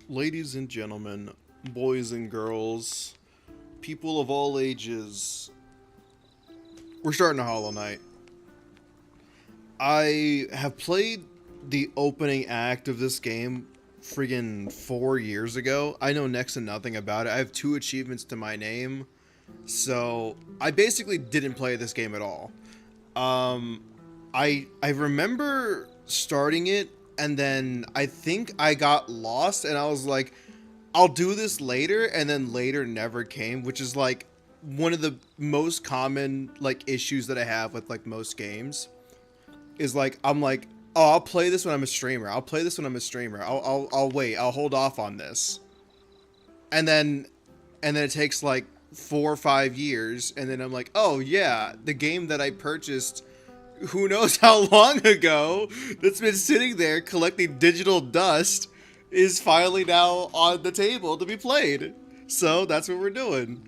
Ladies and gentlemen, boys and girls, people of all ages, we're starting a Hollow Knight. I have played the opening act of this game friggin' 4 years ago. I know next to nothing about it. I have 2 achievements to my name, so I basically didn't play this game at all. Um, I remember starting it, and then I think I got lost, and I was like, I'll do this later, and then later never came, which is like one of the most common like issues that I have with like most games. Is like I'm like, oh, I'll play this when I'm a streamer. I'll play this when I'm a streamer. I'll wait. I'll hold off on this, and then it takes like 4 or 5 years, and then I'm like, oh yeah, the game that I purchased who knows how long ago, that's been sitting there collecting digital dust, is finally now on the table to be played. So that's what we're doing.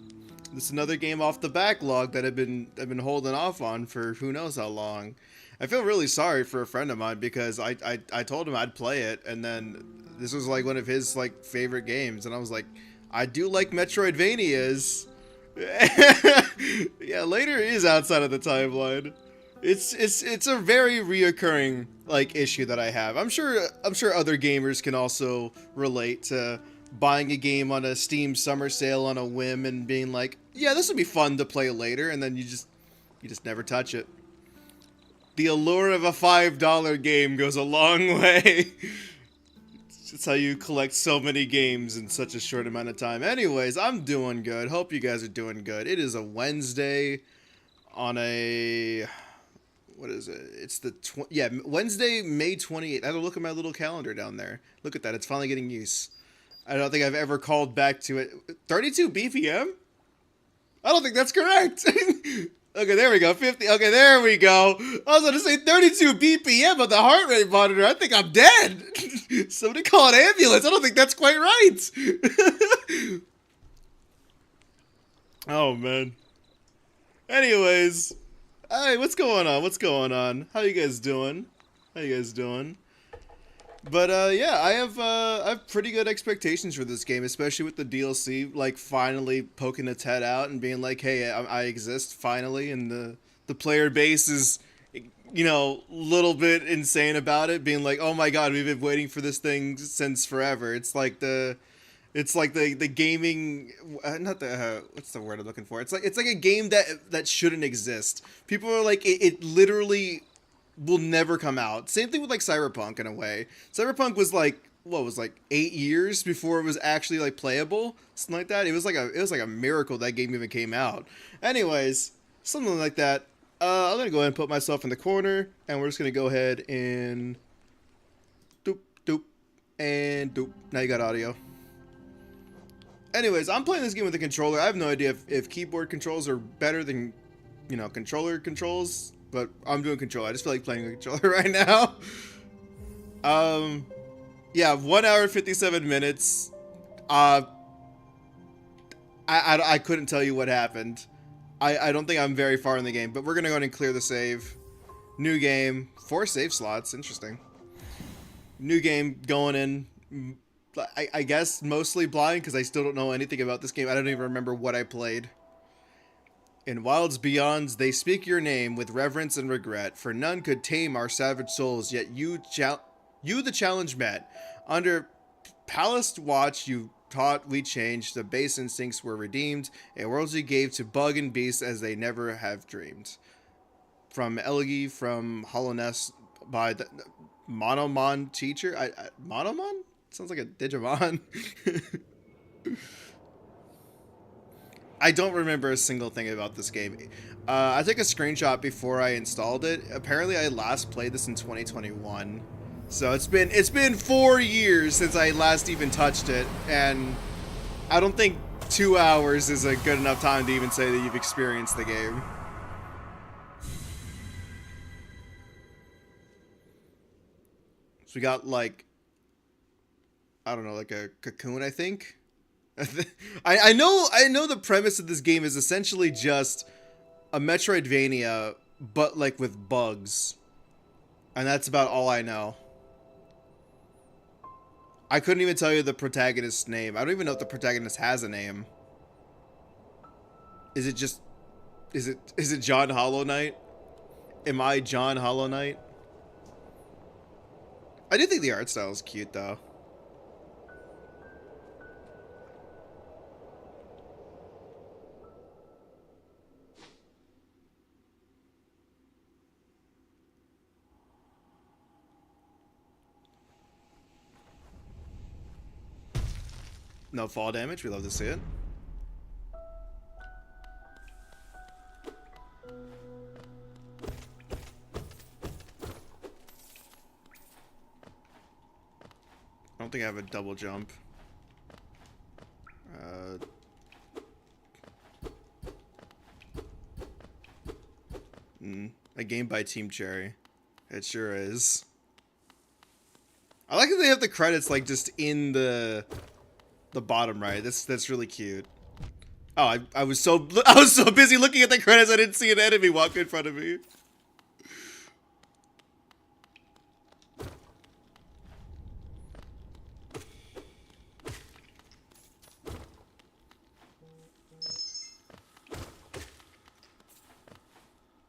This is another game off the backlog that I've been holding off on for who knows how long. I feel really sorry for a friend of mine because I told him I'd play it, and then this was like one of his like favorite games, and I was like, I do like Metroidvanias. Yeah, later is outside of the timeline. It's a very reoccurring like issue that I have. I'm sure other gamers can also relate to buying a game on a Steam summer sale on a whim and being like, yeah, this would be fun to play later, and then you just never touch it. The allure of a $5 game goes a long way. It's how you collect so many games in such a short amount of time. Anyways, I'm doing good. Hope you guys are doing good. It is a Wednesday on a what is it? It's the Wednesday, May 28th. I had to look at my little calendar down there. Look at that. It's finally getting use. I don't think I've ever called back to it. 32 BPM? I don't think that's correct. Okay, there we go. 50. Okay, there we go. I was going to say 32 BPM on the heart rate monitor. I think I'm dead. Somebody call an ambulance. I don't think that's quite right. Oh, man. Anyways. Hey, what's going on? What's going on? How you guys doing? How you guys doing? But yeah, I have pretty good expectations for this game, especially with the DLC like finally poking its head out and being like, "Hey, I exist finally," and the player base is, little bit insane about it, being like, "Oh my God, we've been waiting for this thing since forever." It's like the gaming, not the what's the word I'm looking for? It's like a game that shouldn't exist. People are like, it literally will never come out. Same thing with like Cyberpunk in a way. Cyberpunk was like, what was like 8 years before it was actually like playable, something like that. It was like a miracle that game even came out. Anyways, something like that. I'm gonna go ahead and put myself in the corner, and we're just gonna go ahead and doop doop and doop. Now you got audio. Anyways, I'm playing this game with a controller. I have no idea if keyboard controls are better than, controller controls, but I'm doing controller. I just feel like playing a controller right now. Yeah, 1 hour 57 minutes. I couldn't tell you what happened. I don't think I'm very far in the game, but we're gonna go ahead and clear the save. New game, 4 save slots. Interesting. New game going in. I guess mostly blind because I still don't know anything about this game. I don't even remember what I played. In Wilds Beyonds, they speak your name with reverence and regret, for none could tame our savage souls, yet you the challenge met. Under Palast Watch, you taught we changed, the base instincts were redeemed, a world you gave to bug and beast as they never have dreamed. From Elegy, from Hollowness, by the Monomon teacher. Monomon? Sounds like a Digimon. I don't remember a single thing about this game. I took a screenshot before I installed it. Apparently, I last played this in 2021. So it's been 4 years since I last even touched it, and I don't think 2 hours is a good enough time to even say that you've experienced the game. So we got like, I don't know, like a cocoon, I think. I know the premise of this game is essentially just a Metroidvania, but like with bugs, and that's about all I know. I couldn't even tell you the protagonist's name. I don't even know if the protagonist has a name. Is it just... Is it John Hollow Knight? Am I John Hollow Knight? I do think the art style is cute, though. No fall damage. We love to see it. I don't think I have a double jump. A game by Team Cherry. It sure is. I like that they have the credits like just in the bottom right. That's really cute. Oh, I was so busy looking at the credits I didn't see an enemy walk in front of me.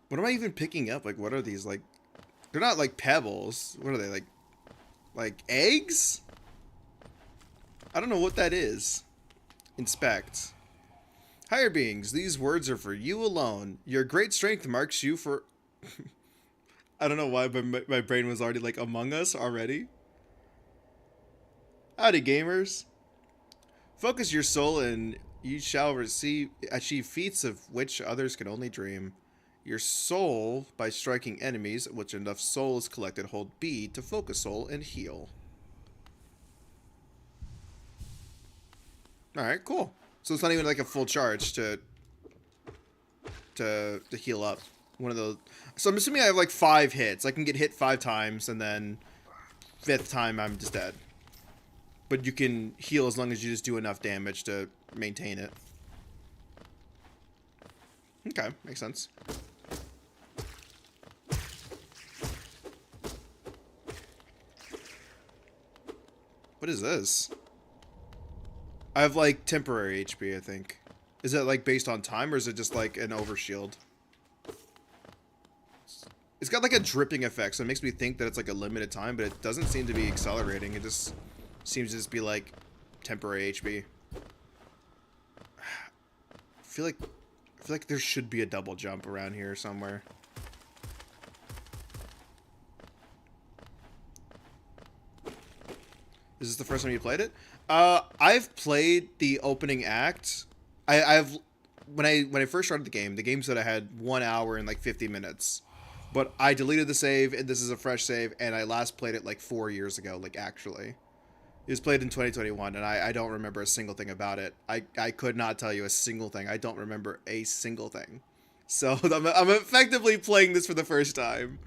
What am I even picking up? Like, what are these? Like, they're not like pebbles. What are they, like eggs? I don't know what that is. Inspect. Higher beings, these words are for you alone. Your great strength marks you for... I don't know why, but my brain was already like Among Us already. Howdy, gamers. Focus your soul and you shall achieve feats of which others can only dream. Your soul, by striking enemies, which enough soul is collected, hold B to focus soul and heal. Alright, cool. So it's not even like a full charge to heal up. One of those. So I'm assuming I have like 5 hits. I can get hit 5 times and then 5th time I'm just dead. But you can heal as long as you just do enough damage to maintain it. Okay, makes sense. What is this? I have like temporary HP, I think. Is it like based on time or is it just like an overshield? It's got like a dripping effect, so it makes me think that it's like a limited time, but it doesn't seem to be accelerating. It just seems to just be like temporary HP. I feel like there should be a double jump around here somewhere. Is this the first time you played it? I've played the opening act. I've when I first started the game said I had 1 hour and like 50 minutes. But I deleted the save and this is a fresh save and I last played it like 4 years ago, like actually. It was played in 2021 and I don't remember a single thing about it. I could not tell you a single thing. I don't remember a single thing. So I'm effectively playing this for the first time.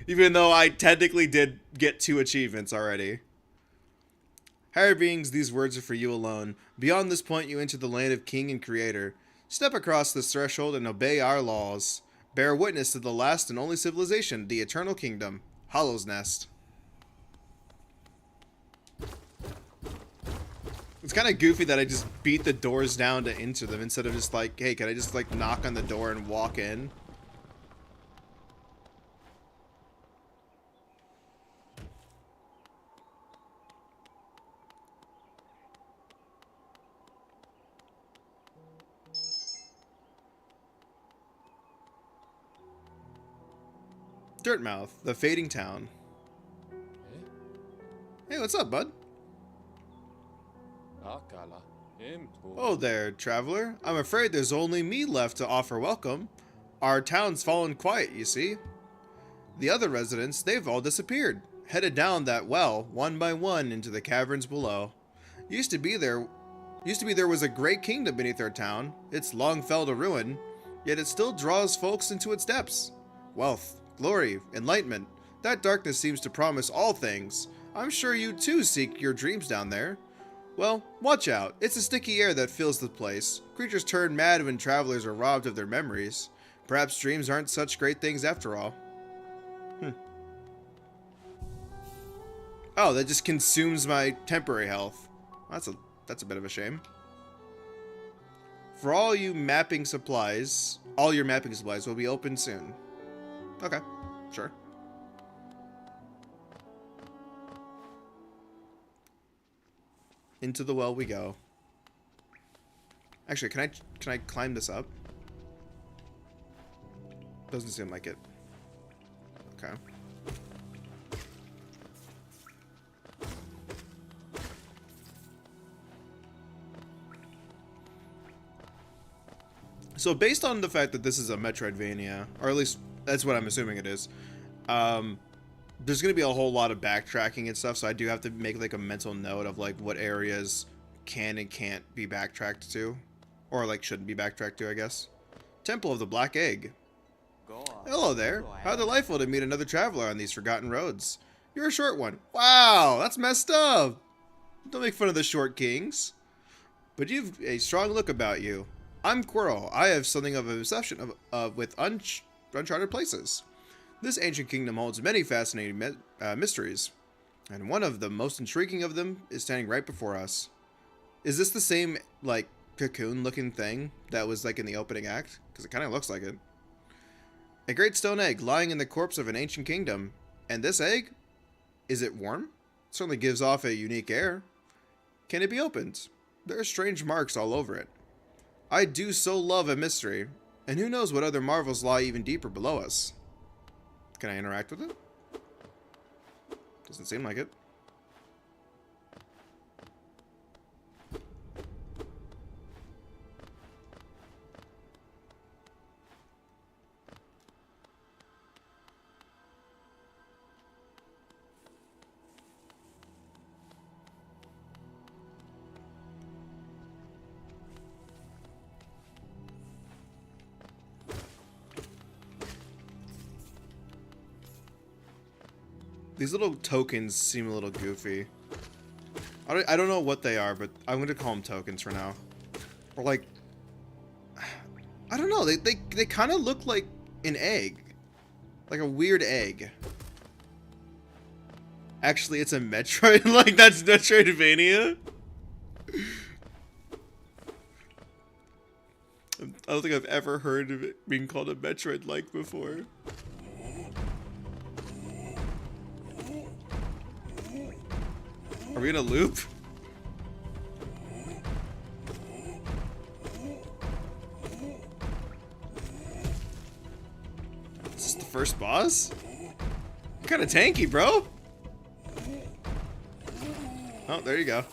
Even though I technically did get 2 achievements already. Higher beings, these words are for you alone. Beyond this point, you enter the land of King and Creator. Step across this threshold and obey our laws. Bear witness to the last and only civilization, the Eternal Kingdom, Hollow's Nest. It's kind of goofy that I just beat the doors down to enter them instead of just like, hey, can I just like knock on the door and walk in? Dirtmouth, the fading town. Hey, what's up, bud? Oh there, traveler. I'm afraid there's only me left to offer welcome. Our town's fallen quiet, you see. The other residents, they've all disappeared, headed down that well, one by one, into the caverns below. Used to be there was a great kingdom beneath our town. It's long fell to ruin, yet it still draws folks into its depths. Wealth, glory, enlightenment. That darkness seems to promise all things. I'm sure you too seek your dreams down there. Well, watch out. It's the sticky air that fills the place. Creatures turn mad when travelers are robbed of their memories. Perhaps dreams aren't such great things after all. Oh, that just consumes my temporary health. That's a bit of a shame. For all your mapping supplies will be open soon. Okay, sure. Into the well we go. Actually, can I climb this up? Doesn't seem like it. Okay. So based on the fact that this is a Metroidvania, or at least that's what I'm assuming it is, there's going to be a whole lot of backtracking and stuff, so I do have to make like a mental note of like what areas can and can't be backtracked to, or like shouldn't be backtracked to, I guess. Temple of the Black Egg. Hello there. How delightful to meet another traveler on these forgotten roads. You're a short one. Wow, that's messed up. Don't make fun of the short kings. But you've a strong look about you. I'm Quirrell. I have something of an obsession with uncharted places. This ancient kingdom holds many fascinating mysteries, and one of the most intriguing of them is standing right before us. Is this the same, like, cocoon-looking thing that was, like, in the opening act? Because it kind of looks like it. A great stone egg lying in the corpse of an ancient kingdom. And this egg? Is it warm? It certainly gives off a unique air. Can it be opened? There are strange marks all over it. I do so love a mystery, and who knows what other marvels lie even deeper below us. Can I interact with it? Doesn't seem like it. These little tokens seem a little goofy. I don't know what they are, but I'm going to call them tokens for now. Or like, I don't know. They kind of look like an egg. Like a weird egg. Actually, it's a Metroid. Like, that's Metroidvania. I don't think I've ever heard of it being called a Metroid-like before. Are we in a loop? Is this the first boss? You're kind of tanky, bro. Oh, there you go.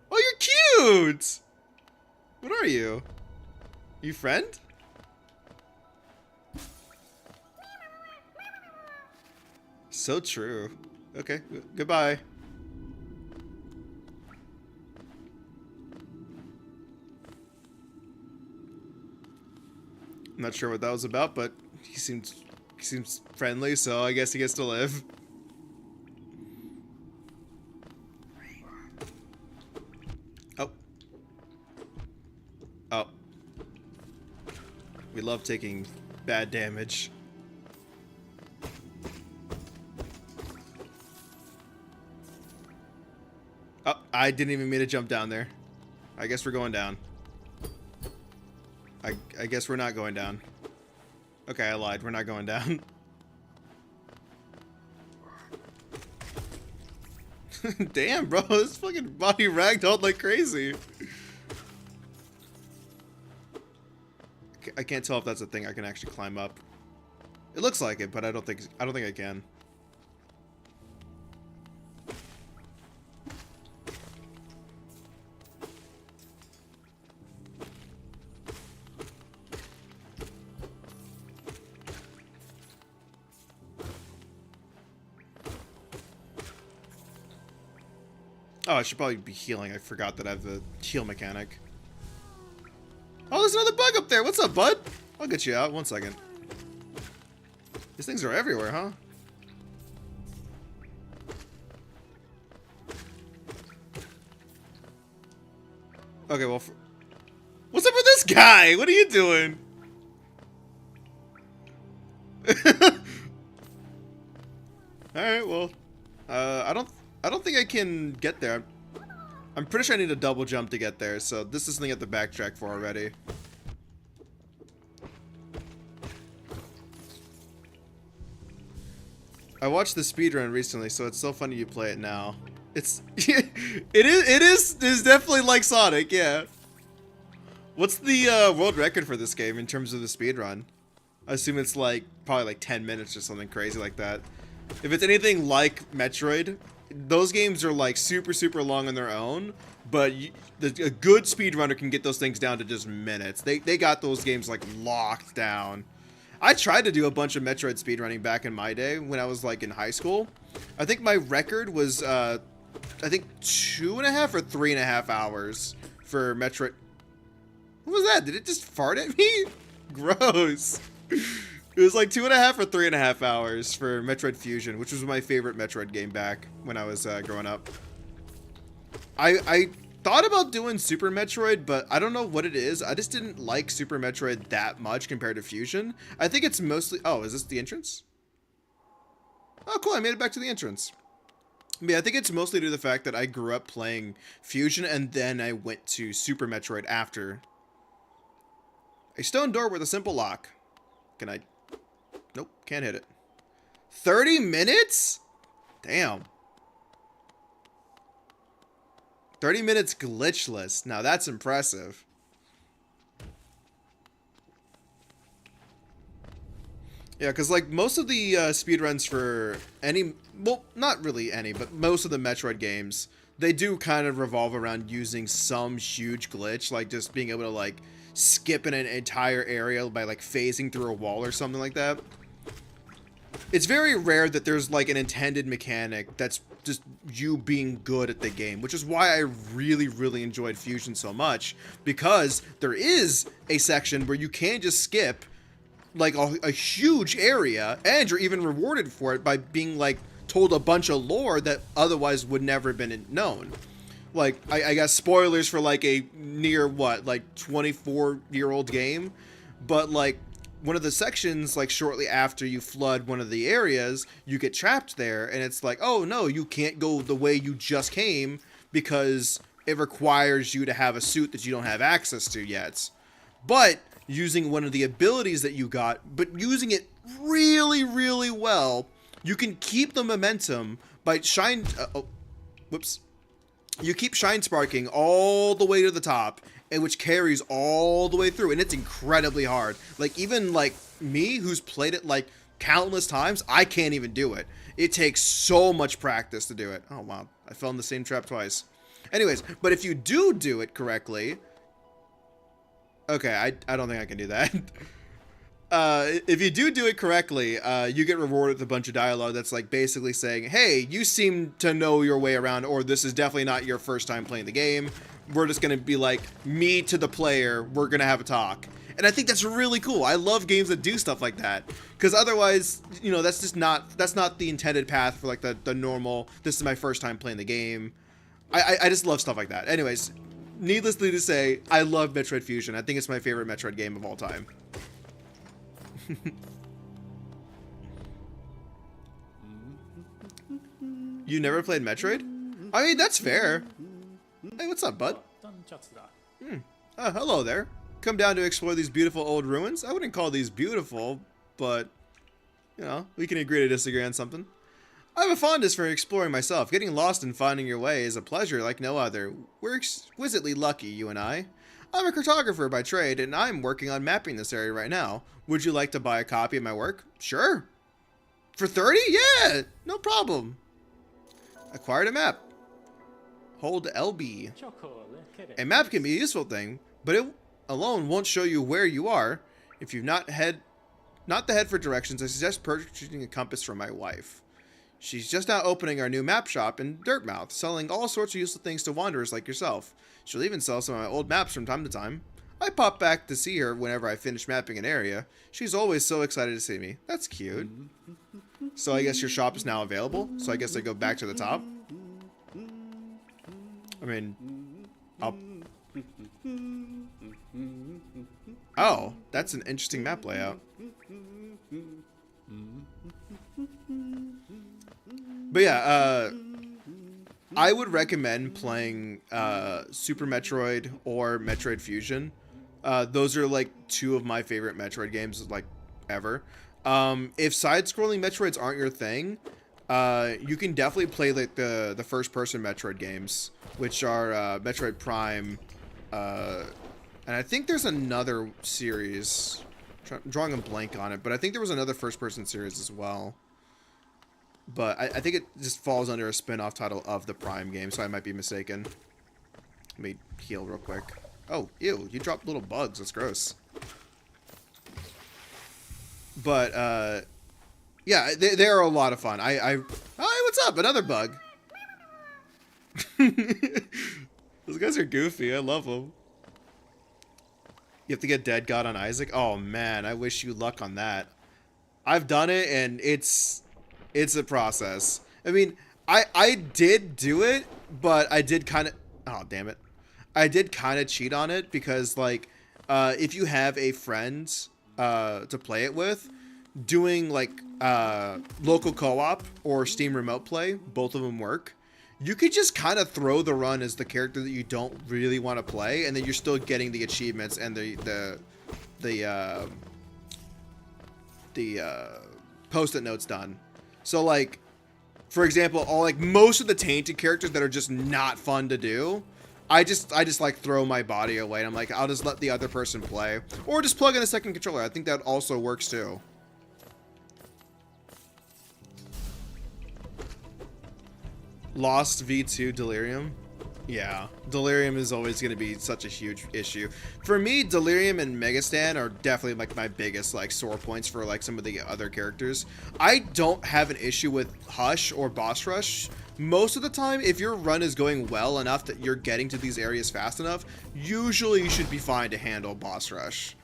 Oh, you're cute! What are you? You friend? So true. Okay, goodbye. I'm not sure what that was about, but he seems friendly, so I guess he gets to live. Oh. Oh. We love taking bad damage. Oh, I didn't even mean to jump down there. I guess we're going down. I guess we're not going down. Okay, I lied. We're not going down. Damn, bro. This fucking body ragdolled like crazy. I can't tell if that's a thing I can actually climb up. It looks like it, but I don't think I can. Oh, I should probably be healing. I forgot that I have the heal mechanic. Oh, there's another bug up there. What's up, bud? I'll get you out. 1 second. These things are everywhere, huh? Okay, well... What's up with this guy? What are you doing? Alright, well... I don't think I can get there. I'm pretty sure I need a double jump to get there, so this is something I have to backtrack for already. I watched the speedrun recently, so it's so funny you play it now. It's it is definitely like Sonic, yeah. What's the world record for this game in terms of the speedrun? I assume it's like probably like 10 minutes or something crazy like that. If it's anything like Metroid, those games are like super long on their own, but a good speedrunner can get those things down to just minutes. They got those games like locked down. I tried to do a bunch of Metroid speedrunning back in my day when I was like in high school. I think my record was I think 2.5 or 3.5 hours for Metroid. What was that? Did it just fart at me? Gross. It was like 2.5 or 3.5 hours for Metroid Fusion, which was my favorite Metroid game back when I was growing up. I thought about doing Super Metroid, but I don't know what it is. I just didn't like Super Metroid that much compared to Fusion. I think it's mostly... Oh, is this the entrance? Oh, cool. I made it back to the entrance. But yeah, I think it's mostly due to the fact that I grew up playing Fusion, and then I went to Super Metroid after. A stone door with a simple lock. Can I... Nope, can't hit it. 30 minutes? Damn. 30 minutes glitchless. Now that's impressive. Yeah, because like most of the speedruns for any... Well, not really any, but most of the Metroid games, they do kind of revolve around using some huge glitch, like just being able to like skip in an entire area by like phasing through a wall or something like that. It's very rare that there's like an intended mechanic that's just you being good at the game, which is why I really enjoyed Fusion so much, because there is a section where you can just skip like a huge area, and you're even rewarded for it by being like told a bunch of lore that otherwise would never have been known. Like, I got spoilers for like a near what, like 24-year-old game, but like one of the sections, like shortly after you flood one of the areas, you get trapped there, and it's like, oh no, you can't go the way you just came because it requires you to have a suit that you don't have access to yet. But using one of the abilities that you got, but using it really well, you can keep the momentum by you keep shine sparking all the way to the top, and which carries all the way through, and it's incredibly hard. Like, even like me, who's played it like countless times, I can't even do it. It takes so much practice to do it. Oh wow, I fell in the same trap twice. Anyways, but if you do it correctly, okay, I don't think I can do that. If you do it correctly, you get rewarded with a bunch of dialogue that's like basically saying, hey, you seem to know your way around, or this is definitely not your first time playing the game. We're just going to be like, me to the player, we're going to have a talk. And I think that's really cool. I love games that do stuff like that, because otherwise, you know, that's not the intended path for like the normal, this is my first time playing the game. I just love stuff like that. Anyways, needlessly to say, I love Metroid Fusion. I think it's my favorite Metroid game of all time. You never played Metroid? I mean, that's fair. Hey, what's up, bud? Hello there. Come down to explore these beautiful old ruins? I wouldn't call these beautiful, but, you know, we can agree to disagree on something. I have a fondness for exploring myself. Getting lost and finding your way is a pleasure like no other. We're exquisitely lucky, you and I. I'm a cartographer by trade, and I'm working on mapping this area right now. Would you like to buy a copy of my work? Sure. For 30? Yeah, no problem. Acquired a map. Hold LB. A map can be a useful thing, but it alone won't show you where you are. If you've not the head for directions, I suggest purchasing a compass from my wife. She's just now opening our new map shop in Dirtmouth, selling all sorts of useful things to wanderers like yourself. She'll even sell some of my old maps from time to time. I pop back to see her whenever I finish mapping an area. She's always so excited to see me. That's cute. So I guess your shop is now available. So I guess I go back to the top. I mean, oh, that's an interesting map layout. But yeah, I would recommend playing Super Metroid or Metroid Fusion. Those are like two of my favorite Metroid games like ever. If side-scrolling Metroids aren't your thing, you can definitely play like the first-person Metroid games, which are Metroid Prime, and I think there's another series. I'm drawing a blank on it, but I think there was another first-person series as well. But I think it just falls under a spin-off title of the Prime game, so I might be mistaken. Let me heal real quick. Oh, ew, you dropped little bugs. That's gross. But, yeah, they're a lot of fun. Hi, what's up? Another bug. Those guys are goofy. I love them. You have to get Dead God on Isaac? Oh, man, I wish you luck on that. I've done it, and it's a process. I mean, I did do it, but I did kind of... Oh, damn it. I did kind of cheat on it because, like, if you have a friend to play it with, doing, like, local co-op or Steam Remote Play, both of them work. You could just kind of throw the run as the character that you don't really want to play, and then you're still getting the achievements and the post-it notes done. So, like, for example, most of the tainted characters that are just not fun to do, I just like throw my body away, and I'm like, I'll just let the other person play, or just plug in a second controller. I think that also works too. Lost V2 Delirium. Yeah, Delirium is always going to be such a huge issue. For me, Delirium and Megastan are definitely like my biggest like sore points for like some of the other characters. I don't have an issue with Hush or Boss Rush. Most of the time, if your run is going well enough that you're getting to these areas fast enough, usually you should be fine to handle Boss Rush.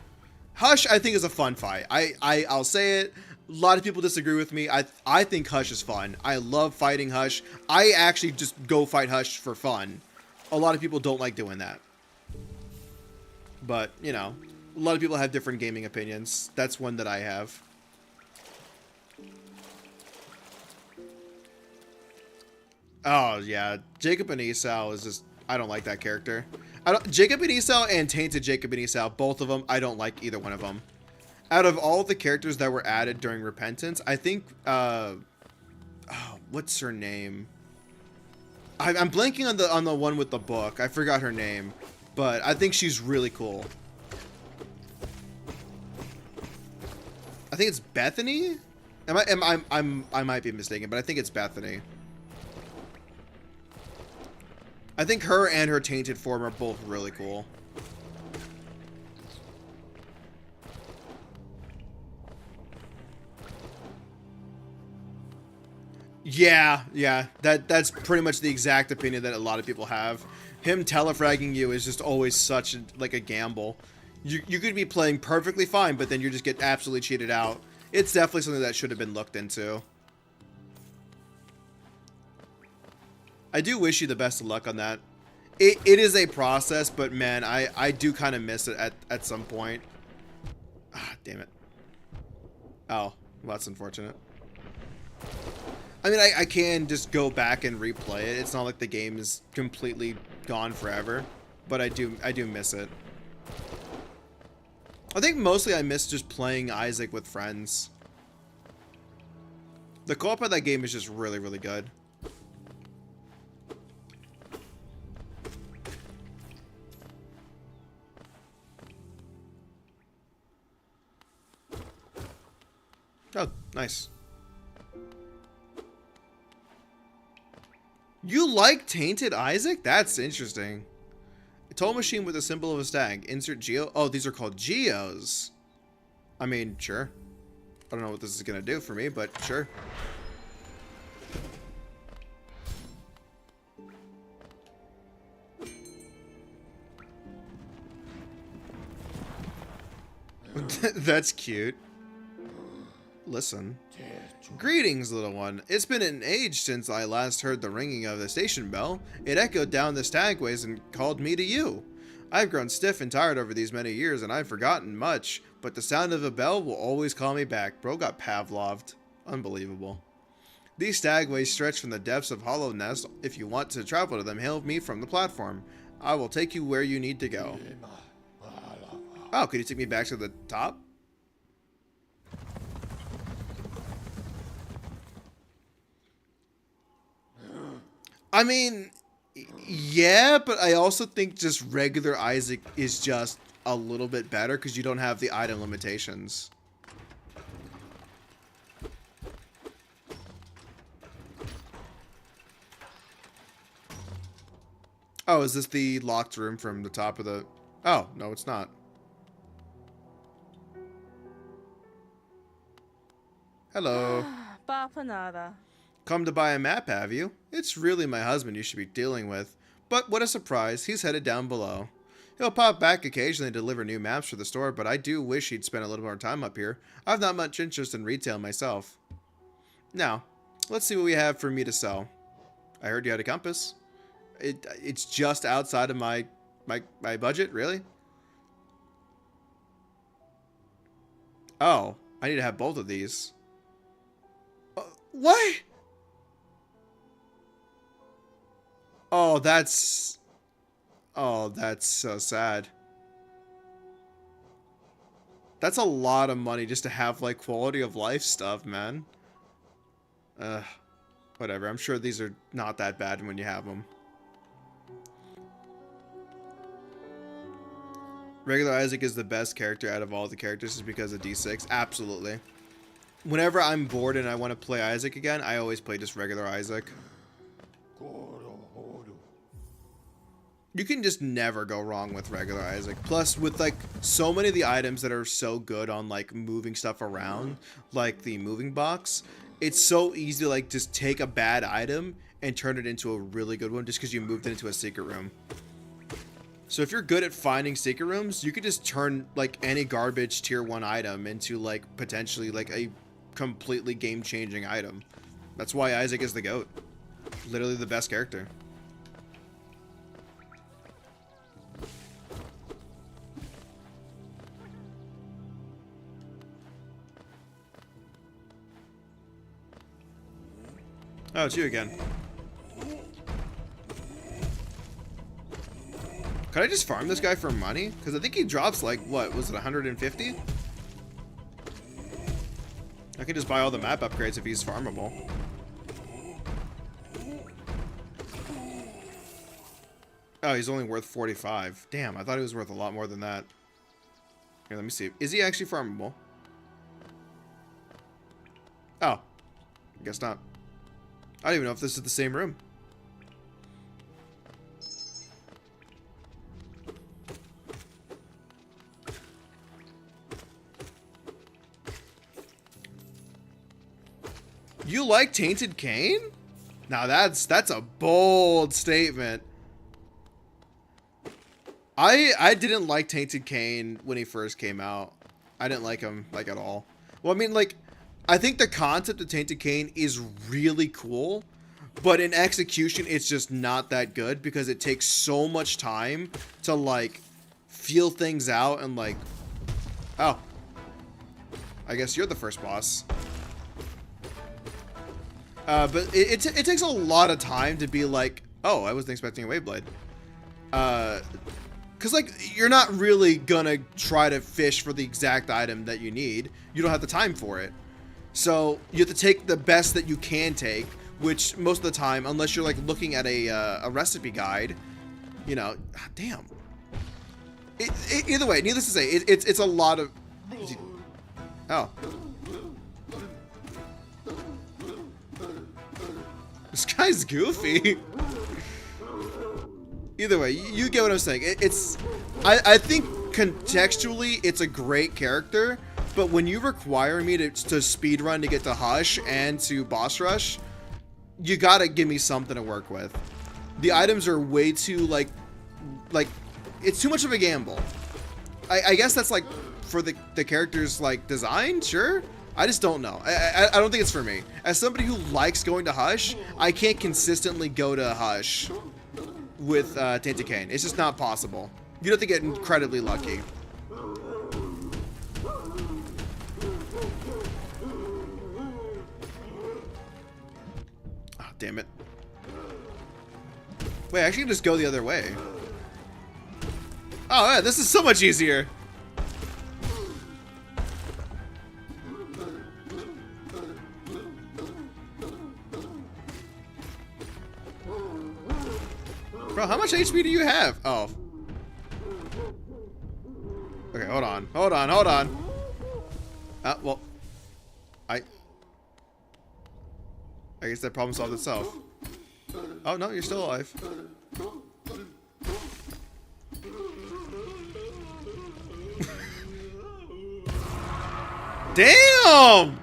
Hush, I think, is a fun fight. I'll say it. A lot of people disagree with me. I think Hush is fun. I love fighting Hush. I actually just go fight Hush for fun. A lot of people don't like doing that. But, you know, a lot of people have different gaming opinions. That's one that I have. Oh, yeah. Jacob and Esau is just... I don't like that character. Jacob and Esau and Tainted Jacob and Esau, both of them, I don't like either one of them. Out of all the characters that were added during Repentance, I think, oh, what's her name? I'm blanking on the one with the book. I forgot her name, but I think she's really cool. I think it's Bethany. I might be mistaken, but I think it's Bethany. I think her and her tainted form are both really cool. Yeah, that's pretty much the exact opinion that a lot of people have. Him telefragging you is just always such like a gamble. You could be playing perfectly fine, but then you just get absolutely cheated out. It's definitely something that should have been looked into. I do wish you the best of luck on that. It is a process, but man, I do kind of miss it at some point. Ah, damn it. Oh, well, that's unfortunate. I mean, I can just go back and replay it. It's not like the game is completely gone forever, but I do miss it. I think mostly I miss just playing Isaac with friends. The co-op of that game is just really, really good. Oh, nice. You like Tainted Isaac? That's interesting. A toll machine with a symbol of a stag. Insert geo. Oh, these are called geos. I mean, sure. I don't know what this is going to do for me, but sure. That's cute. Listen. Greetings, little one. It's been an age since I last heard the ringing of the station bell. It echoed down the stagways and called me to you. I've grown stiff and tired over these many years, and I've forgotten much, but the sound of a bell will always call me back. Bro got Pavloved. Unbelievable. These stagways stretch from the depths of Hollow Nest. If you want to travel to them, hail me from the platform. I will take you where you need to go. Oh, could you take me back to the top? I mean, yeah, but I also think just regular Isaac is just a little bit better because you don't have the item limitations. Oh, is this the locked room from the top of the... Oh, no, it's not. Hello. Bapanada. Come to buy a map, have you? It's really my husband you should be dealing with. But what a surprise, he's headed down below. He'll pop back occasionally to deliver new maps for the store, but I do wish he'd spend a little more time up here. I've not much interest in retail myself. Now, let's see what we have for me to sell. I heard you had a compass. It's just outside of my budget, really? Oh, I need to have both of these. What? Oh, that's so sad. That's a lot of money just to have, like, quality of life stuff, man. Whatever. I'm sure these are not that bad when you have them. Regular Isaac is the best character out of all the characters just because of D6. Absolutely. Whenever I'm bored and I want to play Isaac again, I always play just regular Isaac. You can just never go wrong with regular Isaac. Plus, with like so many of the items that are so good on like moving stuff around, like the moving box, it's so easy to like just take a bad item and turn it into a really good one just because you moved it into a secret room. So if you're good at finding secret rooms, you could just turn like any garbage tier 1 item into like potentially like a completely game-changing item. That's why Isaac is the GOAT. Literally the best character. Oh, it's you again. Could I just farm this guy for money? Because I think he drops like, what, was it 150? I can just buy all the map upgrades if he's farmable. Oh, he's only worth 45. Damn, I thought he was worth a lot more than that. Here, let me see. Is he actually farmable? Oh. I guess not. I don't even know if this is the same room. You like Tainted Cain? Now that's a bold statement. I didn't like Tainted Cain when he first came out. I didn't like him like at all. Well, I mean, like, I think the concept of Tainted Cain is really cool, but in execution it's just not that good because it takes so much time to like feel things out and like, oh, I guess you're the first boss. But it takes a lot of time to be like, oh, I wasn't expecting a Waveblade. Because, like, you're not really gonna try to fish for the exact item that you need. You don't have the time for it. So, you have to take the best that you can take, which, most of the time, unless you're, like, looking at a recipe guide, you know, damn. Either way, needless to say, it's a lot of... Oh. This guy's goofy. Either way, you get what I'm saying. I think contextually it's a great character, but when you require me to speedrun to get to Hush and to Boss Rush, you gotta give me something to work with. The items are way too like it's too much of a gamble. I guess that's like for the character's like design, sure. I just don't know. I don't think it's for me. As somebody who likes going to Hush, I can't consistently go to Hush with Tainted Cain. It's just not possible. You'd have to get incredibly lucky. damn it. Wait, I can just go the other way. Oh, yeah, this is so much easier. Bro, how much HP do you have? Oh. Okay, hold on. Hold on, hold on. Well. I guess that problem solved itself. Oh, no, you're still alive. Damn!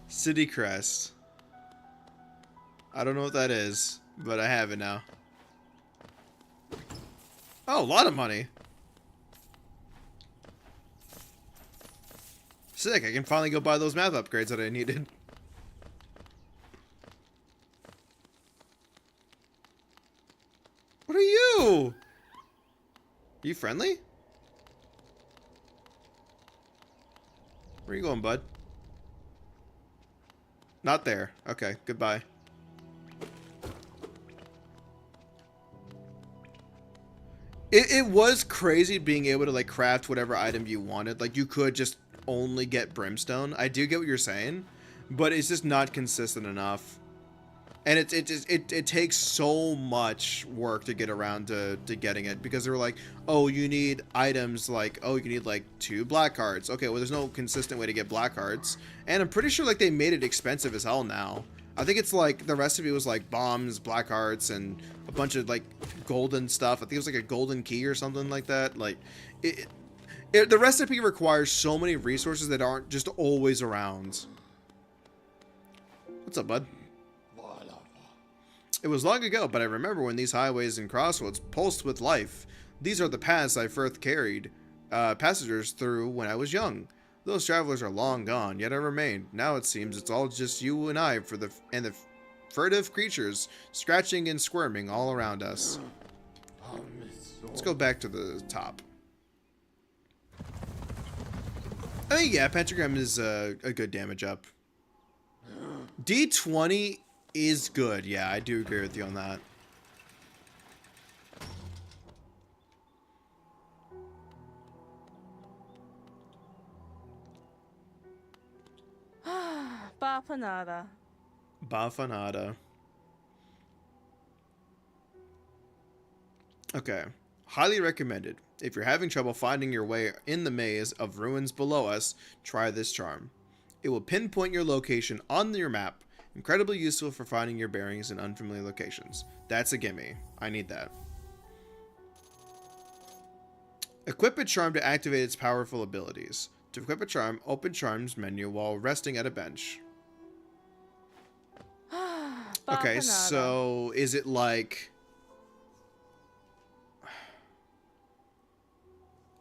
City Crest. I don't know what that is, but I have it now. Oh, a lot of money. Sick, I can finally go buy those math upgrades that I needed. What are you? Are you friendly? Where are you going, bud? Not there. Okay, goodbye. It was crazy being able to like craft whatever item you wanted. Like you could just only get brimstone. I do get what you're saying, but it's just not consistent enough. And it takes so much work to get around to getting it, because they were like, oh, you need items like, oh, you need like 2 black cards. Okay, well, there's no consistent way to get black cards, and I'm pretty sure like they made it expensive as hell now. I think it's like the recipe was like bombs, black hearts, and a bunch of like golden stuff. I think it was like a golden key or something like that. Like the recipe requires so many resources that aren't just always around. What's up, bud? It was long ago, but I remember when these highways and crossroads pulsed with life. These are the paths I first carried passengers through when I was young. Those travelers are long gone, yet I remain. Now it seems it's all just you and I and the furtive creatures scratching and squirming all around us. Let's go back to the top. I think, yeah, Pentagram is a good damage up. D20 is good. Yeah, I do agree with you on that. Bafanada. Bafanada. Okay. Highly recommended. If you're having trouble finding your way in the maze of ruins below us, try this charm. It will pinpoint your location on your map. Incredibly useful for finding your bearings in unfamiliar locations. That's a gimme. I need that. Equip a charm to activate its powerful abilities. To equip a charm, open Charms menu while resting at a bench. Okay, so is it like...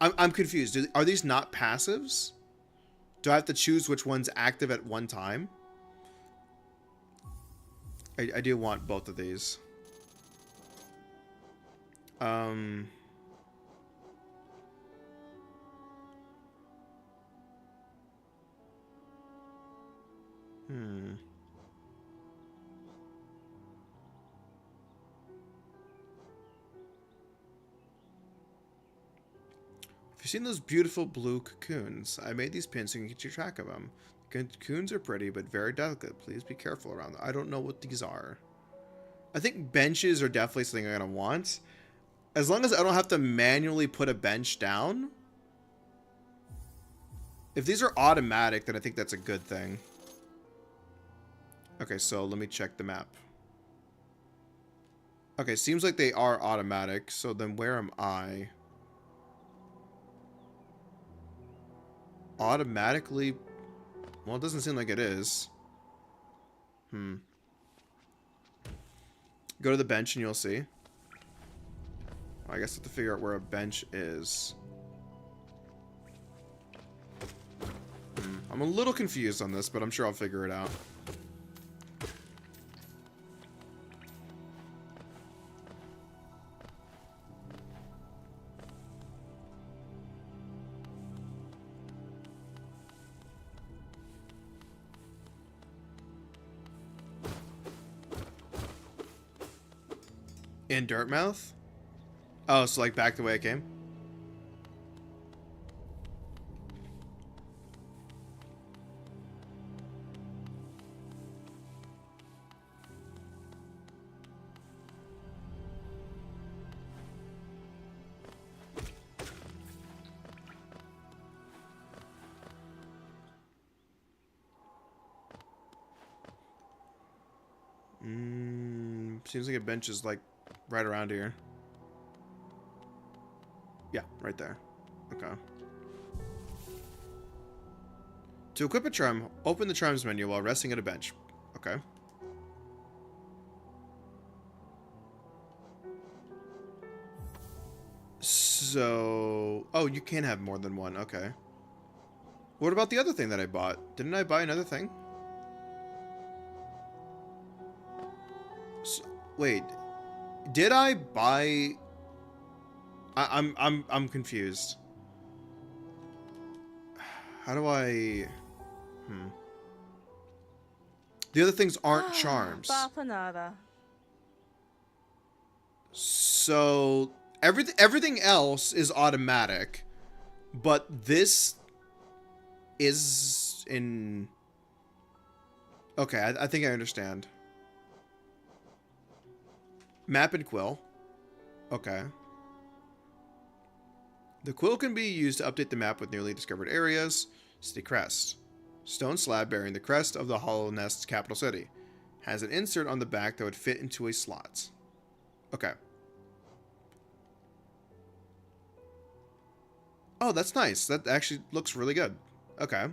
I'm confused. Are these not passives? Do I have to choose which one's active at one time? I do want both of these. Have you seen those beautiful blue cocoons? I made these pins so you can keep track of them. Cocoons are pretty, but very delicate. Please be careful around them. I don't know what these are. I think benches are definitely something I'm going to want. As long as I don't have to manually put a bench down. If these are automatic, then I think that's a good thing. Okay, so let me check the map. Okay, seems like they are automatic. So then where am I? Automatically... Well, it doesn't seem like it is. Go to the bench and you'll see. I guess I have to figure out where a bench is. I'm a little confused on this, but I'm sure I'll figure it out. In Dirtmouth? Oh, so like back the way I came? Seems like a bench is like right around here. Yeah, right there. Okay. To equip a charm, open the charms menu while resting at a bench. Okay. So... Oh, you can have more than one. Okay. What about the other thing that I bought? Didn't I buy another thing? So, wait. Did I buy... I'm confused. How do I... The other things aren't charms. So everything else is automatic, but this is in... Okay, I think I understand. Map and quill. Okay. The quill can be used to update the map with newly discovered areas. City crest. Stone slab bearing the crest of the Hollow Nest's capital city. Has an insert on the back that would fit into a slot. Okay. Oh, that's nice. That actually looks really good. Okay.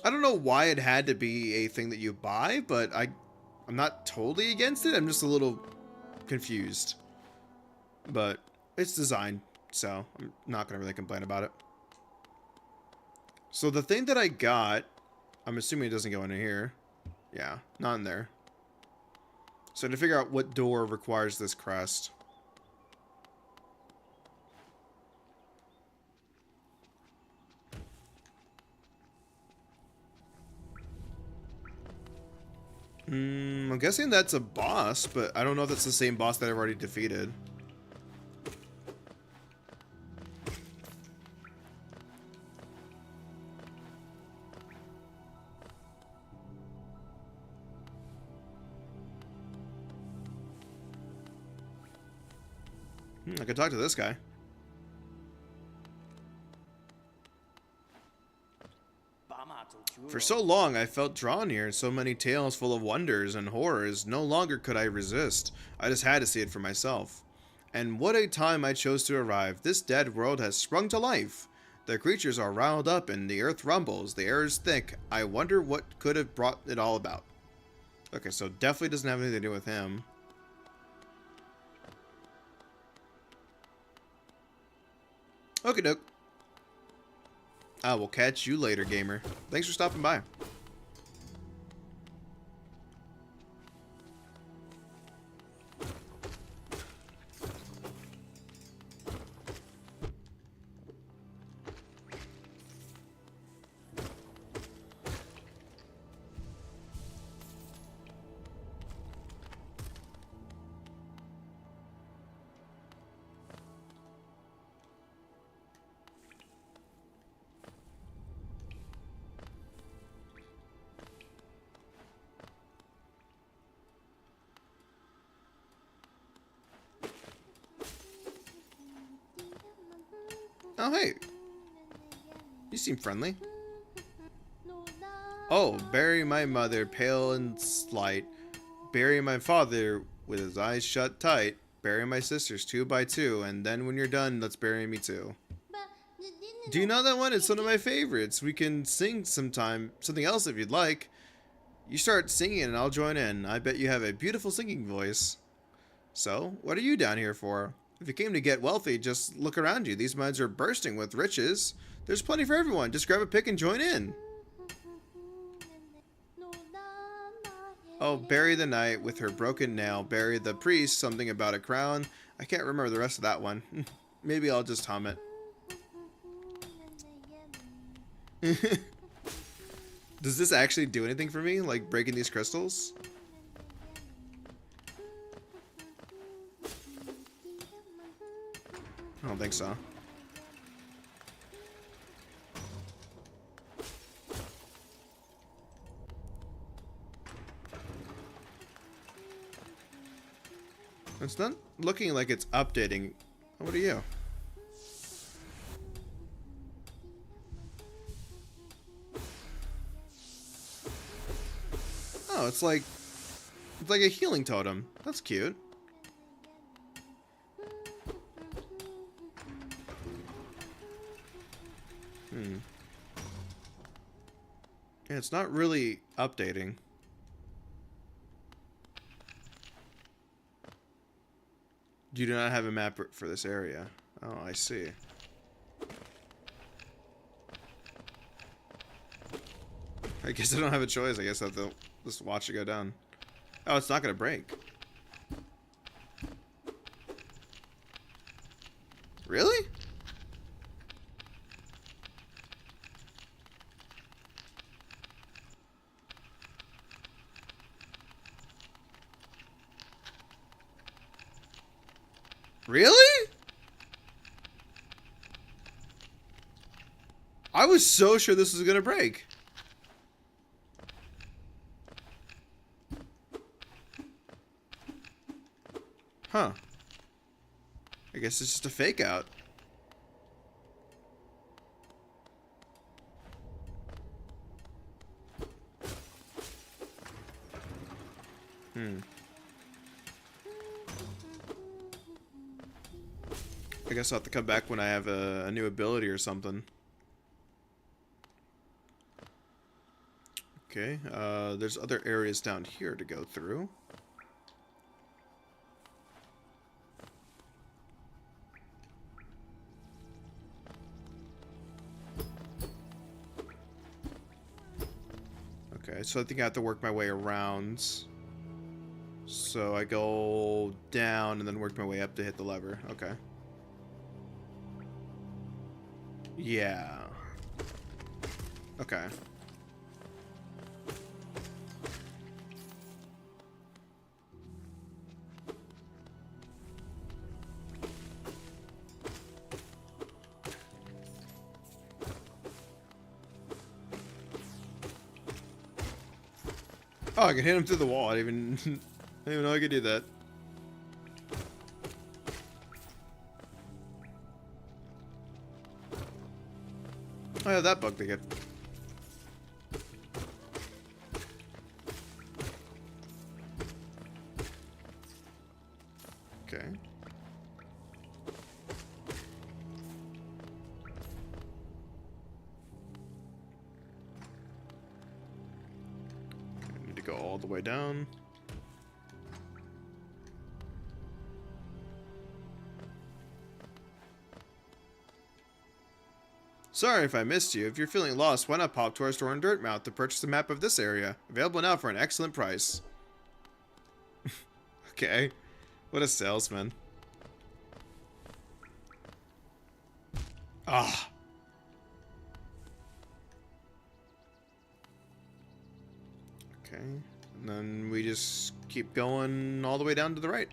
I don't know why it had to be a thing that you buy, but I'm not totally against it. I'm just a little confused. But it's designed, so I'm not going to really complain about it. So the thing that I got, I'm assuming it doesn't go in here. Yeah, not in there. So to figure out what door requires this crest. I'm guessing that's a boss, but I don't know if that's the same boss that I've already defeated. I could talk to this guy. For so long I felt drawn here, so many tales full of wonders and horrors. No longer could I resist. I just had to see it for myself. And what a time I chose to arrive. This dead world has sprung to life. The creatures are riled up and the earth rumbles. The air is thick. I wonder what could have brought it all about. Okay, so definitely doesn't have anything to do with him. Okie doke. I will catch you later, gamer. Thanks for stopping by. Oh, hey. You seem friendly. Oh, bury my mother, pale and slight. Bury my father with his eyes shut tight. Bury my sisters 2 by 2. And then when you're done, let's bury me too. Do you know that one? It's one of my favorites. We can sing sometime. Something else if you'd like. You start singing and I'll join in. I bet you have a beautiful singing voice. So, what are you down here for? If you came to get wealthy, just look around you. These mines are bursting with riches. There's plenty for everyone. Just grab a pick and join in. Oh, bury the knight with her broken nail. Bury the priest, something about a crown. I can't remember the rest of that one. Maybe I'll just hum it. Does this actually do anything for me? Like breaking these crystals? I don't think so. It's not looking like it's updating. What are you? Oh, it's like a healing totem. That's cute. Yeah, it's not really updating. You do not have a map for this area. Oh, I see. I guess I don't have a choice. I guess I have to just watch it go down. Oh, it's not gonna break. Really? Really? I was so sure this was gonna break. Huh. I guess it's just a fake out. I guess I'll have to come back when I have a new ability or something. Okay, there's other areas down here to go through. Okay, so I think I have to work my way around. So I go down and then work my way up to hit the lever. Okay. Yeah. Okay. Oh, I can hit him through the wall. I didn't even know I could do that. I have that bug to get. Okay. I need to go all the way down. Sorry if I missed you. If you're feeling lost, why not pop to our store in Dirtmouth to purchase a map of this area? Available now for an excellent price. Okay. What a salesman. Ah. Okay. And then we just keep going all the way down to the right.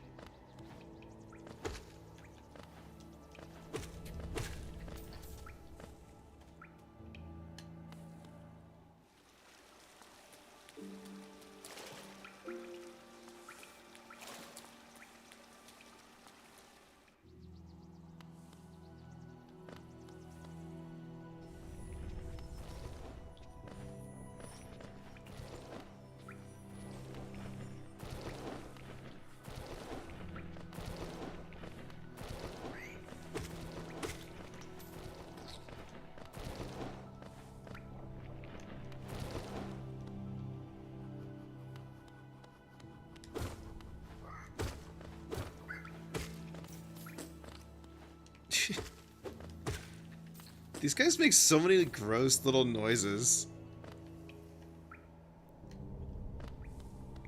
These guys make so many gross little noises.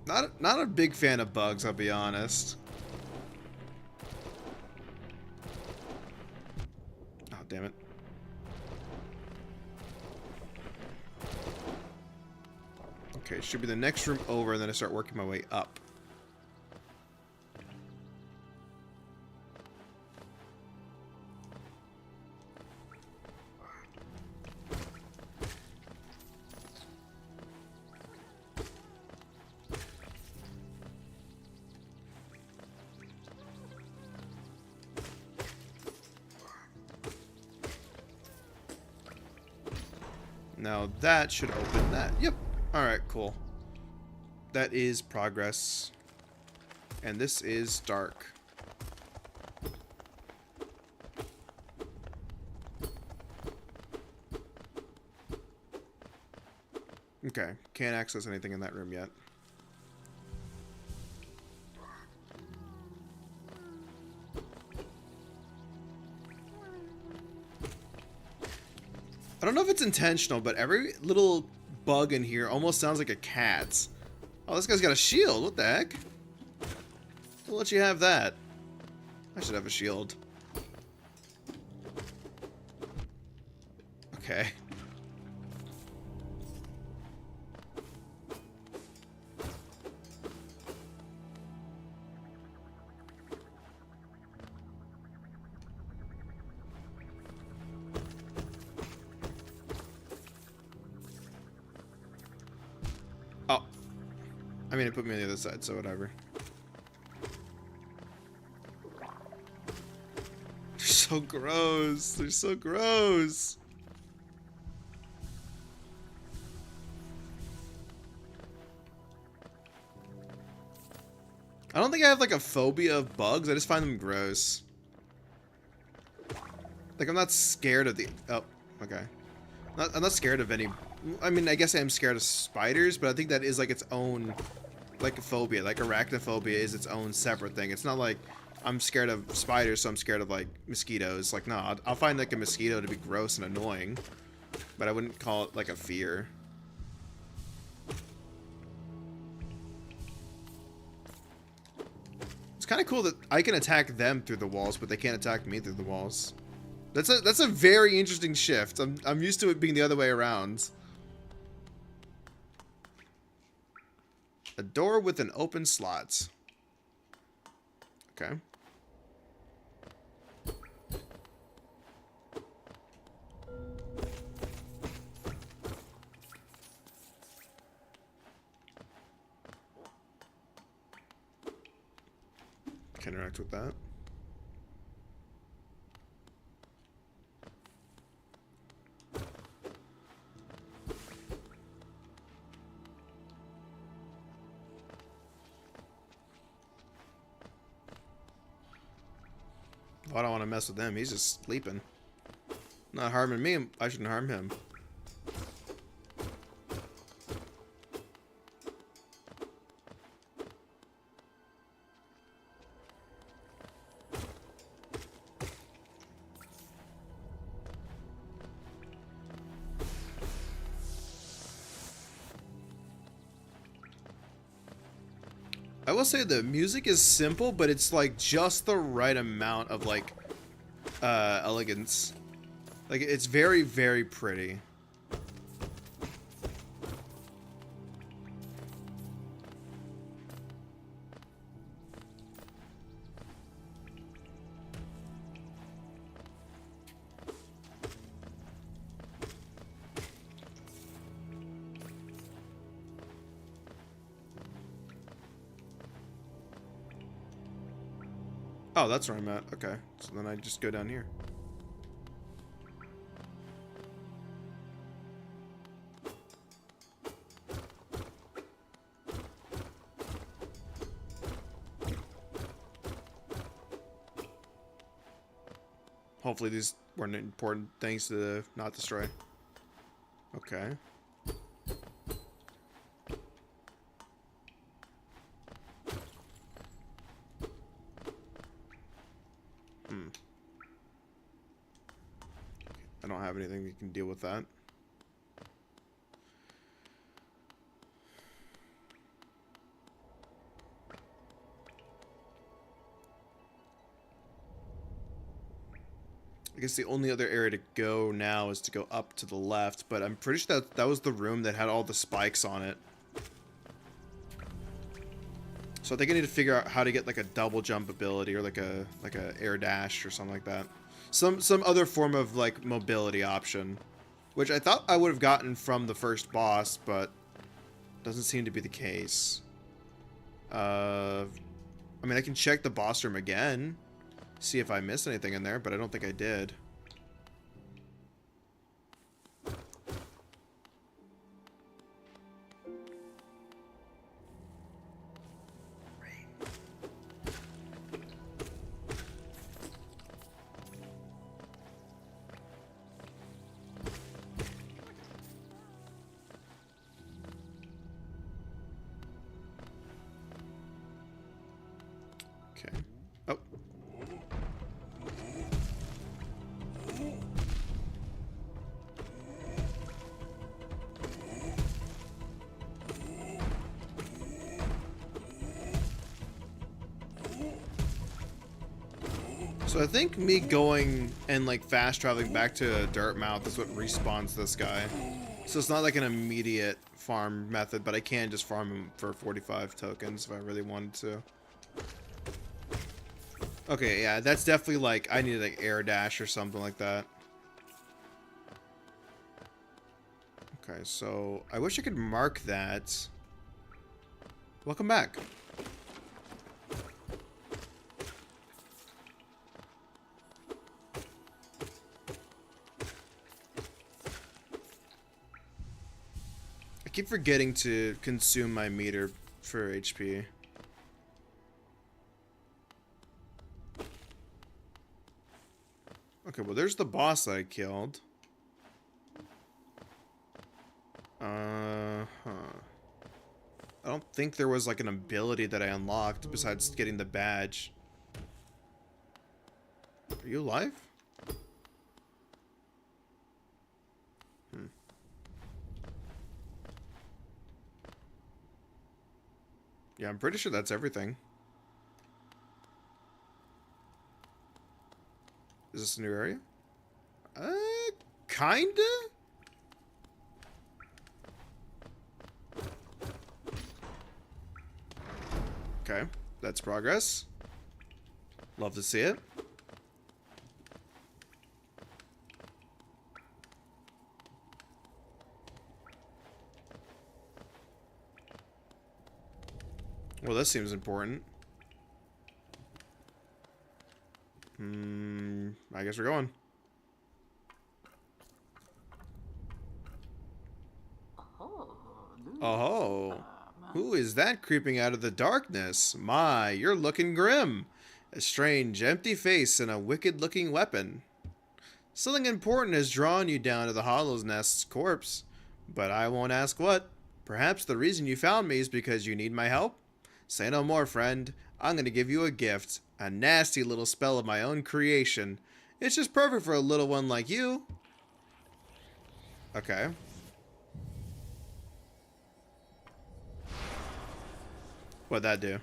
Not a big fan of bugs, I'll be honest. Oh, damn it. Okay, should be the next room over, and then I start working my way up. Now that should open that. Yep. Alright, cool. That is progress. And this is dark. Okay, can't access anything in that room yet. I don't know if it's intentional, but every little bug in here almost sounds like a cat's. Oh, this guy's got a shield. What the heck? I'll let you have that. I should have a shield. Okay. Oh. I mean, it put me on the other side, so whatever. They're so gross. They're so gross. I don't think I have like a phobia of bugs. I just find them gross. Like, I'm not scared of the... Oh, okay. I'm not scared of any... I mean, I guess I am scared of spiders, but I think that is like its own, like, a phobia. Like, arachnophobia is its own separate thing. It's not like I'm scared of spiders, so I'm scared of, like, mosquitoes. Like, no, I'll find, like, a mosquito to be gross and annoying, but I wouldn't call it, like, a fear. It's kind of cool that I can attack them through the walls, but they can't attack me through the walls. That's a very interesting shift. I'm used to it being the other way around. A door with an open slot. Okay. Can interact with that. I don't want to mess with him. He's just sleeping. Not harming me. I shouldn't harm him. I will say the music is simple, but it's like just the right amount of like elegance. Like, it's very, very pretty. Oh, that's where I'm at. Okay. So then I just go down here. Hopefully these weren't important things to not destroy. Okay. I don't have anything that can deal with that. I guess the only other area to go now is to go up to the left, but I'm pretty sure that was the room that had all the spikes on it. So I think I need to figure out how to get like a double jump ability or like a air dash or something like that. Some other form of like mobility option, which I thought I would have gotten from the first boss, but doesn't seem to be the case. I mean, I can check the boss room again, see if I missed anything in there, but I don't think I did. So I think me going and like fast traveling back to Dirtmouth is what respawns this guy. So it's not like an immediate farm method, but I can just farm him for 45 tokens if I really wanted to. Okay, yeah, that's definitely like, I need like air dash or something like that. Okay, so I wish I could mark that. Welcome back. I keep forgetting to consume my meter for HP. Okay, well there's the boss I killed. I don't think there was like an ability that I unlocked besides getting the badge. Are you alive? Yeah, I'm pretty sure that's everything. Is this a new area? Kinda? Okay, that's progress. Love to see it. Well, this seems important. I guess we're going. Oh, who is that creeping out of the darkness? My, you're looking grim. A strange, empty face and a wicked-looking weapon. Something important has drawn you down to the Hollow's Nest's corpse, but I won't ask what. Perhaps the reason you found me is because you need my help? Say no more, friend. I'm gonna give you a gift. A nasty little spell of my own creation. It's just perfect for a little one like you. Okay. What'd that do?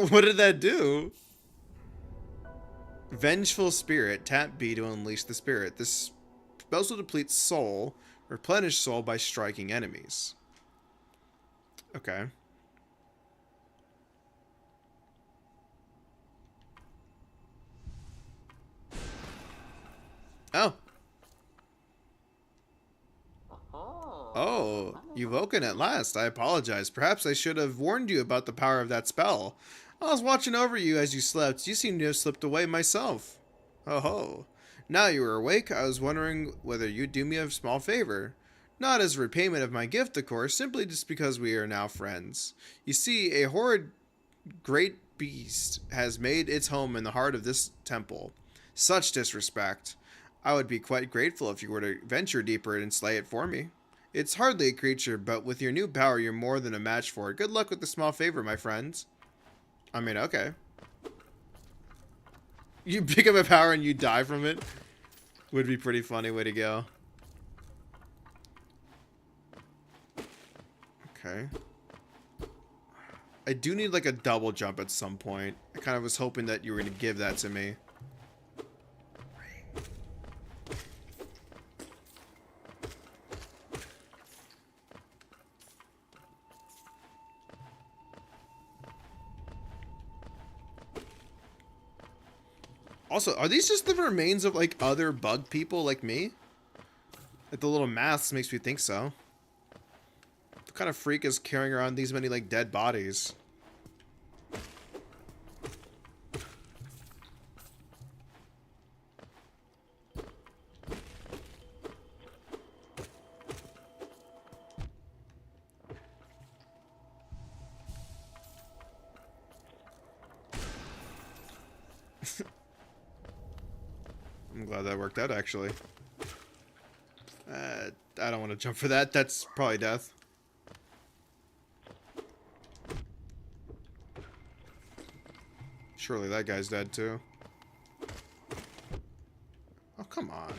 What did that do? Vengeful Spirit. Tap B to unleash the spirit. This spell also depletes soul. Replenish soul by striking enemies. Okay. Oh. Oh, you've woken at last. I apologize. Perhaps I should have warned you about the power of that spell. I was watching over you as you slept. You seem to have slipped away myself. Oh ho. Now you are awake, I was wondering whether you'd do me a small favor. Not as a repayment of my gift, of course, simply just because we are now friends. You see, a horrid great beast has made its home in the heart of this temple. Such disrespect. I would be quite grateful if you were to venture deeper and slay it for me. It's hardly a creature, but with your new power, you're more than a match for it. Good luck with the small favor, my friends. I mean, okay. You pick up a power and you die from it? Would be pretty funny way to go. Okay. I do need like a double jump at some point. I kind of was hoping that you were going to give that to me. Also, are these just the remains of like other bug people like me? Like the little maths makes me think so. What kind of freak is carrying around these many like dead bodies? I'm glad that worked out, actually. I don't want to jump for that. That's probably death. Surely that guy's dead, too. Oh, come on.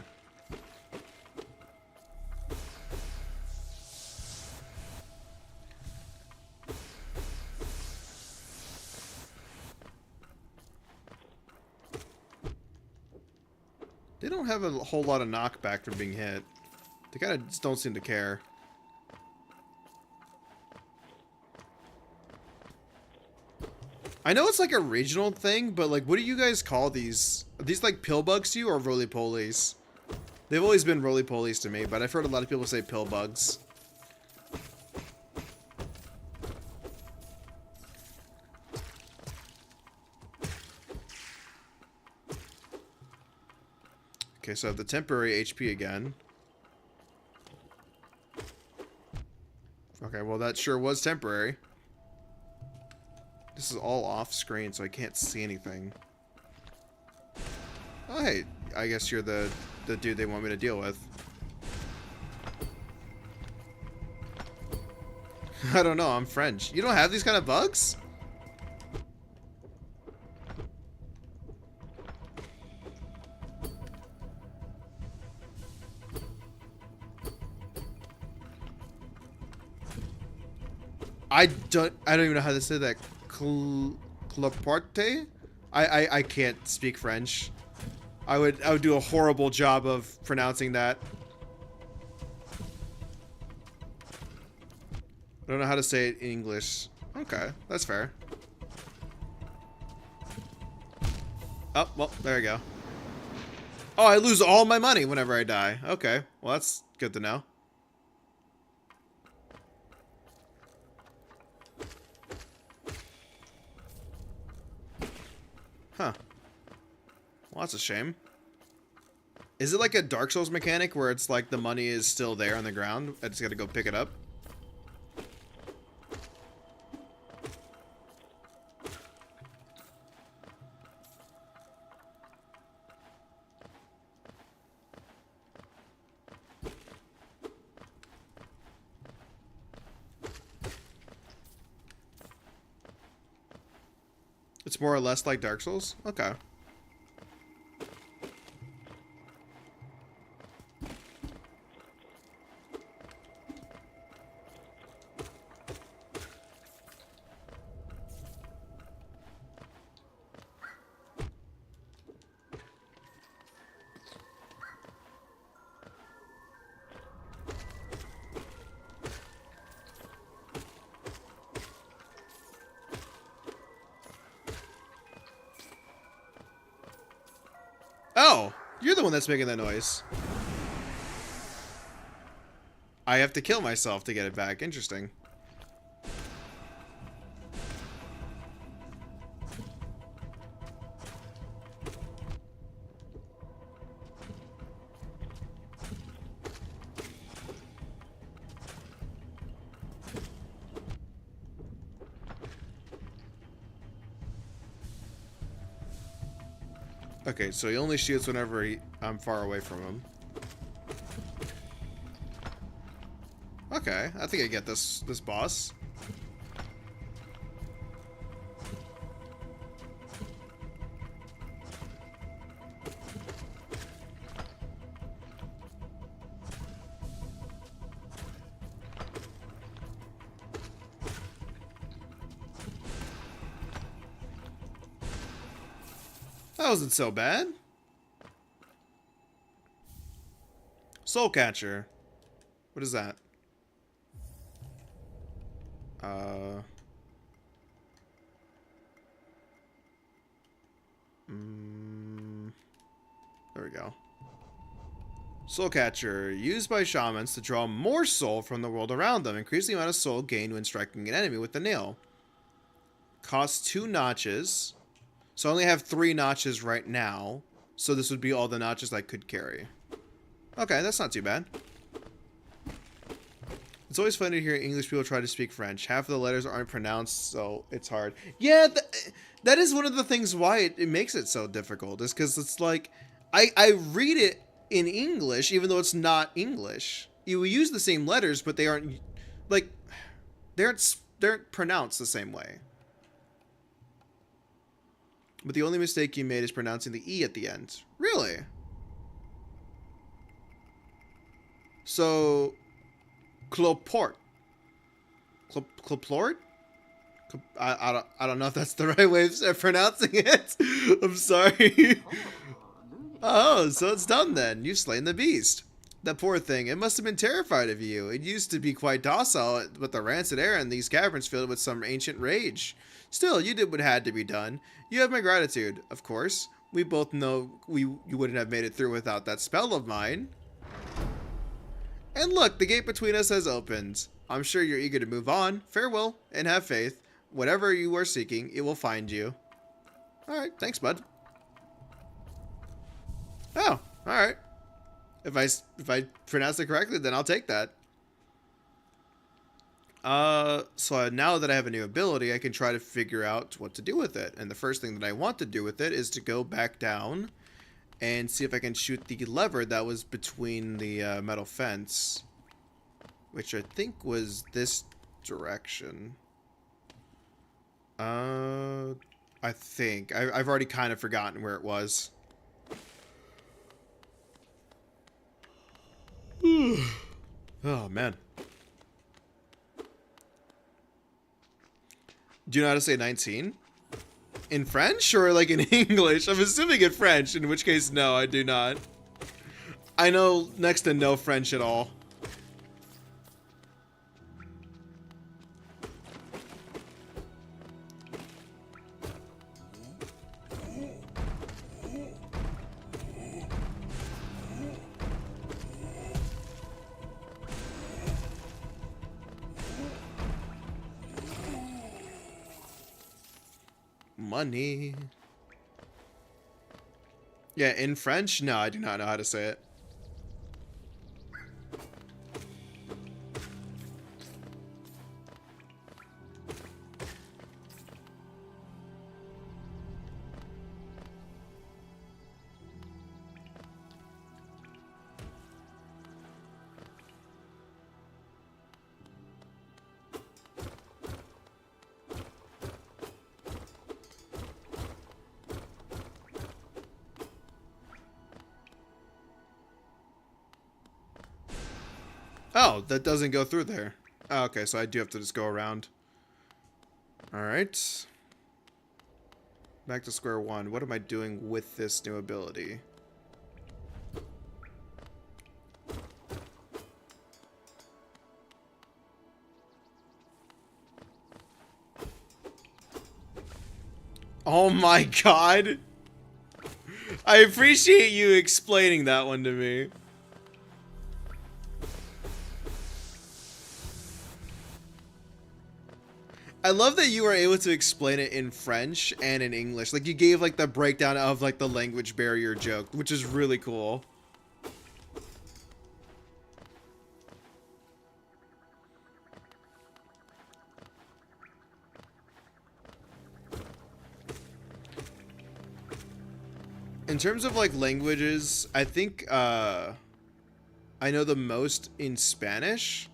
They don't have a whole lot of knockback from being hit. They kind of just don't seem to care. I know it's like a regional thing, but like, what do you guys call these? Are these like pill bugs to you or roly-polies? They've always been roly-polies to me, but I've heard a lot of people say pill bugs. Okay, so I have the temporary HP again. Okay, well that sure was temporary. This is all off screen, so I can't see anything. Oh, hey, I guess you're the dude they want me to deal with. I don't know, I'm French. You don't have these kind of bugs? I don't even know how to say that. Cloporte? I can't speak French. I would do a horrible job of pronouncing that. I don't know how to say it in English. Okay, that's fair. Oh, well, there you go. Oh, I lose all my money whenever I die. Okay, well, that's good to know. Huh. Well, that's a shame. Is it like a Dark Souls mechanic where it's like the money is still there on the ground? I just gotta go pick it up? It's more or less like Dark Souls? Okay. Oh, you're the one that's making that noise. I have to kill myself to get it back. Interesting. Okay, so he only shoots whenever I'm far away from him. Okay, I think I get this boss. That wasn't so bad. Soul Catcher. What is that? There we go. Soul Catcher. Used by shamans to draw more soul from the world around them. Increase the amount of soul gained when striking an enemy with the nail. Costs 2 notches. So I only have 3 notches right now. So this would be all the notches I could carry. Okay, that's not too bad. It's always funny to hear English people try to speak French. Half of the letters aren't pronounced, so it's hard. Yeah, that is one of the things why it makes it so difficult. Is because it's like, I read it in English, even though it's not English. You use the same letters, but they aren't, like, they aren't pronounced the same way. But the only mistake you made is pronouncing the E at the end. Really? So, Cloport. Cloplord? I don't know if that's the right way of pronouncing it. I'm sorry. Oh, so it's done then. You've slain the beast. That poor thing, it must have been terrified of you. It used to be quite docile, but the rancid air in these caverns filled with some ancient rage. Still, you did what had to be done. You have my gratitude, of course. We both know you wouldn't have made it through without that spell of mine. And look, the gate between us has opened. I'm sure you're eager to move on. Farewell, and have faith. Whatever you are seeking, it will find you. Alright, thanks, bud. Oh, alright. If I pronounce it correctly, then I'll take that. So now that I have a new ability, I can try to figure out what to do with it. And the first thing that I want to do with it is to go back down and see if I can shoot the lever that was between the metal fence, which I think was this direction. I think. I've already kind of forgotten where it was. Oh, man. Do you know how to say 19? In French or like in English? I'm assuming in French, in which case, no, I do not. I know next to no French at all. Money. Yeah, in French? No, I do not know how to say it. Oh, that doesn't go through there. Oh, okay, so I do have to just go around. Alright. Back to square one. What am I doing with this new ability? Oh my god! I appreciate you explaining that one to me. I love that you were able to explain it in French and in English. Like, you gave, like, the breakdown of, like, the language barrier joke, which is really cool. In terms of, like, languages, I think, I know the most in Spanish.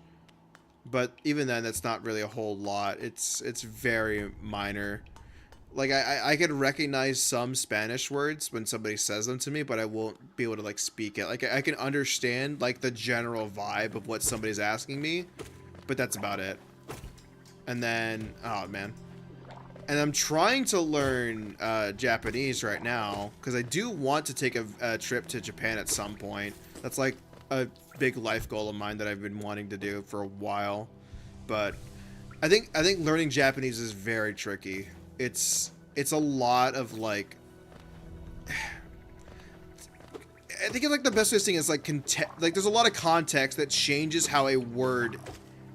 But even then, that's not really a whole lot. It's very minor. Like, I can recognize some Spanish words when somebody says them to me, but I won't be able to, like, speak it. Like, I can understand, like, the general vibe of what somebody's asking me, but that's about it. And then, oh, man. And I'm trying to learn Japanese right now, because I do want to take a trip to Japan at some point. That's, like, a big life goal of mine that I've been wanting to do for a while. But I think learning Japanese is very tricky. It's a lot of, like, I think like the best way to say is like there's a lot of context that changes how a word,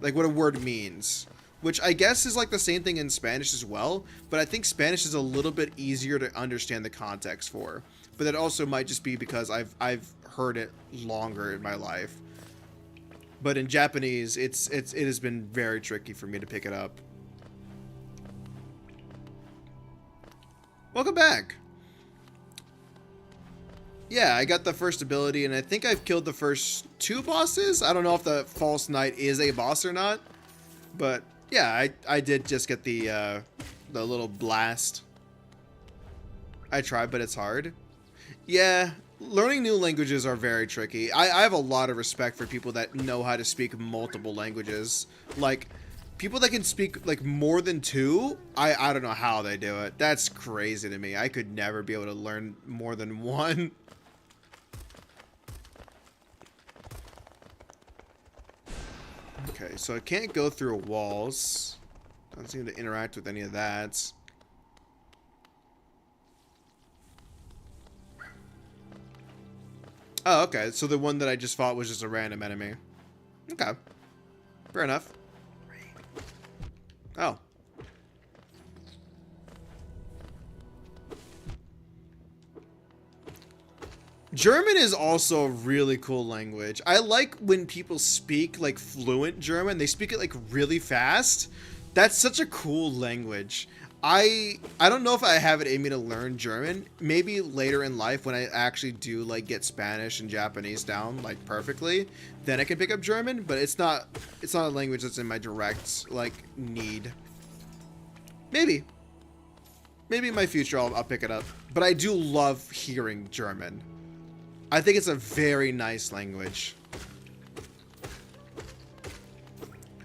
like what a word means, which I guess is like the same thing in Spanish as well, but I think Spanish is a little bit easier to understand the context for. But that also might just be because I've heard it longer in my life. But in Japanese, it has been very tricky for me to pick it up. Welcome back. Yeah, I got the first ability, and I think I've killed the first 2 bosses. I don't know if the False Knight is a boss or not, but yeah, I did just get the little blast. I tried, but it's hard. Yeah, learning new languages are very tricky. I have a lot of respect for people that know how to speak multiple languages. Like, people that can speak, like, more than 2, I don't know how they do it. That's crazy to me. I could never be able to learn more than 1. Okay, so I can't go through walls. Don't seem to interact with any of that. Oh, okay. So the one that I just fought was just a random enemy. Okay. Fair enough. Oh. German is also a really cool language. I like when people speak like fluent German. They speak it like really fast. That's such a cool language. I don't know if I have it in me to learn German. Maybe later in life when I actually do like get Spanish and Japanese down like perfectly, then I can pick up German, but it's not a language that's in my direct like need. Maybe in my future I'll pick it up. But I do love hearing German. I think it's a very nice language.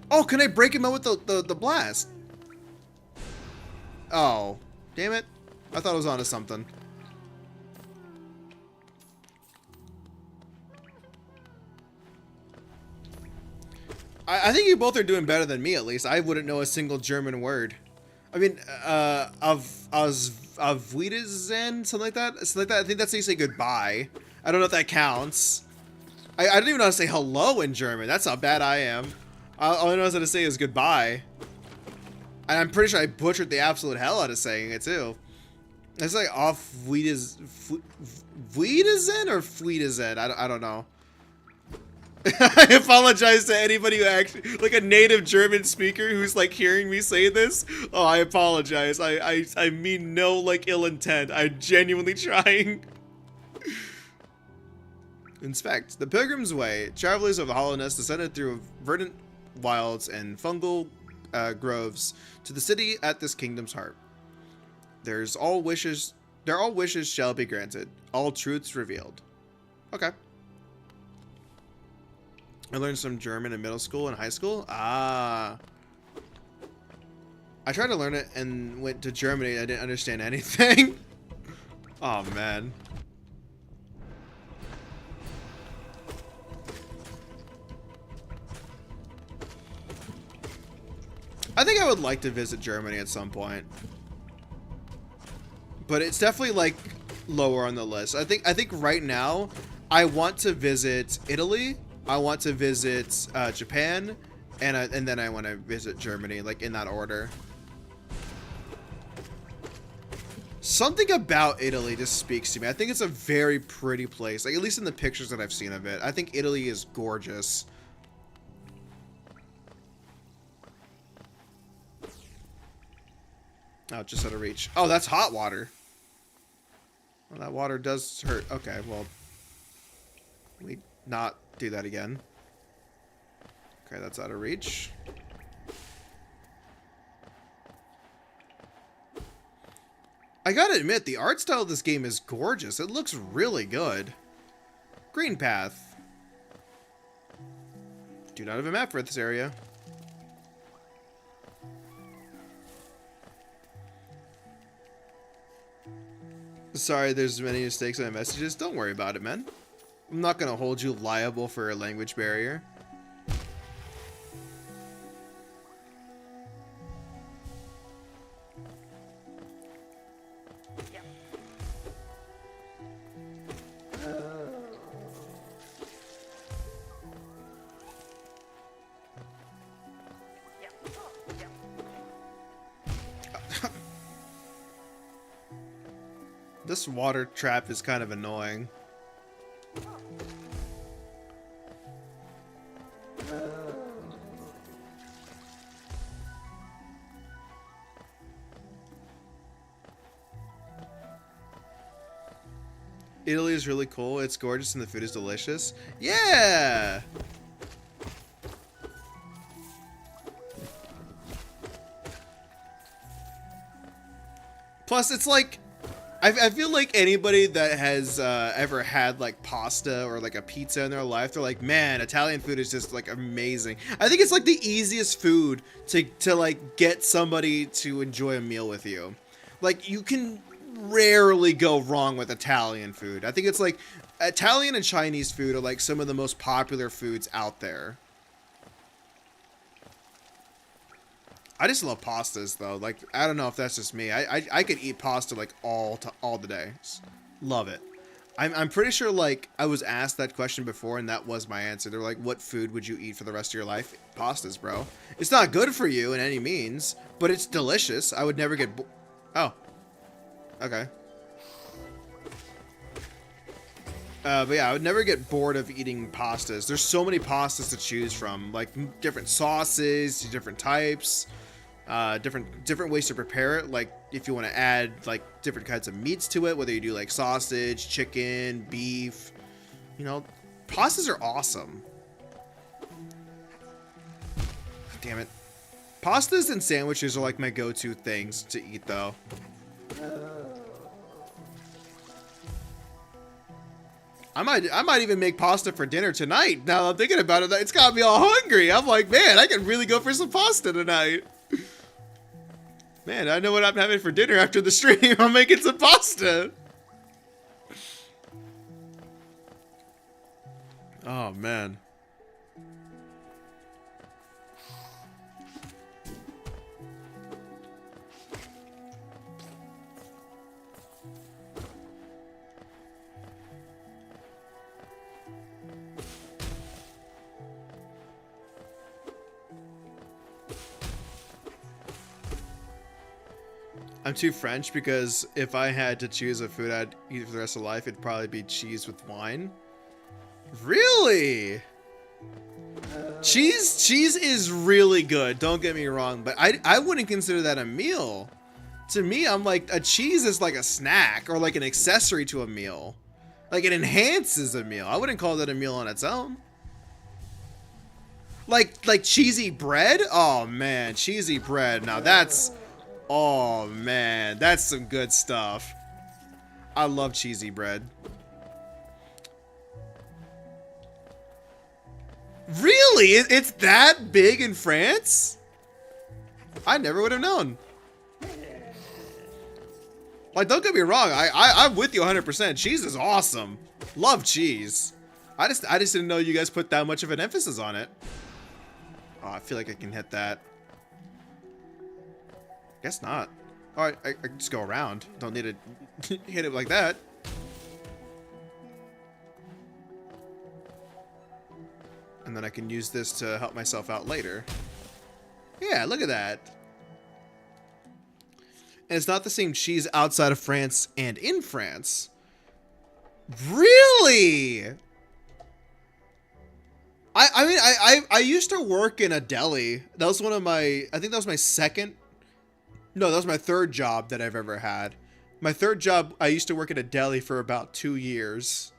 Oh, can I break him out with the blast? Oh, damn it. I thought I was onto something. I think you both are doing better than me, at least. I wouldn't know a single German word. I mean, of Wiedersehen, something like that? Something like that. I think that's how you say goodbye. I don't know if that counts. I don't even know how to say hello in German. That's how bad I am. All I know how to say is goodbye. And I'm pretty sure I butchered the absolute hell out of saying it, too. It's like off Wiedersehen or Fwiedersehen? I don't know. I apologize to anybody who actually, like a native German speaker who's like hearing me say this. Oh, I apologize. I mean no like ill intent. I'm genuinely trying. Inspect. The Pilgrim's Way. Travelers of the Hollowness descended through verdant wilds and fungal groves to the city at this kingdom's heart. Their all wishes shall be granted. All truths revealed. Okay. I learned some German in middle school and high school. Ah. I tried to learn it and went to Germany. I didn't understand anything. Oh, man. I think I would like to visit Germany at some point. But it's definitely like lower on the list. I think right now I want to visit Italy. I want to visit Japan, and then I want to visit Germany, like in that order. Something about Italy just speaks to me. I think it's a very pretty place, like at least in the pictures that I've seen of it. I think Italy is gorgeous. Oh, just out of reach. Oh, that's hot water. Well, that water does hurt. Okay, well, we not do that again. Okay, that's out of reach. I gotta admit, the art style of this game is gorgeous. It looks really good. Green path. Do not have a map for this area. Sorry, there's many mistakes in my messages. Don't worry about it, man. I'm not gonna hold you liable for a language barrier. This water trap is kind of annoying. Italy is really cool. It's gorgeous and the food is delicious. Yeah! Plus, it's like, I feel like anybody that has ever had like pasta or like a pizza in their life, they're like, man, Italian food is just like amazing. I think it's like the easiest food to like get somebody to enjoy a meal with you. Like you can rarely go wrong with Italian food. I think it's like Italian and Chinese food are like some of the most popular foods out there. I just love pastas though. Like, I don't know if that's just me. I could eat pasta like all the days. Love it. I'm pretty sure like I was asked that question before and that was my answer. They're like, what food would you eat for the rest of your life? Pastas, bro. It's not good for you in any means, but it's delicious. I would never get oh. Okay. But yeah, I would never get bored of eating pastas. There's so many pastas to choose from, like different sauces, different types, different ways to prepare it. Like if you want to add like different kinds of meats to it, whether you do like sausage, chicken, beef, you know, pastas are awesome. Damn it. Pastas and sandwiches are like my go-to things to eat though. I might even make pasta for dinner tonight. Now that I'm thinking about it, it's got me all hungry. I'm like, man, I can really go for some pasta tonight. Man, I know what I'm having for dinner after the stream. I'm making some pasta. Oh, man. I'm too French because if I had to choose a food I'd eat for the rest of life, it'd probably be cheese with wine. Really? Cheese is really good, don't get me wrong, but I wouldn't consider that a meal. To me, I'm like, a cheese is like a snack or like an accessory to a meal. Like it enhances a meal. I wouldn't call that a meal on its own. Like cheesy bread? Oh man, cheesy bread. Now that's... Oh man, that's some good stuff. I love cheesy bread. Really? It's that big in France? I never would have known. Like, don't get me wrong, I'm with you 100%. Cheese is awesome. Love cheese. I just didn't know you guys put that much of an emphasis on it. Oh, I feel like I can hit that. Guess not. Alright, I just go around. Don't need to hit it like that. And then I can use this to help myself out later. Yeah, look at that. And it's not the same cheese outside of France and in France. Really? I mean, I used to work in a deli. That was one of my... I think that was my second... No, that was my third job that I've ever had. My third job, I used to work at a deli for about 2 years.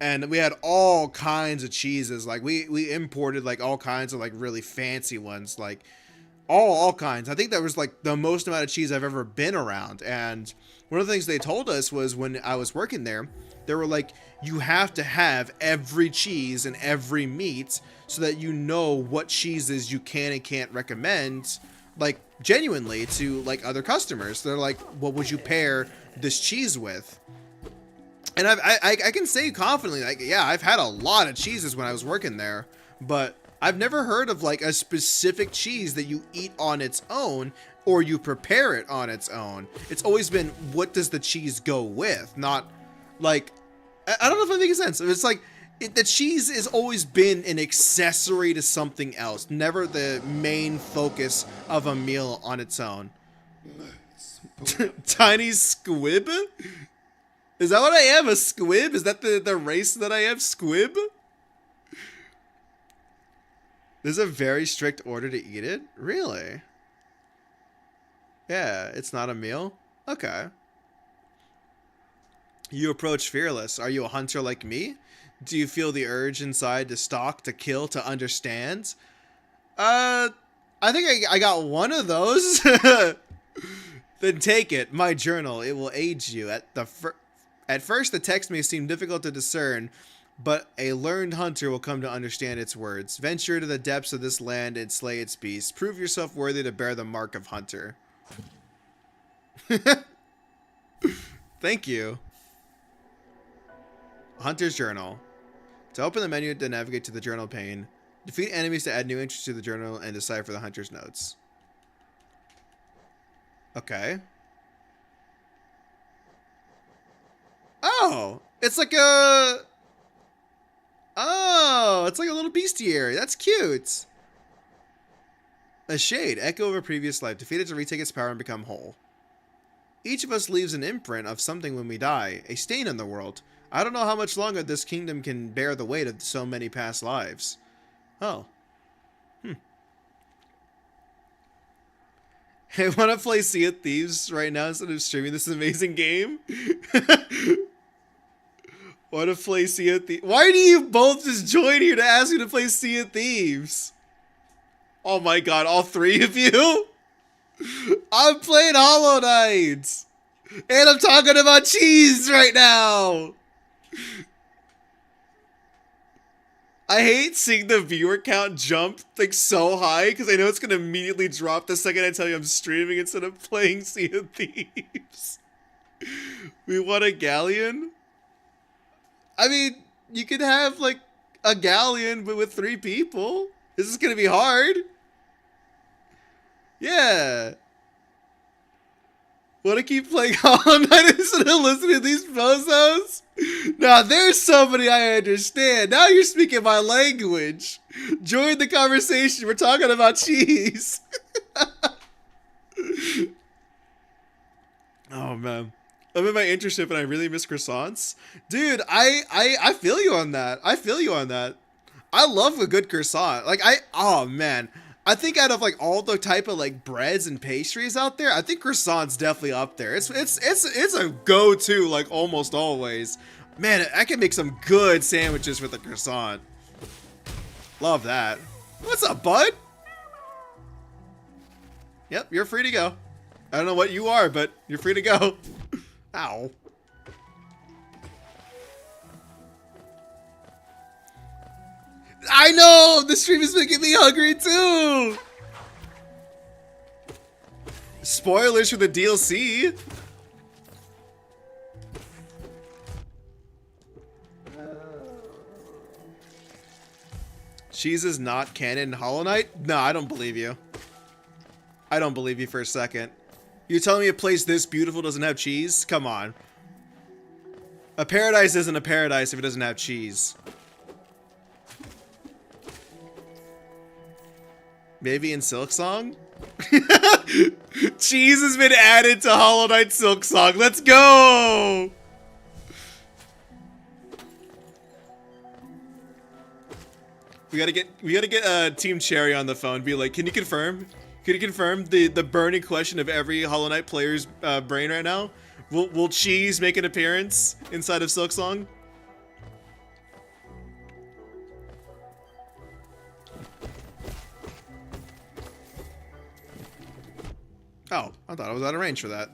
And we had all kinds of cheeses. Like, we imported, like, all kinds of, like, really fancy ones. Like, all kinds. I think that was, like, the most amount of cheese I've ever been around. And one of the things they told us was when I was working there, they were like, you have to have every cheese and every meat so that you know what cheeses you can and can't recommend, like, genuinely to like other customers. They're like, what would you pair this cheese with? And I can say confidently, like, yeah, I've had a lot of cheeses when I was working there, but I've never heard of like a specific cheese that you eat on its own or you prepare it on its own. It's always been, what does the cheese go with? Not like, I don't know if that makes sense. It's like, the cheese has always been an accessory to something else, never the main focus of a meal on its own. Tiny squib? Is that what I am? A squib? Is that the race that I am? Squib? There's a very strict order to eat it? Really? Yeah, it's not a meal? Okay. You approach fearless. Are you a hunter like me? Do you feel the urge inside to stalk, to kill, to understand? I think I got one of those. Then take it, my journal. It will aid you. At first, the text may seem difficult to discern, but a learned hunter will come to understand its words. Venture to the depths of this land and slay its beasts. Prove yourself worthy to bear the mark of hunter. Thank you. Hunter's Journal. To open the menu, to navigate to the journal pane. Defeat enemies to add new entries to the journal and decipher the hunter's notes. Okay. Oh, it's like a... Oh, it's like a little bestiary. That's cute. A shade, echo of a previous life, defeated to retake its power and become whole. Each of us leaves an imprint of something when we die, a stain on the world. I don't know how much longer this kingdom can bear the weight of so many past lives. Oh. I want to play Sea of Thieves right now instead of streaming this amazing game. Want to play Sea of Thieves? Why do you both just join here to ask me to play Sea of Thieves? Oh my god, all three of you? I'm playing Hollow Knight! And I'm talking about cheese right now! I hate seeing the viewer count jump like so high because I know it's gonna immediately drop the second I tell you I'm streaming instead of playing Sea of Thieves. We want a galleon? I mean, you could have like a galleon but with 3 people. This is gonna be hard. Yeah. Wanna keep playing Hollow Knight instead of listening to these bozos? Now there's somebody I understand. Now you're speaking my language. Join the conversation. We're talking about cheese. Oh man. I'm in my internship and I really miss croissants. Dude, I feel you on that. I feel you on that. I love a good croissant. Like oh man. I think out of like all the type of like breads and pastries out there, I think croissant's definitely up there. It's a go-to like almost always. Man, I can make some good sandwiches with a croissant. Love that. What's up, bud? Yep, you're free to go. I don't know what you are, but you're free to go. Ow. I know! The stream is making me hungry too! Spoilers for the DLC. Cheese is not canon in Hollow Knight? No, I don't believe you. I don't believe you for a second. You're telling me a place this beautiful doesn't have cheese? Come on. A paradise isn't a paradise if it doesn't have cheese. Maybe in Silksong? Cheese has been added to Hollow Knight Silksong. Let's go! We gotta get Team Cherry on the phone. Be like, can you confirm? Can you confirm the burning question of every Hollow Knight player's brain right now? Will cheese make an appearance inside of Silksong? Oh, I thought I was out of range for that.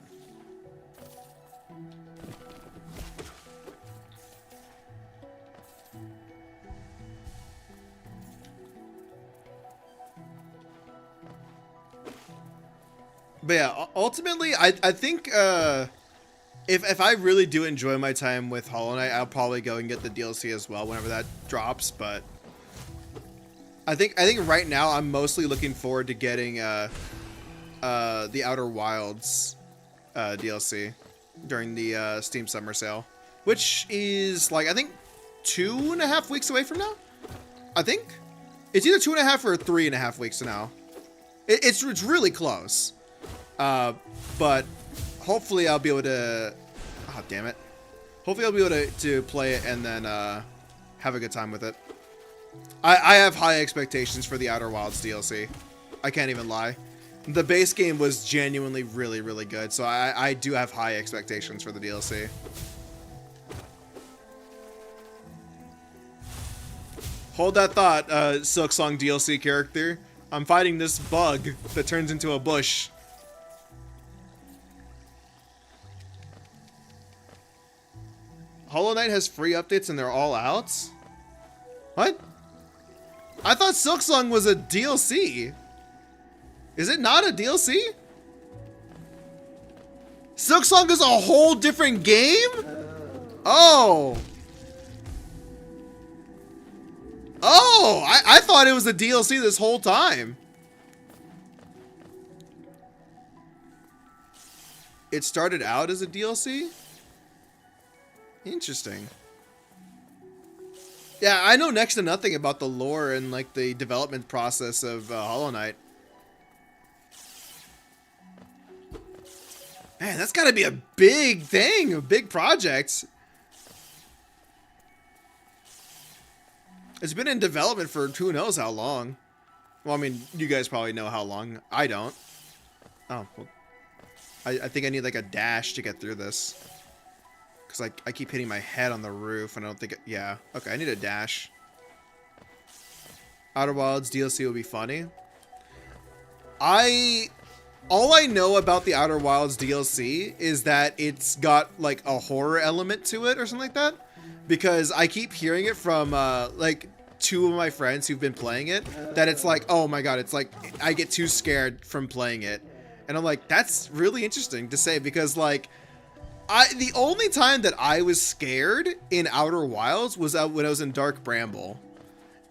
But yeah, ultimately, I think if I really do enjoy my time with Hollow Knight, I'll probably go and get the DLC as well whenever that drops. But I think right now I'm mostly looking forward to getting the Outer Wilds DLC during the Steam Summer Sale, which is like I think 2.5 weeks away from now. I think it's either 2.5 or 3.5 weeks now. It's really close. But hopefully I'll be able to, oh damn it. Hopefully I'll be able to play it and then, have a good time with it. I have high expectations for the Outer Wilds DLC. I can't even lie. The base game was genuinely really, really good. So I do have high expectations for the DLC. Hold that thought, Silksong DLC character. I'm fighting this bug that turns into a bush. Hollow Knight has free updates and they're all out? What? I thought Silksong was a DLC. Is it not a DLC? Silksong is a whole different game? Oh. Oh, I thought it was a DLC this whole time. it started out as a DLC? Interesting. Yeah, I know next to nothing about the lore and like the development process of Hollow Knight. Man, that's got to be a big thing, a big project. It's been in development for who knows how long. Well, I mean, you guys probably know how long. I don't. Oh, well, I think I need like a dash to get through this. Because I keep hitting my head on the roof and I don't think it, yeah. Okay, I need a dash. Outer Wilds DLC will be funny. All I know about the Outer Wilds DLC is that it's got like a horror element to it or something like that. Because I keep hearing it from like 2 of my friends who've been playing it, that it's like, oh my god, it's like I get too scared from playing it. And I'm like, that's really interesting to say, because like the only time that I was scared in Outer Wilds was when I was in Dark Bramble.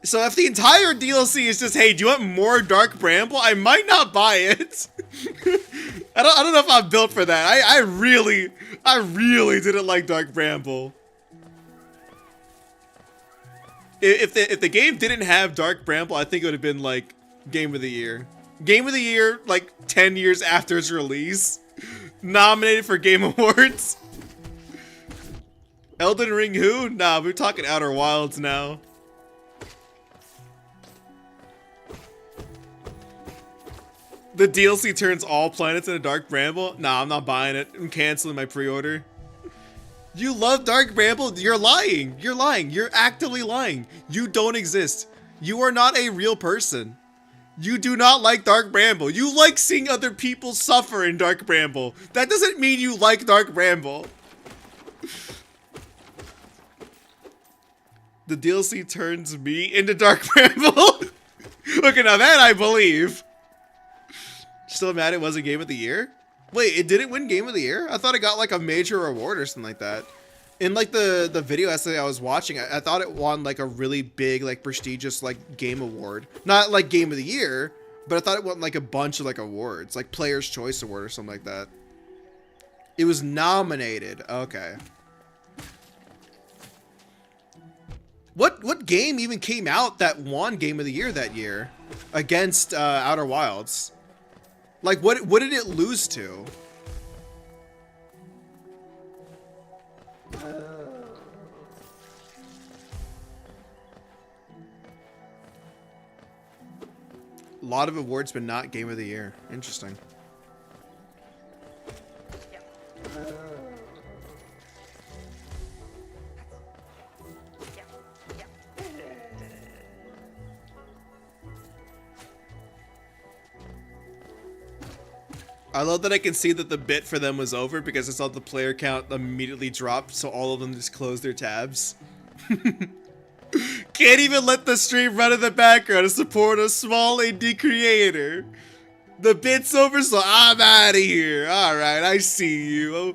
So if the entire DLC is just, hey, do you want more Dark Bramble? I might not buy it. I don't know if I'm built for that. I really didn't like Dark Bramble. If the game didn't have Dark Bramble, I think it would have been like Game of the Year. Game of the Year, like 10 years after its release. Nominated for Game Awards. Elden Ring who? Nah, we're talking Outer Wilds now. The DLC turns all planets into Dark Bramble? Nah, I'm not buying it. I'm canceling my pre-order. You love Dark Bramble? You're lying. You're lying. You're actively lying. You don't exist. You are not a real person. You do not like Dark Bramble. You like seeing other people suffer in Dark Bramble. That doesn't mean you like Dark Bramble. The DLC turns me into Dark Bramble? Okay, now that I believe. Still mad it wasn't Game of the Year? Wait, it didn't win Game of the Year? I thought it got like a major award or something like that. In like the video essay I was watching, I thought it won like a really big, like prestigious like game award. Not like Game of the Year, but I thought it won like a bunch of like awards, like Player's Choice Award or something like that. It was nominated. Okay. What game even came out that won Game of the Year that year against Outer Wilds? Like what did it lose to? A lot of awards, but not Game of the Year. Interesting. I love that I can see that the bit for them was over because I saw the player count immediately drop, so all of them just closed their tabs. Can't even let the stream run in the background to support a small indie creator. The bit's over, so I'm out of here. Alright, I see you. Oh,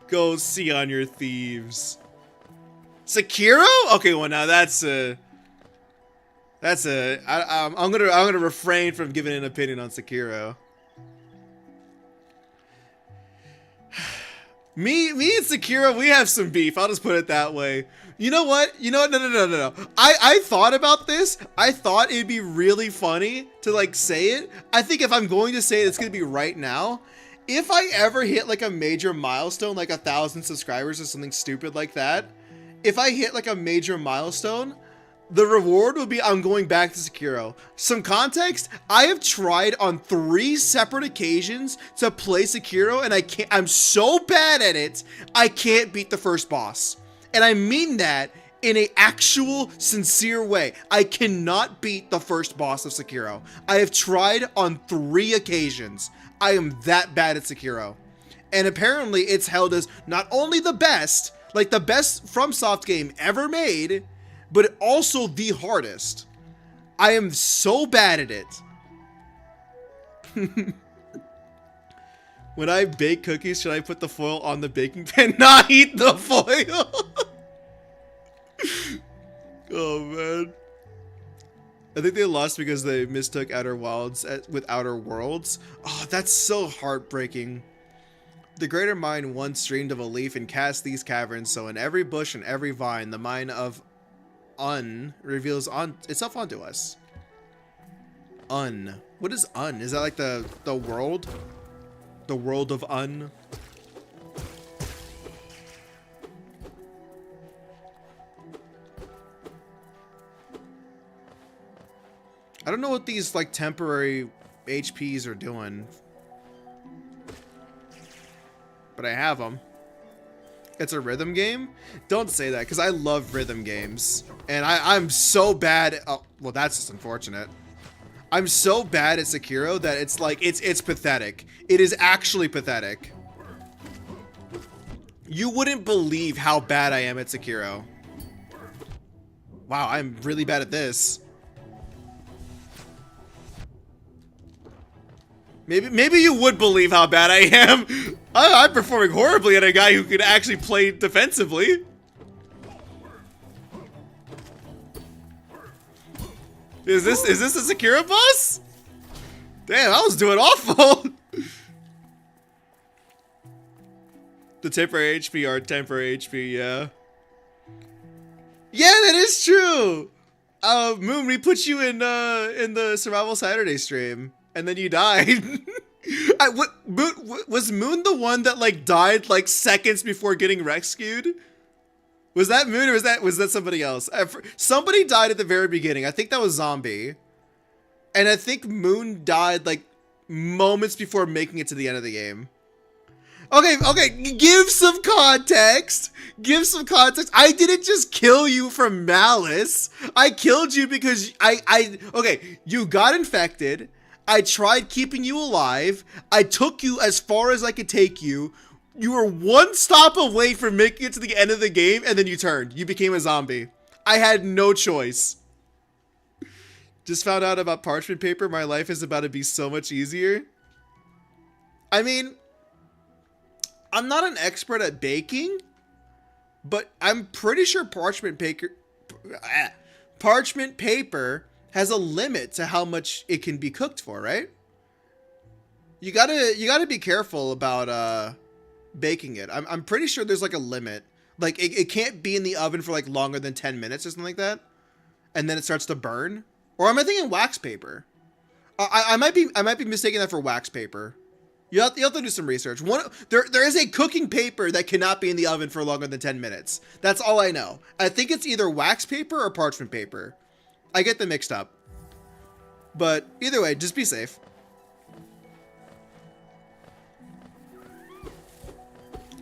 go see on your thieves. Sekiro? Okay, well now I'm gonna refrain from giving an opinion on Sekiro. Me and Sekiro, we have some beef. I'll just put it that way. You know what? No. I thought about this. I thought it'd be really funny to like say it. I think if I'm going to say it, it's gonna be right now. If I ever hit like a major milestone, like 1,000 subscribers or something stupid like that, if I hit like a major milestone, the reward will be I'm going back to Sekiro. Some context, I have tried on 3 separate occasions to play Sekiro and I'm so bad at it, I can't beat the first boss. And I mean that in an actual sincere way. I cannot beat the first boss of Sekiro. I have tried on 3 occasions. I am that bad at Sekiro. And apparently it's held as not only the best, like the best FromSoft game ever made, but also the hardest. I am so bad at it. When I bake cookies, should I put the foil on the baking pan? Not eat the foil. Oh man. I think they lost because they mistook Outer Wilds with Outer Worlds. Oh, that's so heartbreaking. The greater mind once dreamed of a leaf and cast these caverns, so in every bush and every vine, the mind of reveals itself onto us. What is Is that like the world? The world of I don't know what these like temporary HPs are doing, but I have them. It's a rhythm game? Don't say that, because I love rhythm games. And I'm so bad at, oh, well, that's just unfortunate. I'm so bad at Sekiro that it's like, it's pathetic. It is actually pathetic. You wouldn't believe how bad I am at Sekiro. Wow, I'm really bad at this. Maybe you would believe how bad I am. I'm performing horribly at a guy who can actually play defensively. Is this a Sekiro boss? Damn, I was doing awful. The temporary HP are temporary HP, yeah. Yeah, that is true. Moon, we put you in the Survival Saturday stream, and then you died. Was Moon the one that like died like seconds before getting rescued? Was that Moon, or was that somebody else? Somebody died at the very beginning. I think that was Zombie, and I think Moon died like moments before making it to the end of the game. Okay, give some context. Give some context. I didn't just kill you from malice. I killed you because okay, you got infected. I tried keeping you alive. I took you as far as I could take you. You were one stop away from making it to the end of the game, and then you turned. You became a zombie. I had no choice. Just found out about parchment paper. My life is about to be so much easier. I mean, I'm not an expert at baking, but I'm pretty sure parchment paper has a limit to how much it can be cooked for, right? You gotta be careful about baking it. I'm pretty sure there's like a limit. Like it can't be in the oven for like longer than 10 minutes or something like that, and then it starts to burn. Or am I thinking wax paper? I might be mistaking that for wax paper. You have to do some research. There is a cooking paper that cannot be in the oven for longer than 10 minutes. That's all I know. I think it's either wax paper or parchment paper. I get them mixed up. But either way, just be safe.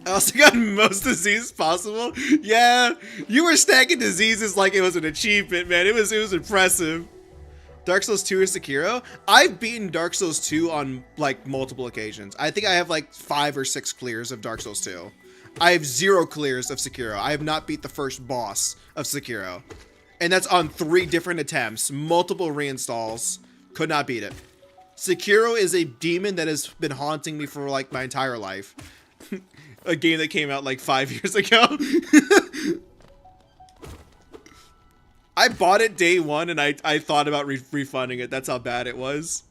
I also got most diseases possible. Yeah, you were stacking diseases like it was an achievement, man. It was impressive. Dark Souls 2 or Sekiro? I've beaten Dark Souls 2 on like multiple occasions. I think I have like 5 or 6 clears of Dark Souls 2. I have 0 clears of Sekiro. I have not beat the first boss of Sekiro. And that's on 3 different attempts, multiple reinstalls. Could not beat it. Sekiro is a demon that has been haunting me for like my entire life. A game that came out like 5 years ago. I bought it day one and I thought about refunding it. That's how bad it was.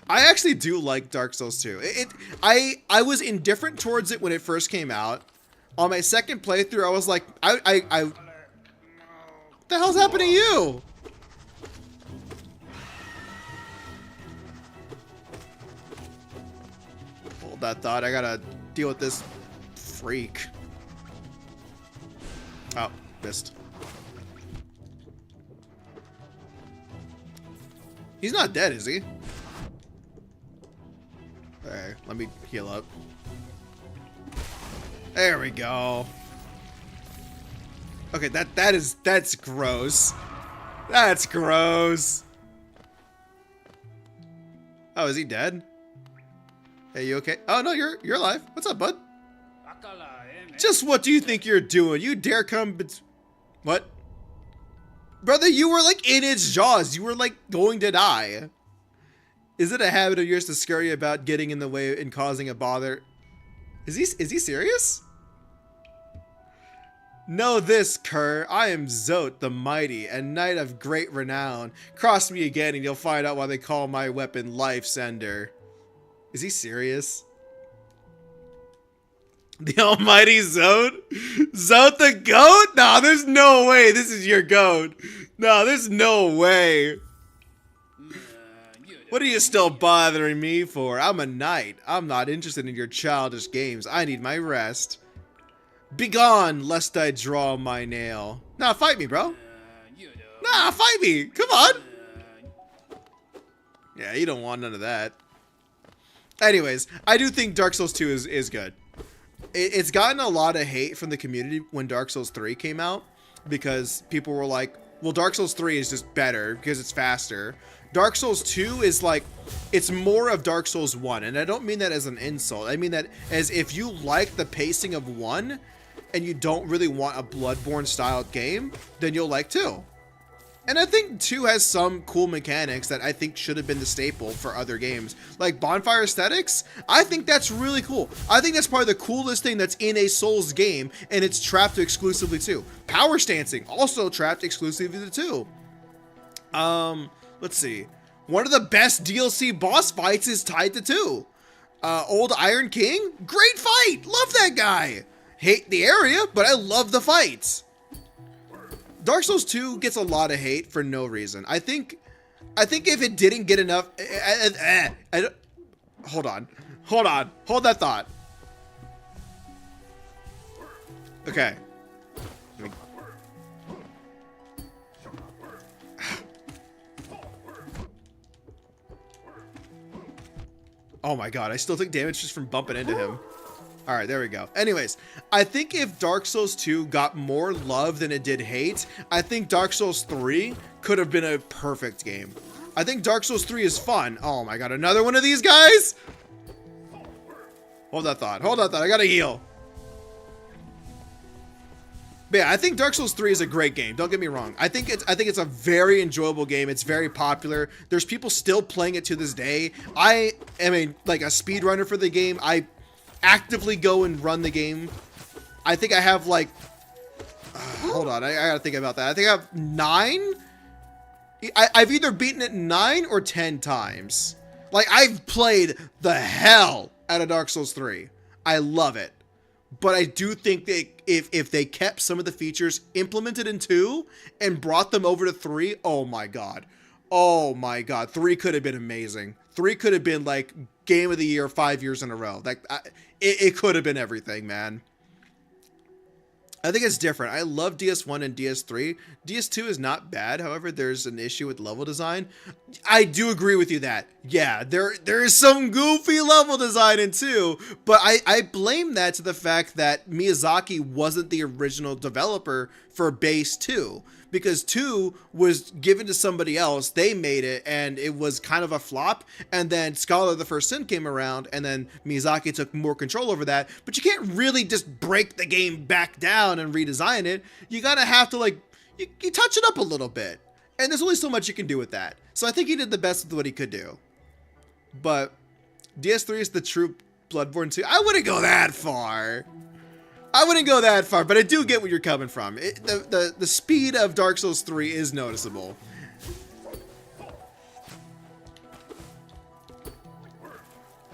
I actually do like Dark Souls 2. I was indifferent towards it when it first came out. On my second playthrough, I was like, what the hell's happening to you? Hold that thought. I gotta deal with this freak. Oh, missed. He's not dead, is he? Okay, let me heal up. There we go. Okay, that's gross. That's gross. Oh, is he dead? Hey, you okay? Oh no, you're alive. What's up, bud? Just what do you think you're doing? You dare come what? Brother, you were like in its jaws. You were like going to die. Is it a habit of yours to scare you about getting in the way and causing a bother? Is he serious? Know this, Kerr. I am Zote the Mighty, and knight of great renown. Cross me again and you'll find out why they call my weapon Life Sender. Is he serious? The almighty Zode? Zode the goat? Nah, there's no way this is your goat. Nah, there's no way. What are you still bothering me for? I'm a knight. I'm not interested in your childish games. I need my rest. Begone, lest I draw my nail. Nah, fight me, bro. Nah, fight me. Come on. Yeah, you don't want none of that. Anyways, I do think Dark Souls 2 is good. It's gotten a lot of hate from the community when Dark Souls 3 came out, because people were like, well, Dark Souls 3 is just better because it's faster. Dark Souls 2 is like, it's more of Dark Souls 1, and I don't mean that as an insult. I mean that as if you like the pacing of 1 and you don't really want a Bloodborne styled game, then you'll like 2. And I think 2 has some cool mechanics that I think should have been the staple for other games. Like bonfire aesthetics, I think that's really cool. I think that's probably the coolest thing that's in a Souls game, and it's trapped exclusively to 2. Power stancing, also trapped exclusively to 2. Let's see. One of the best DLC boss fights is tied to 2. Old Iron King, great fight! Love that guy! Hate the area, but I love the fights. Dark Souls 2 gets a lot of hate for no reason. I think if it didn't get enough, hold on, hold that thought. Okay. Oh my god, I still take damage just from bumping into him. All right, there we go. Anyways, I think if Dark Souls 2 got more love than it did hate, I think Dark Souls 3 could have been a perfect game. I think Dark Souls 3 is fun. Oh my god, another one of these guys? Hold that thought. Hold that thought. I gotta heal. But yeah, I think Dark Souls 3 is a great game. Don't get me wrong. I think it's a very enjoyable game. It's very popular. There's people still playing it to this day. I am like a speedrunner for the game. I actively go and run the game. I think I have like hold on, I gotta think about that. I think I have 9. I've either beaten it 9 or 10 times. Like, I've played the hell out of Dark Souls 3. I love it. But I do think that if they kept some of the features implemented in 2 and brought them over to 3, oh my god. Oh my god. 3 could have been amazing. 3 could have been like game of the year 5 years in a row. Like, it could have been everything, man. I think it's different. I love DS1 and DS3. DS2 is not bad. However, there's an issue with level design. I do agree with you that, yeah, there is some goofy level design in 2, but I blame that to the fact that Miyazaki wasn't the original developer for base 2. Because 2 was given to somebody else, they made it, and it was kind of a flop, and then Scholar of the First Sin came around, and then Miyazaki took more control over that, but you can't really just break the game back down and redesign it. You gotta have to, like, you touch it up a little bit, and there's only so much you can do with that. So I think he did the best with what he could do. But DS3 is the true Bloodborne 2. I wouldn't go that far. I wouldn't go that far, but I do get where you're coming from. The speed of Dark Souls 3 is noticeable.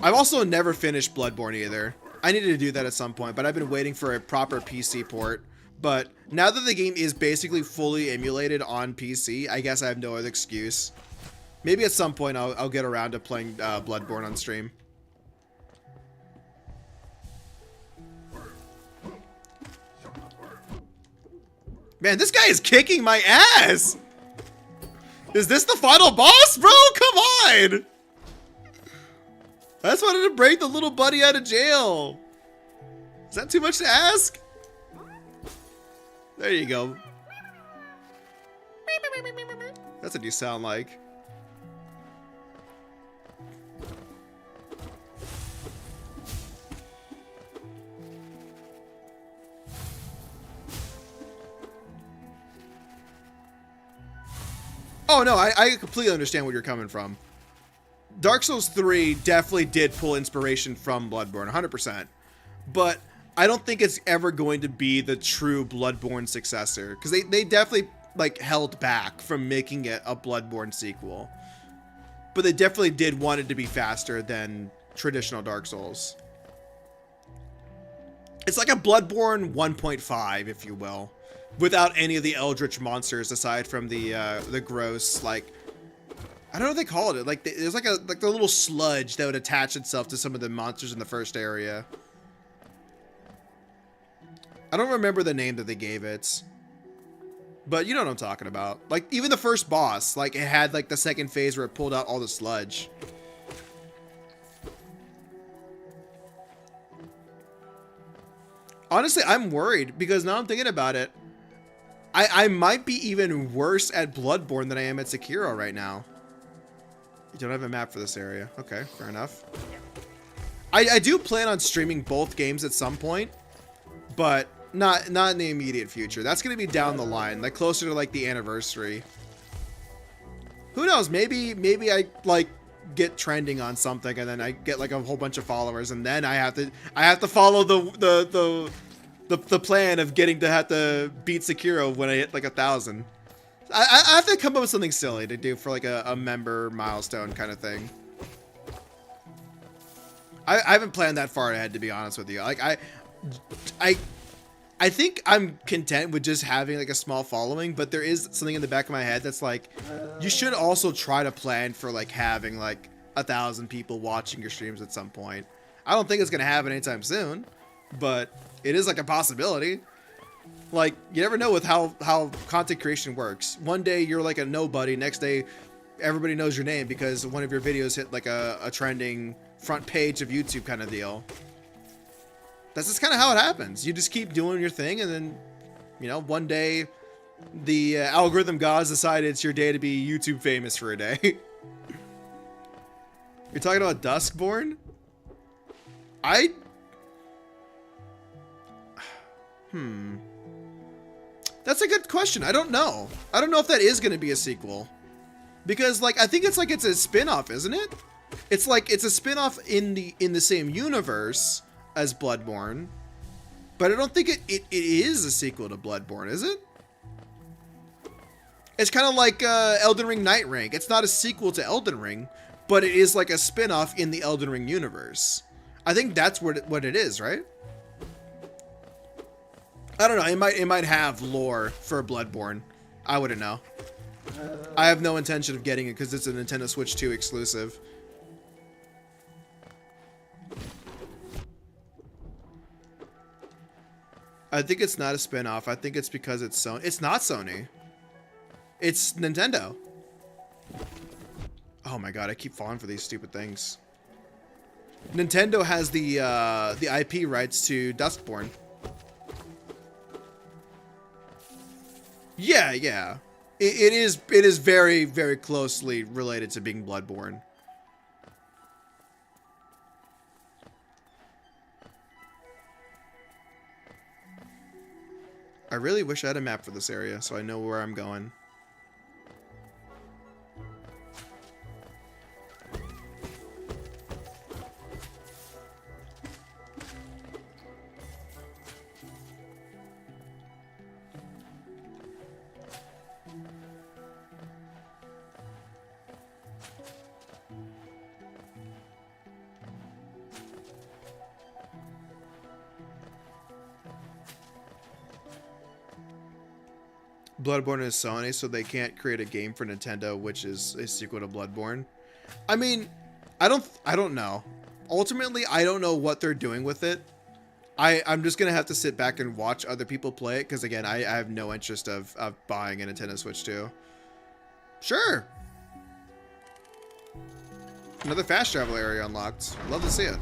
I've also never finished Bloodborne either. I needed to do that at some point, but I've been waiting for a proper PC port. But now that the game is basically fully emulated on PC, I guess I have no other excuse. Maybe at some point I'll get around to playing Bloodborne on stream. Man, this guy is kicking my ass! Is this the final boss, bro? Come on! I just wanted to break the little buddy out of jail. Is that too much to ask? There you go. That's what you sound like. Oh no, I completely understand where you're coming from. Dark Souls 3 definitely did pull inspiration from Bloodborne, 100%. But I don't think it's ever going to be the true Bloodborne successor, because they definitely like held back from making it a Bloodborne sequel. But they definitely did want it to be faster than traditional Dark Souls. It's like a Bloodborne 1.5, if you will, without any of the eldritch monsters aside from the gross, like, I don't know what they called it. Like there's like the little sludge that would attach itself to some of the monsters in the first area. I don't remember the name that they gave it, but you know what I'm talking about. Like even the first boss, like it had like the second phase where it pulled out all the sludge. Honestly, I'm worried because now I'm thinking about it. I might be even worse at Bloodborne than I am at Sekiro right now. You don't have a map for this area. Okay, fair enough. I do plan on streaming both games at some point, but not in the immediate future. That's going to be down the line, like closer to like the anniversary. Who knows? Maybe I like get trending on something and then I get like a whole bunch of followers and then I have to follow the plan of getting to have to beat Sekiro when I hit like 1,000. I have to come up with something silly to do for like a member milestone kind of thing. I haven't planned that far ahead, to be honest with you. Like I think I'm content with just having like a small following, but there is something in the back of my head that's like, you should also try to plan for like having like 1,000 people watching your streams at some point. I don't think it's gonna happen anytime soon, but it is like a possibility. Like, you never know with how content creation works. One day you're like a nobody, next day everybody knows your name because one of your videos hit like a trending front page of YouTube kind of deal. That's just kind of how it happens. You just keep doing your thing and then, you know, one day the algorithm gods decide it's your day to be YouTube famous for a day. You're talking about Duskborn? That's a good question. I don't know. I don't know if that is going to be a sequel. Because, like, I think it's a spin-off, isn't it? It's like, it's a spin-off in the same universe as Bloodborne. But I don't think it is a sequel to Bloodborne, is it? It's kind of like Elden Ring Night Rank. It's not a sequel to Elden Ring, but it is like a spin-off in the Elden Ring universe. I think that's what it is, right? I don't know. It might have lore for Bloodborne. I wouldn't know. I have no intention of getting it because it's a Nintendo Switch 2 exclusive. I think it's not a spin-off. I think it's because it's Sony. It's not Sony. It's Nintendo. Oh my god, I keep falling for these stupid things. Nintendo has the IP rights to Duskborn. Yeah. It is very, very closely related to being Bloodborne. I really wish I had a map for this area so I know where I'm going. Bloodborne is Sony, so they can't create a game for Nintendo, which is a sequel to Bloodborne. I mean, I don't know. Ultimately, I don't know what they're doing with it. I'm just gonna have to sit back and watch other people play it, because again, I have no interest of buying a Nintendo Switch 2. Sure. Another fast travel area unlocked. Love to see it.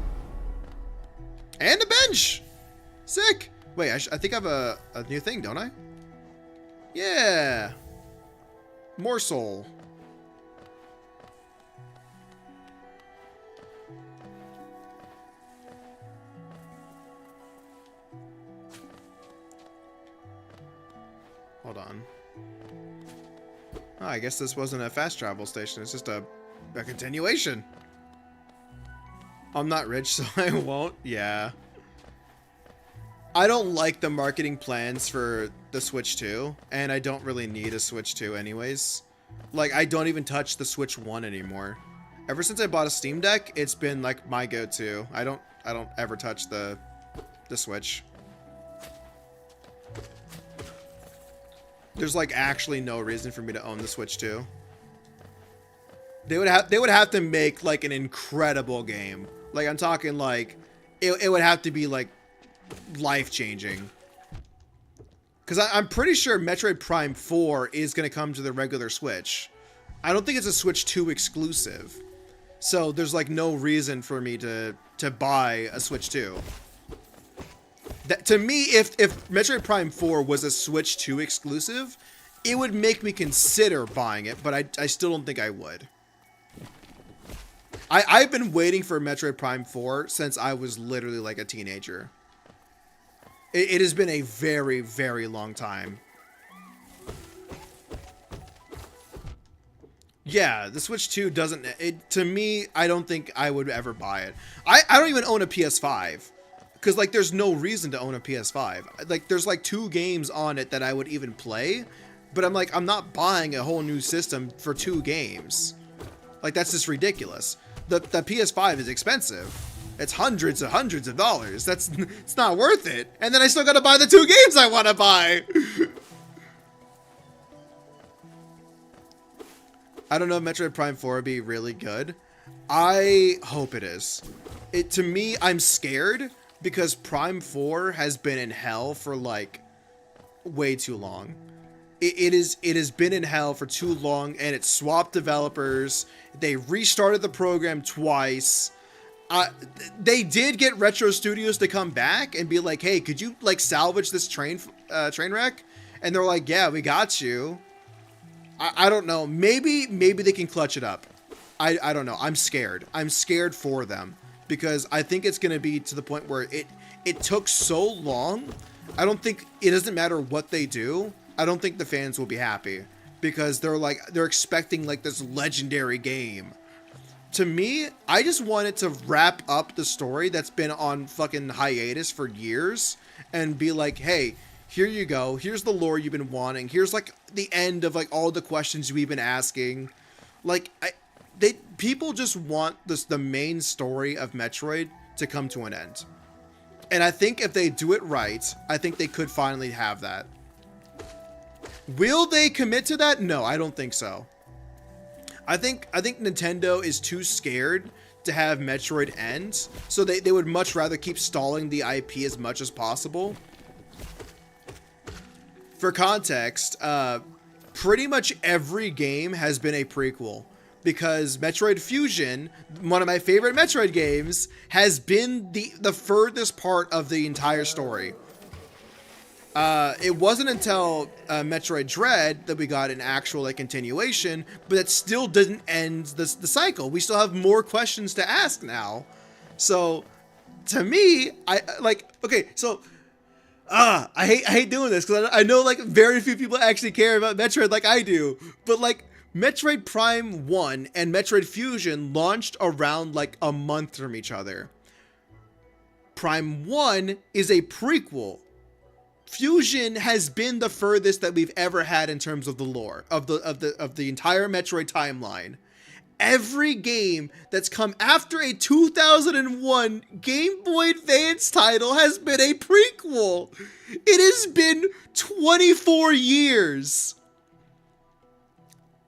And a bench! Sick! Wait, I think I have a new thing, don't I? Yeah. Morsel. Hold on. Oh, I guess this wasn't a fast travel station. It's just a continuation. I'm not rich, so I won't. Yeah. I don't like the marketing plans for the Switch 2, and I don't really need a Switch 2 anyways. Like, I don't even touch the Switch 1 anymore. Ever since I bought a Steam Deck, it's been like my go-to. I don't ever touch the Switch. There's like actually no reason for me to own the Switch 2. They would have to make like an incredible game. Like I'm talking like it would have to be like life changing. Because I'm pretty sure Metroid Prime 4 is going to come to the regular Switch. I don't think it's a Switch 2 exclusive. So there's like no reason for me to buy a Switch 2. That, to me, if Metroid Prime 4 was a Switch 2 exclusive, it would make me consider buying it, but I still don't think I would. I've been waiting for Metroid Prime 4 since I was literally like a teenager. It has been a very, very long time. Yeah, the Switch 2 doesn't... to me, I don't think I would ever buy it. I don't even own a PS5. Because, like, there's no reason to own a PS5. Like, there's, like, 2 games on it that I would even play. But I'm like, I'm not buying a whole new system for 2 games. Like, that's just ridiculous. The PS5 is expensive. It's hundreds of dollars. It's not worth it. And then I still gotta buy the 2 games I want to buy. I don't know if Metroid Prime 4 would be really good. I hope it is. To me, I'm scared because Prime 4 has been in hell for like way too long. It has been in hell for too long, and it swapped developers. They restarted the program twice. They did get Retro Studios to come back and be like, hey, could you like salvage this train wreck? And they're like, yeah, we got you. I don't know. Maybe they can clutch it up. I don't know. I'm scared. I'm scared for them because I think it's going to be to the point where it took so long. I don't think it doesn't matter what they do. I don't think the fans will be happy because they're expecting like this legendary game. To me, I just wanted to wrap up the story that's been on fucking hiatus for years and be like, hey, here you go. Here's the lore you've been wanting. Here's like the end of like all the questions we've been asking. Like people just want the main story of Metroid to come to an end. And I think if they do it right, I think they could finally have that. Will they commit to that? No, I don't think so. I think Nintendo is too scared to have Metroid end, so they would much rather keep stalling the IP as much as possible. For context, pretty much every game has been a prequel because Metroid Fusion, one of my favorite Metroid games, has been the furthest part of the entire story. It wasn't until Metroid Dread that we got an actual like continuation, but that still didn't end the cycle. We still have more questions to ask now. So, to me, I hate doing this because I know like very few people actually care about Metroid like I do, but like Metroid Prime 1 and Metroid Fusion launched around like a month from each other. Prime 1 is a prequel. Fusion has been the furthest that we've ever had in terms of the lore of the entire Metroid timeline. Every game that's come after a 2001 Game Boy Advance title has been a prequel. It has been 24 years.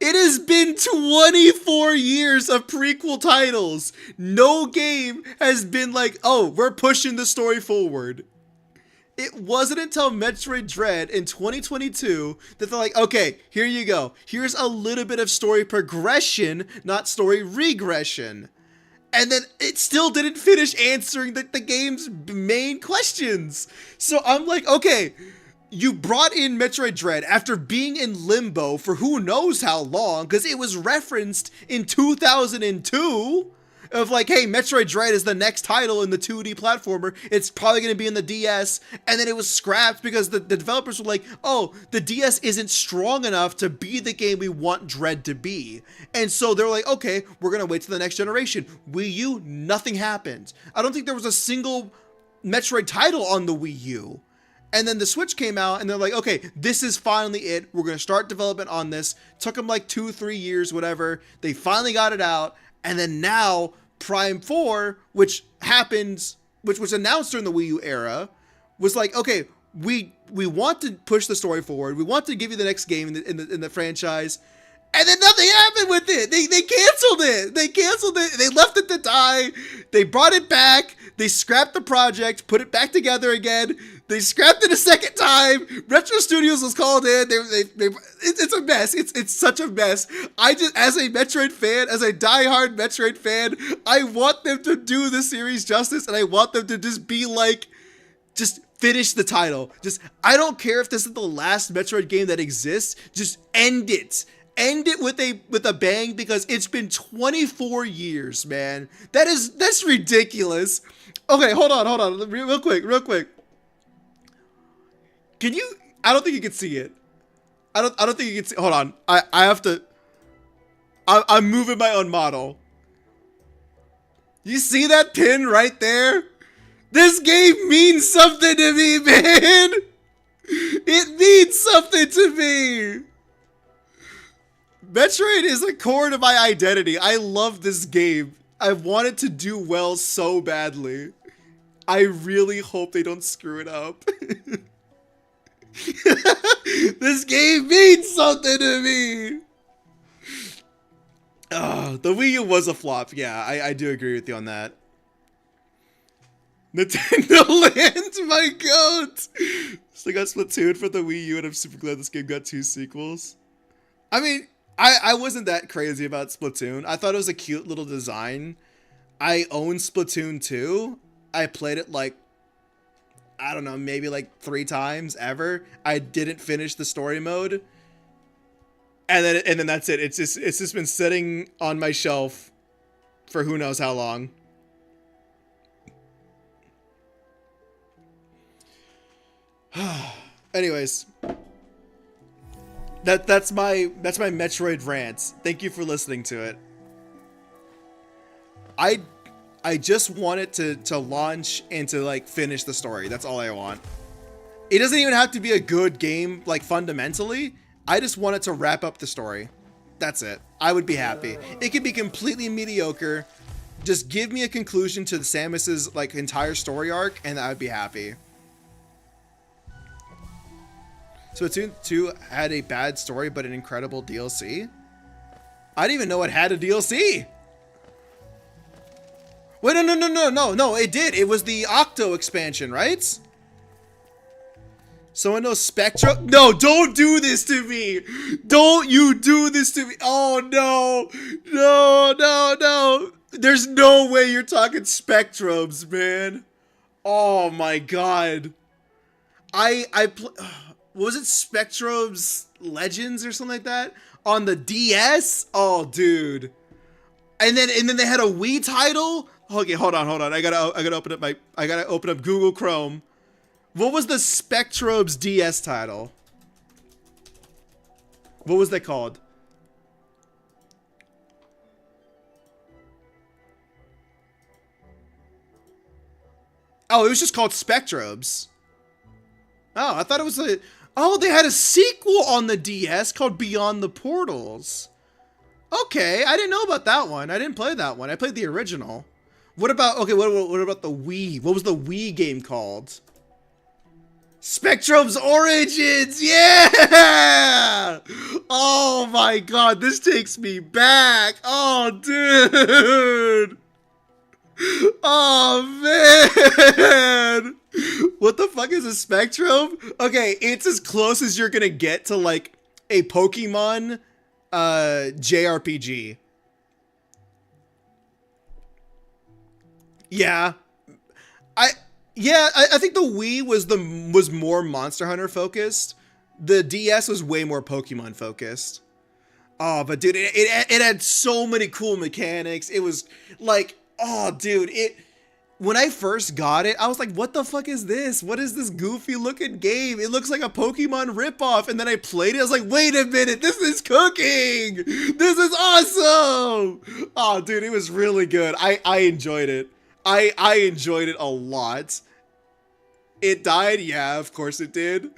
It has been 24 years of prequel titles. No game has been like, oh, we're pushing the story forward. It wasn't until Metroid Dread in 2022 that they're like, okay, here you go. Here's a little bit of story progression, not story regression. And then it still didn't finish answering the game's main questions. So I'm like, okay, you brought in Metroid Dread after being in limbo for who knows how long, because it was referenced in 2002. Of like, hey, Metroid Dread is the next title in the 2D platformer. It's probably going to be in the DS. And then it was scrapped because the developers were like, oh, the DS isn't strong enough to be the game we want Dread to be. And so they're like, okay, we're going to wait till the next generation. Wii U, nothing happened. I don't think there was a single Metroid title on the Wii U. And then the Switch came out and they're like, okay, this is finally it. We're going to start development on this. Took them like 2-3 years, whatever. They finally got it out. And then now Prime 4, which was announced during the Wii U era, was like, okay, we want to push the story forward. We want to give you the next game in the franchise. And then nothing happened with it. They canceled it. They canceled it. They left it to die. They brought it back. They scrapped the project, put it back together again. They scrapped it a second time. Retro Studios was called in. It's a mess. It's such a mess. I just, as a Metroid fan, as a diehard Metroid fan, I want them to do the series justice, and I want them to just be like, just finish the title. Just, I don't care if this is the last Metroid game that exists. Just end it. End it with a bang, because it's been 24 years, man. That's ridiculous. Okay, hold on, real quick. Can you? I don't think you can see it. I don't think you can see. Hold on. I have to. I'm moving my own model. You see that pin right there? This game means something to me, man. It means something to me. Metroid is a core to my identity. I love this game. I want it to do well so badly. I really hope they don't screw it up. This game means something to me. The Wii U was a flop. Yeah, I do agree with you on that. Nintendo Land, my goat. So I got Splatoon for the Wii U, and I'm super glad this game got 2 sequels. I mean, I wasn't that crazy about Splatoon. I thought it was a cute little design. I own Splatoon 2. I played it like, I don't know, maybe like 3 times ever. I didn't finish the story mode. And then that's it. It's just been sitting on my shelf for who knows how long. Anyways, that's my Metroid rant. Thank you for listening to it. I just want it to launch and to like finish the story. That's all I want. It doesn't even have to be a good game, like fundamentally. I just want it to wrap up the story. That's it. I would be happy. It could be completely mediocre. Just give me a conclusion to Samus's like entire story arc, and I would be happy. Splatoon 2 had a bad story, but an incredible DLC. I didn't even know it had a DLC. Wait, no, it did. It was the Octo expansion, right? Someone knows Spectrum? No, don't do this to me. Don't you do this to me. Oh, no. No. There's no way you're talking Spectrums, man. Oh, my God. Was it Spectrum's Legends or something like that? On the DS? Oh, dude. And then they had a Wii title? Okay, hold on. I gotta open up Google Chrome. What was the Spectrum's DS title? What was that called? Oh, it was just called Spectrums. Oh, I thought it was a... Oh, they had a sequel on the DS called Beyond the Portals. Okay, I didn't know about that one. I didn't play that one. I played the original. What about... Okay, what about the Wii? What was the Wii game called? Spectrum's Origins! Yeah! Oh my God, this takes me back. Oh, dude. Oh, man. What the fuck is a Spectrum? Okay, it's as close as you're gonna get to, like, a Pokemon JRPG. Yeah. I think the Wii was more Monster Hunter focused. The DS was way more Pokemon focused. Oh, but dude, it had so many cool mechanics. It was like, oh, dude, when I first got it, I was like, what the fuck is this? What is this goofy looking game? It looks like a Pokemon ripoff. And then I played it. I was like, wait a minute, this is cooking. This is awesome. Oh, dude, it was really good. I enjoyed it. I enjoyed it a lot. It died? Yeah, of course it did.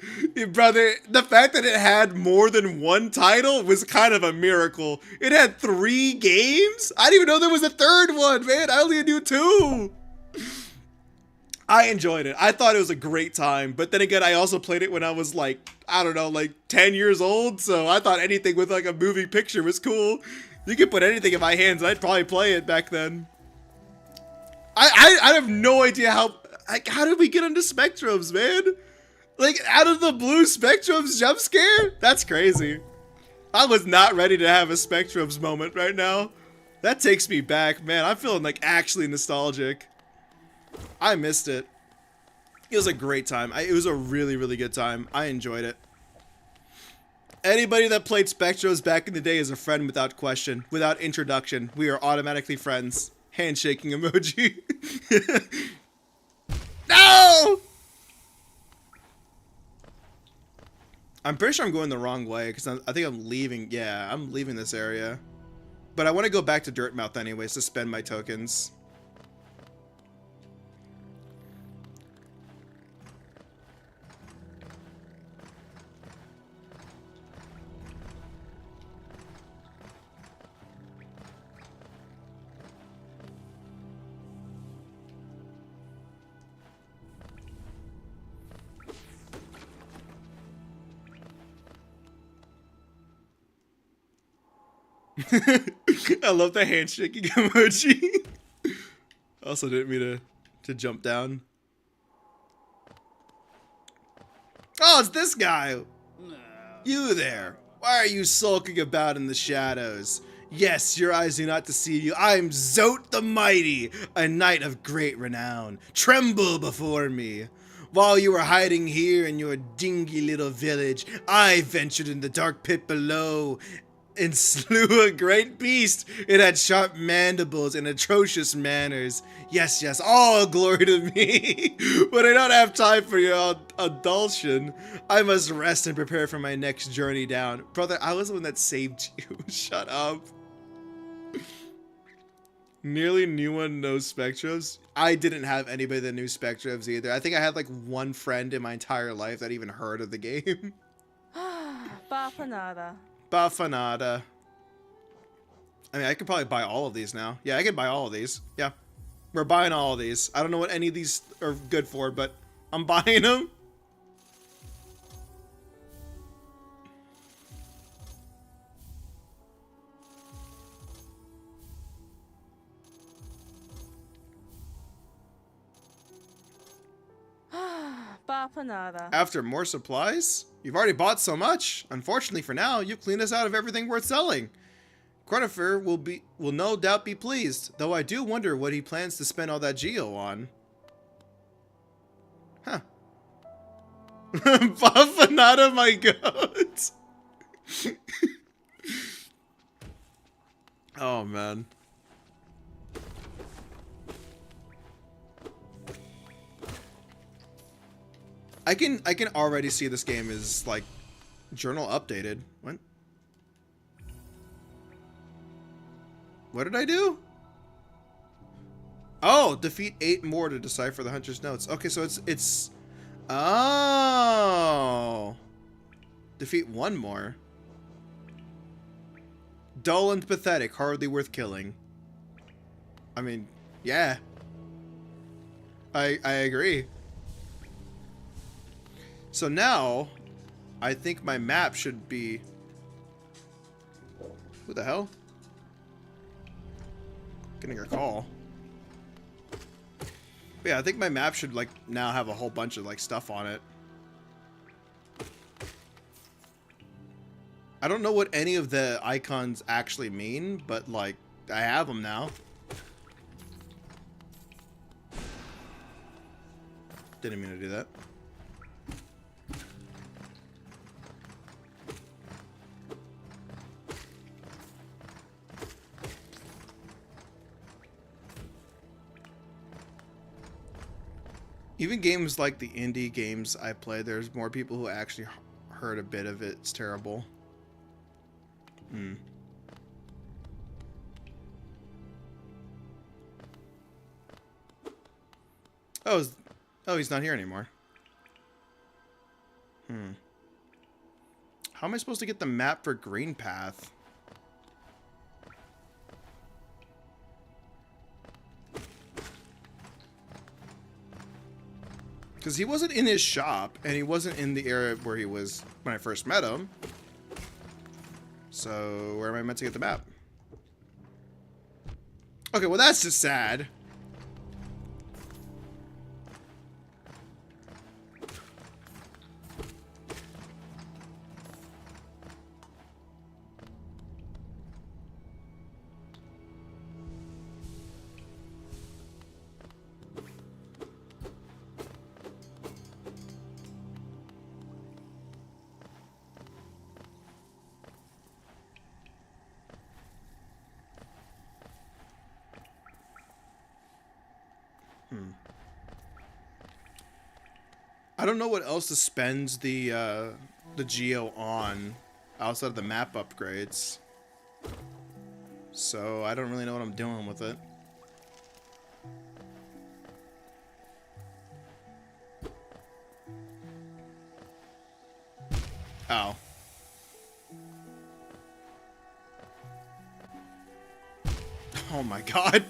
Brother, the fact that it had more than one title was kind of a miracle. It had 3 games? I didn't even know there was a third one, man. I only knew 2. I enjoyed it. I thought it was a great time. But then again, I also played it when I was like, I don't know, like 10 years old. So I thought anything with like a moving picture was cool. You could put anything in my hands and I'd probably play it back then. I have no idea how did we get into Spectrums, man? Like, out of the blue, Spectrums jump scare? That's crazy. I was not ready to have a Spectrums moment right now. That takes me back, man. I'm feeling like actually nostalgic. I missed it. It was a great time. It was a really, really good time. I enjoyed it. Anybody that played Spectrums back in the day is a friend without question, without introduction. We are automatically friends. Handshaking emoji. No! I'm pretty sure I'm going the wrong way because I think I'm leaving. Yeah, I'm leaving this area. But I want to go back to Dirtmouth anyways to spend my tokens. I love the handshaking emoji. Also didn't mean to jump down. Oh, it's this guy. No. You there. Why are you sulking about in the shadows? Yes, your eyes do not deceive you. I am Zote the Mighty, a knight of great renown. Tremble before me. While you were hiding here in your dingy little village, I ventured in the dark pit below and slew a great beast. It had sharp mandibles and atrocious manners. Yes, yes, all glory to me. But I don't have time for your adulation. I must rest and prepare for my next journey down. Brother, I was the one that saved you. Shut up. Nearly no one knows Spectrums. I didn't have anybody that knew Spectrums either. I think I had like one friend in my entire life that even heard of the game. Bafanada. Bafanada. I mean, I could probably buy all of these now. Yeah, I could buy all of these. Yeah. We're buying all of these. I don't know what any of these are good for, but I'm buying them. Bafanada. After more supplies? You've already bought so much. Unfortunately for now, you've cleaned us out of everything worth selling. Credifer will no doubt be pleased, though I do wonder what he plans to spend all that geo on. Huh. Bafanada, my god. Oh man. I can already see this game is like journal updated. What did I do? Oh, defeat 8 more to decipher the hunter's notes. Okay, so it's oh. Defeat 1 more. Dull and pathetic, hardly worth killing. I mean, yeah. I agree. So now, I think my map should be... Who the hell? Getting a call. But yeah, I think my map should like now have a whole bunch of like stuff on it. I don't know what any of the icons actually mean, but like I have them now. Didn't mean to do that. Even games like the indie games I play, there's more people who actually heard a bit of it. It's terrible. Oh, he's not here anymore. How am I supposed to get the map for Green Path? Because he wasn't in his shop, and he wasn't in the area where he was when I first met him. So, where am I meant to get the map? Okay, well that's just sad. I don't know what else to spend the geo on outside of the map upgrades. So I don't really know what I'm doing with it. Oh. Oh my god.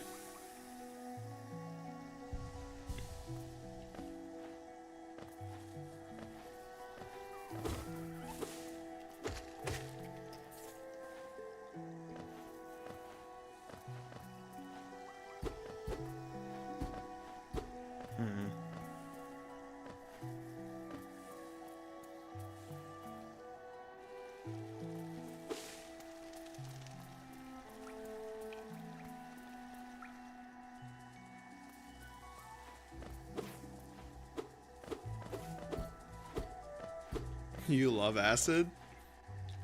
You love acid?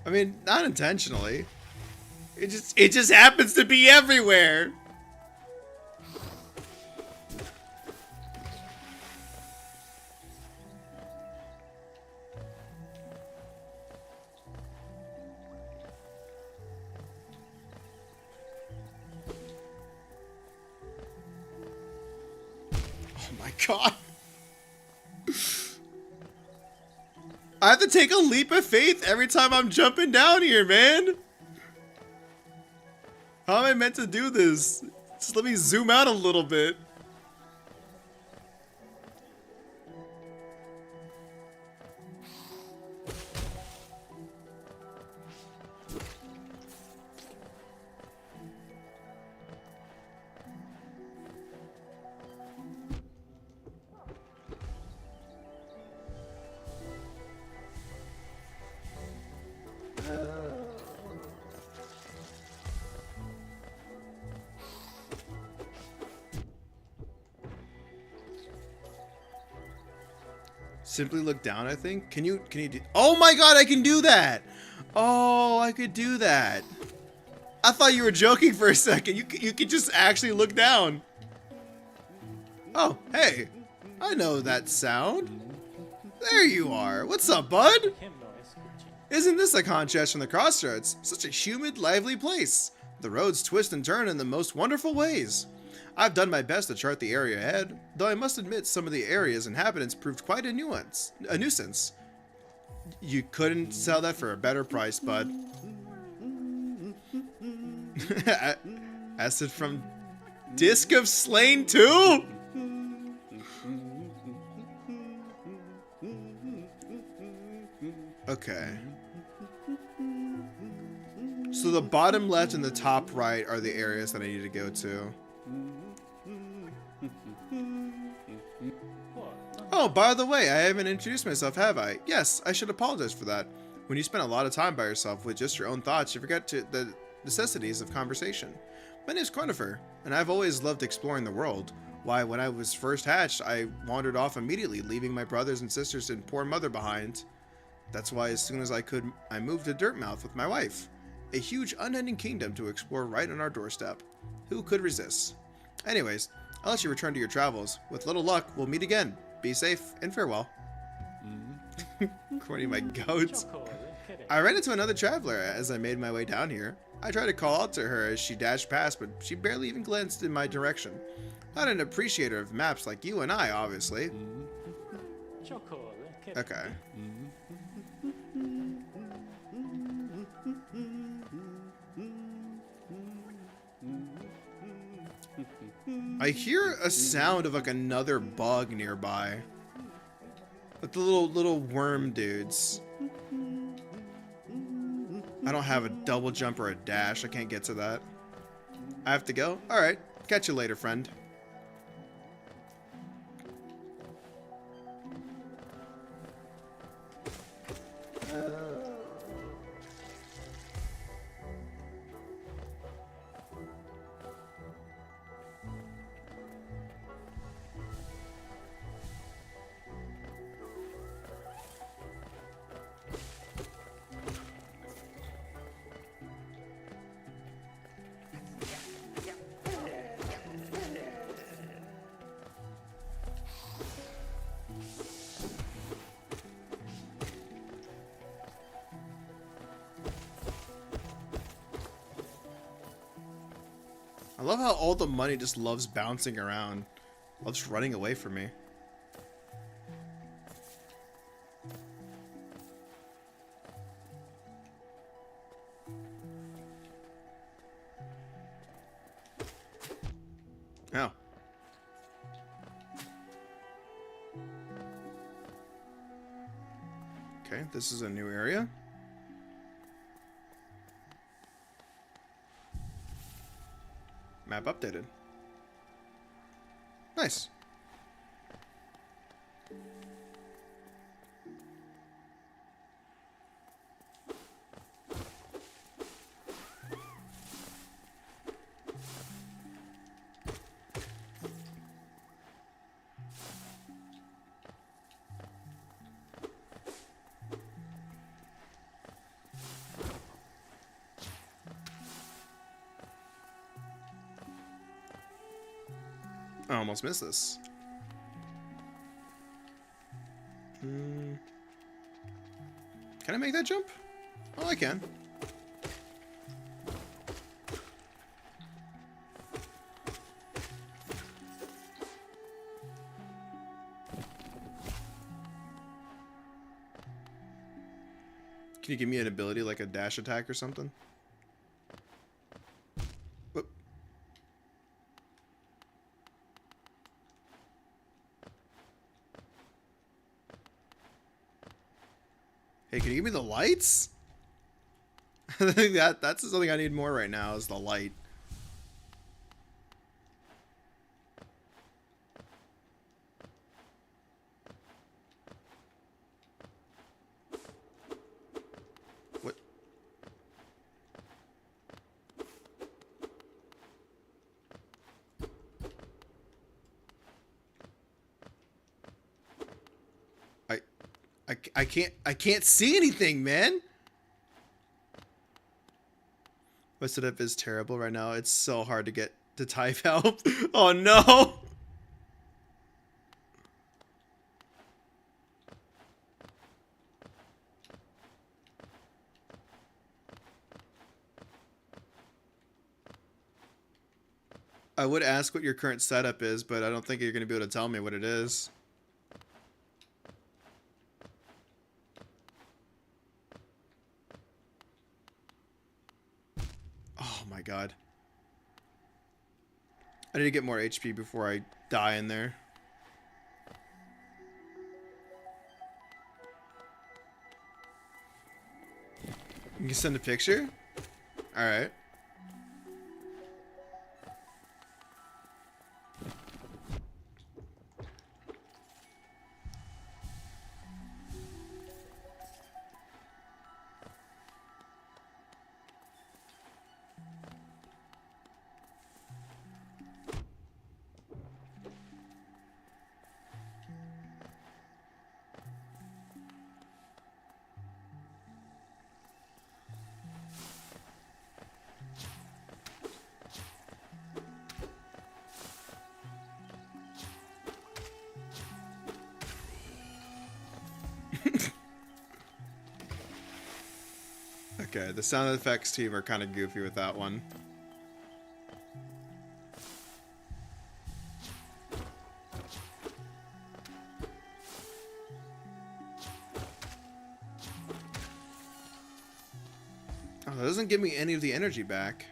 I mean, not intentionally. It just happens to be everywhere. Oh my god. I have to take a leap of faith every time I'm jumping down here, man. How am I meant to do this? Just let me zoom out a little bit. Simply look down, I think. Can you do? Oh my god, I can do that. Oh, I could do that. I thought you were joking for a second. You could just actually look down. Oh, hey. I know that sound. There you are. What's up, bud? Isn't this a contrast from the crossroads? Such a humid, lively place. The roads twist and turn in the most wonderful ways. I've done my best to chart the area ahead, though I must admit some of the area's inhabitants proved quite a nuisance. You couldn't sell that for a better price, bud. Acid from Disc of Slain 2? Okay. So the bottom left and the top right are the areas that I need to go to. Oh, by the way, I haven't introduced myself, have I? Yes, I should apologize for that. When you spend a lot of time by yourself with just your own thoughts, you forget the necessities of conversation. My name's Cornifer, and I've always loved exploring the world. Why, when I was first hatched, I wandered off immediately, leaving my brothers and sisters and poor mother behind. That's why as soon as I could, I moved to Dirtmouth with my wife. A huge, unending kingdom to explore right on our doorstep. Who could resist? Anyways, I'll let you return to your travels. With little luck, we'll meet again. Be safe, and farewell. Corny my goats. I ran into another traveler as I made my way down here. I tried to call out to her as she dashed past, but she barely even glanced in my direction. Not an appreciator of maps like you and I, obviously. Okay. I hear a sound of like another bug nearby. But the little worm dudes. I don't have a double jump or a dash. I can't get to that. I have to go? Alright. Catch you later, friend. I love how all the money just loves bouncing around. Loves running away from me. Oh. Okay, this is a new area. Map updated. Nice. I almost missed this. Can I make that jump? Oh, I can. Can you give me an ability like a dash attack or something? Whoop. Hey, can you give me the lights? I think that's something I need more right now is the light. What? I can't see anything, man. My setup is terrible right now. It's so hard to get to type help. Oh no. I would ask what your current setup is, but I don't think you're going to be able to tell me what it is. Oh my god. I need to get more HP before I die in there. You can send a picture? Alright. Okay, the sound effects team are kind of goofy with that one. Oh, that doesn't give me any of the energy back.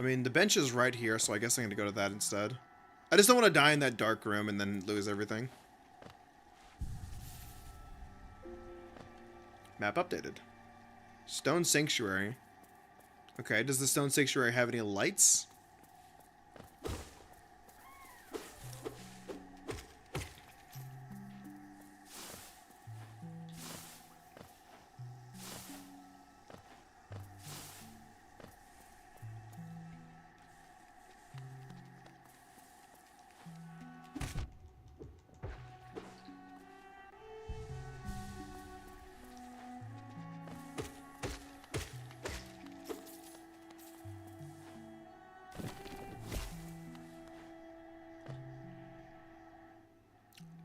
I mean, the bench is right here, so I guess I'm gonna go to that instead. I just don't want to die in that dark room and then lose everything. Map updated. Stone Sanctuary. Okay, does the Stone Sanctuary have any lights?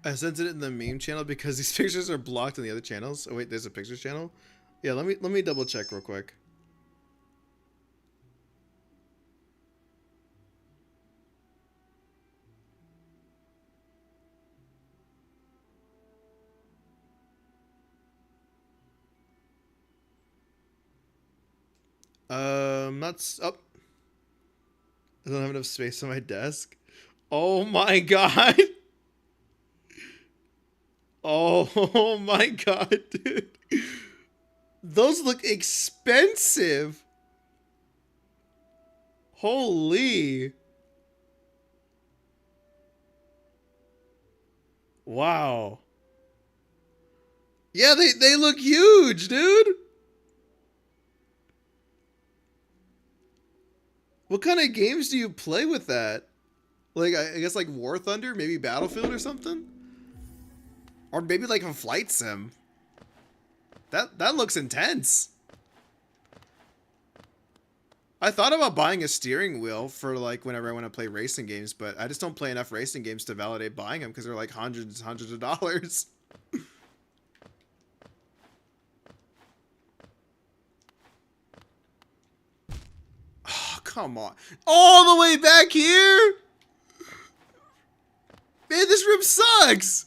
I sent it in the meme channel because these pictures are blocked on the other channels. Oh wait, there's a pictures channel. Yeah, let me double check real quick. That's up. I don't have enough space on my desk. Oh my god. Oh my god, dude. Those look expensive. Holy. Wow. Yeah, they look huge, dude. What kind of games do you play with that? Like, I guess like War Thunder, maybe Battlefield or something? Or maybe like a flight sim. That looks intense. I thought about buying a steering wheel for like whenever I want to play racing games, but I just don't play enough racing games to validate buying them because they're like hundreds of dollars. Oh, come on. All the way back here? Man, this room sucks.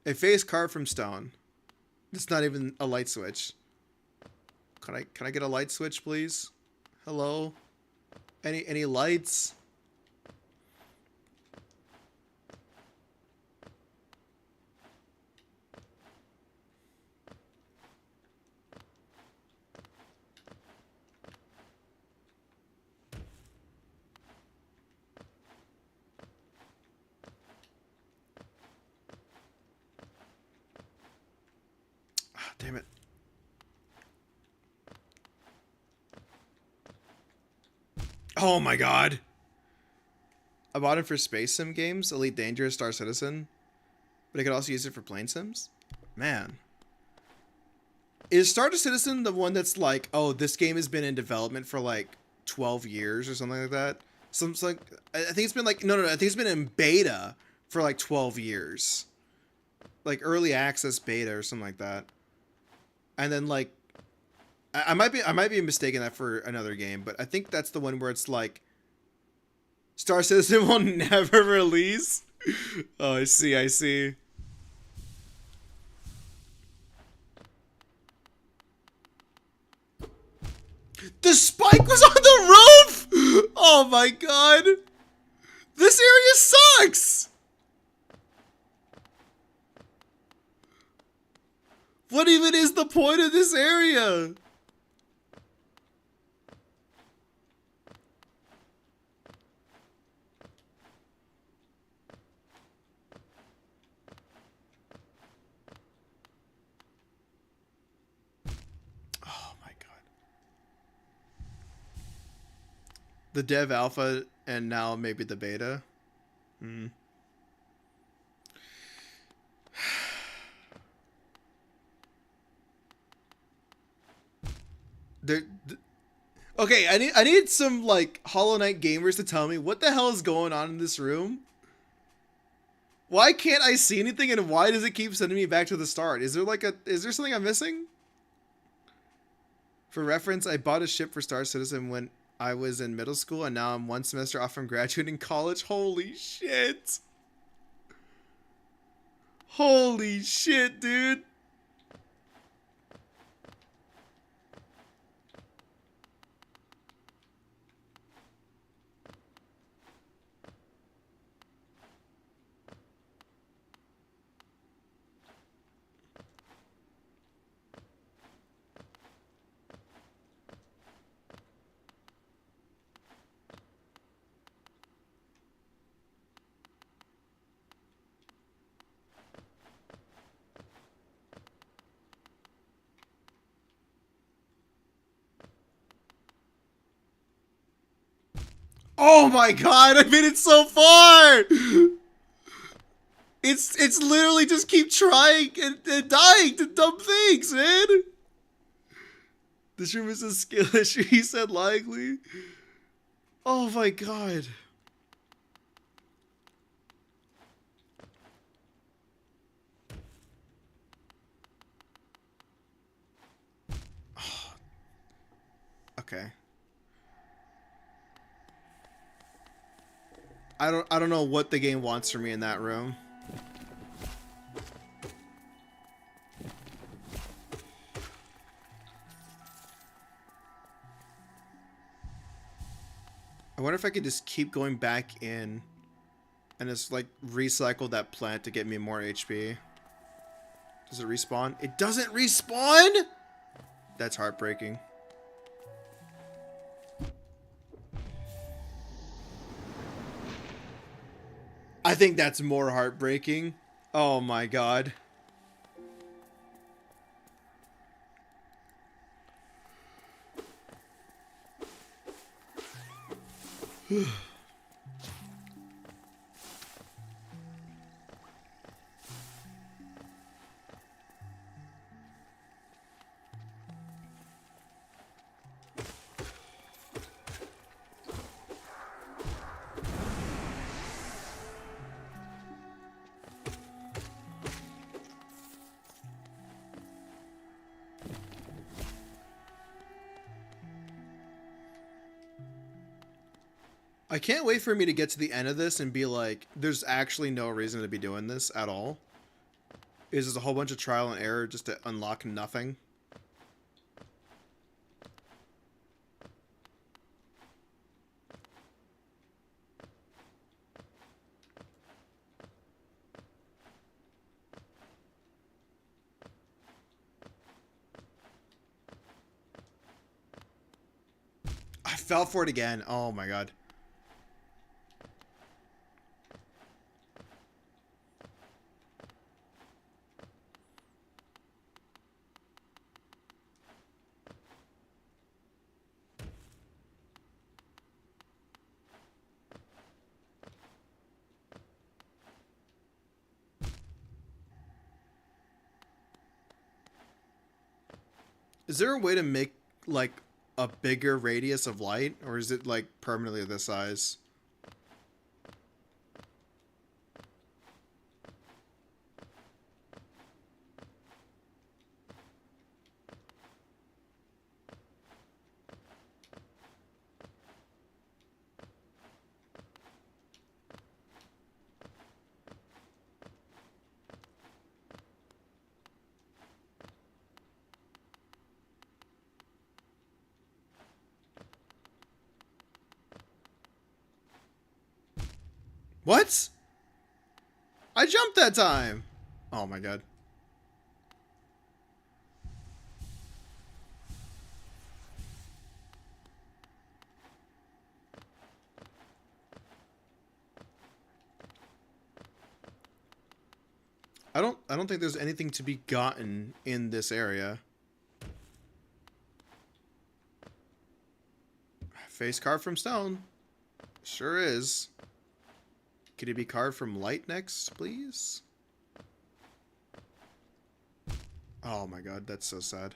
A face carved from stone. It's not even a light switch. Can I get a light switch, please? Hello? Any lights? Ah, damn it. Oh my god. I bought it for space sim games, Elite Dangerous, Star Citizen. But I could also use it for plane sims? Man. Is Star Citizen the one that's like, oh, this game has been in development for like 12 years or something like that? Like, I think it's been like, no, I think it's been in beta for like 12 years. Like early access beta or something like that. And then like, I might be mistaking that for another game, but I think that's the one where it's like, Star Citizen will never release. Oh, I see. The spike was on the roof! Oh my god! This area sucks! What even is the point of this area? Oh my god. The dev alpha and now maybe the beta. There, okay, I need some like Hollow Knight gamers to tell me what the hell is going on in this room. Why can't I see anything, and why does it keep sending me back to the start? Is there something I'm missing? For reference, I bought a ship for Star Citizen when I was in middle school, and now I'm one semester off from graduating college. Holy shit! Holy shit, dude. Oh my god, I made it so far! It's literally just keep trying and dying to dumb things, man! This room is a skill issue, he said likely. Oh my god. Okay. I don't know what the game wants from me in that room. I wonder if I could just keep going back in and just like recycle that plant to get me more HP. Does it respawn? It doesn't respawn? That's heartbreaking. I think that's more heartbreaking. Oh my god. I can't wait for me to get to the end of this and be like, there's actually no reason to be doing this at all. Is just a whole bunch of trial and error just to unlock nothing. I fell for it again. Oh my god. Is there a way to make, like, a bigger radius of light? Or is it, like, permanently this size? What? I jumped that time! Oh my god. I don't think there's anything to be gotten in this area. Face carved from stone. Sure is. Could it be carved from light next, please? Oh my god, that's so sad.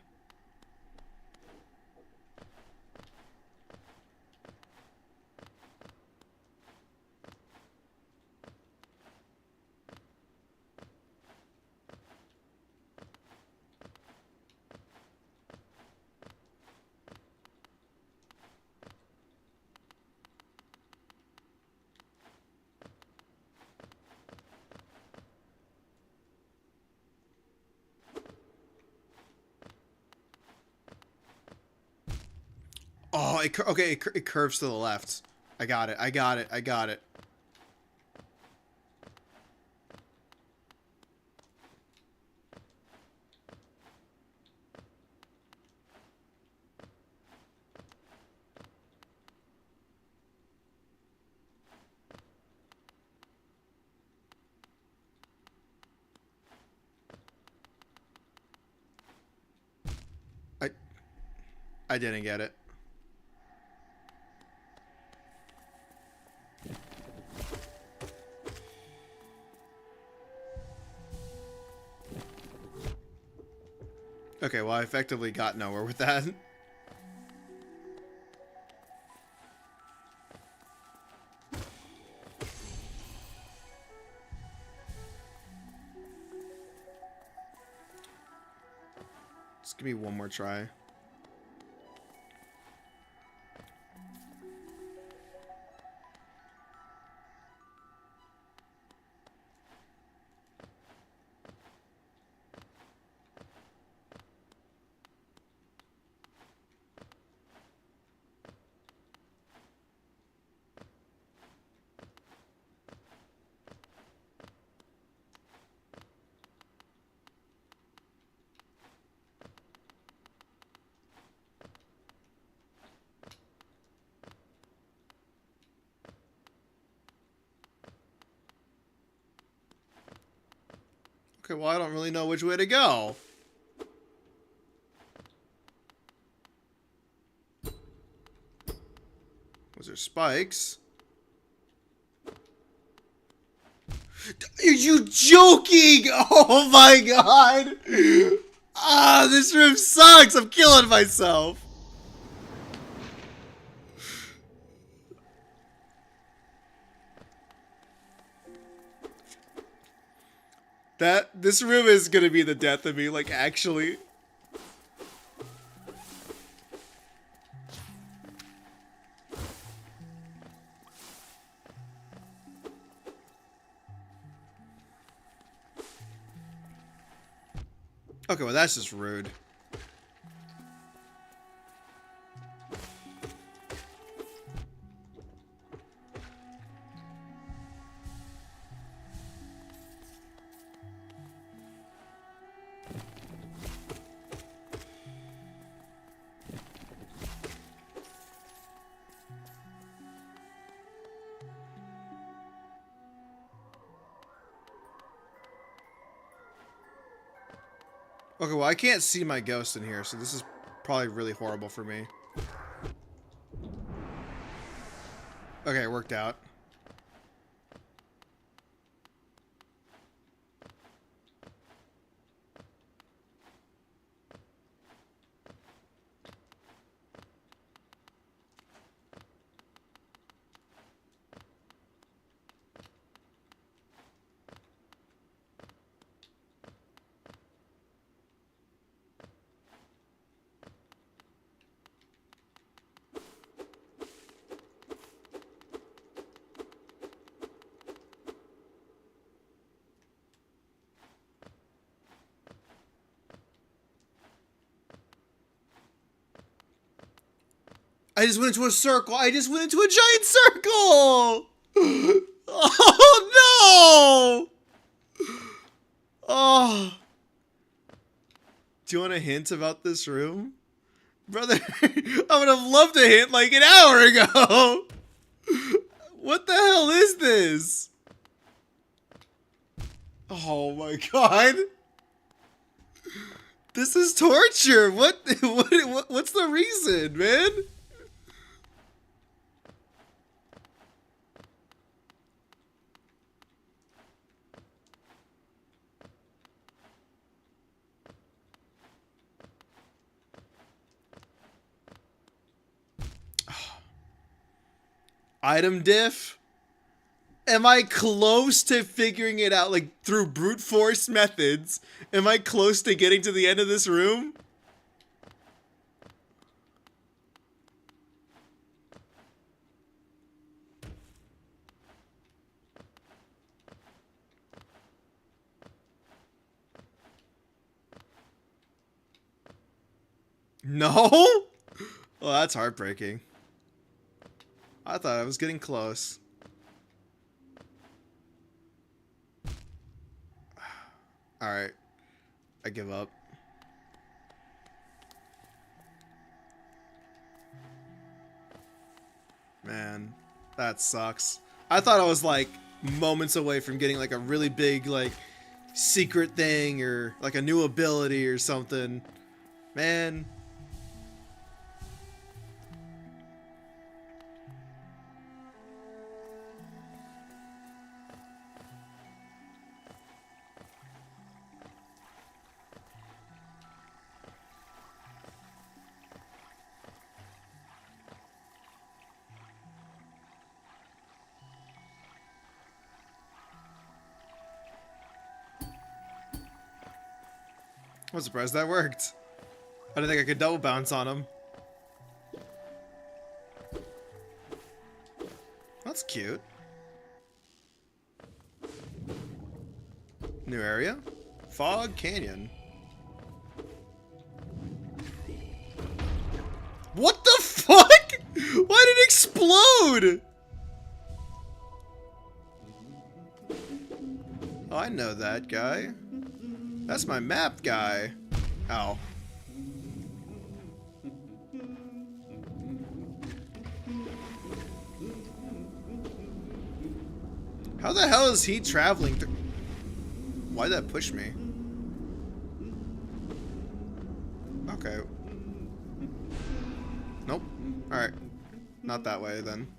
Oh, okay, it curves to the left. I got it. I got it. I got it. I I didn't get it. Okay, well, I effectively got nowhere with that. Just give me one more try. Okay, well, I don't really know which way to go. Was there spikes? Are you joking? Oh my god! Ah, this room sucks! I'm killing myself! This room is gonna be the death of me, like, actually. Okay, well, that's just rude. Okay, well, I can't see my ghost in here, so this is probably really horrible for me. Okay, it worked out. I just went into a circle. I just went into a giant circle. Oh no! Oh. Do you want a hint about this room? Brother, I would have loved a hint like an hour ago. What the hell is this? Oh my god. This is torture. What's the reason, man? Item diff? Am I close to figuring it out, like, through brute force methods? Am I close to getting to the end of this room? No? Well, that's heartbreaking. I thought I was getting close. Alright. I give up. Man, that sucks. I thought I was like moments away from getting like a really big like secret thing or like a new ability or something. Man. I'm surprised that worked. I didn't think I could double bounce on him. That's cute. New area? Fog Canyon. What the fuck? Why did it explode? Oh, I know that guy. That's my map guy. Ow. How the hell is he traveling through? Why'd that push me? Okay. Nope. Alright. Not that way then.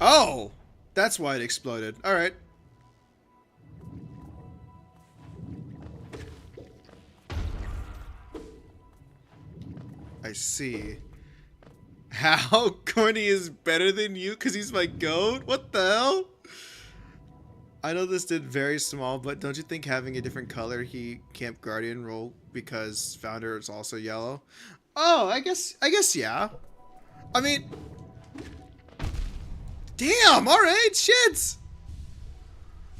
Oh! That's why it exploded. Alright. I see. How? Corny is better than you because he's my goat? What the hell? I know this did very small, but don't you think having a different color Camp Guardian role because Founder is also yellow? Oh, I guess yeah. I mean, damn, alright, shit!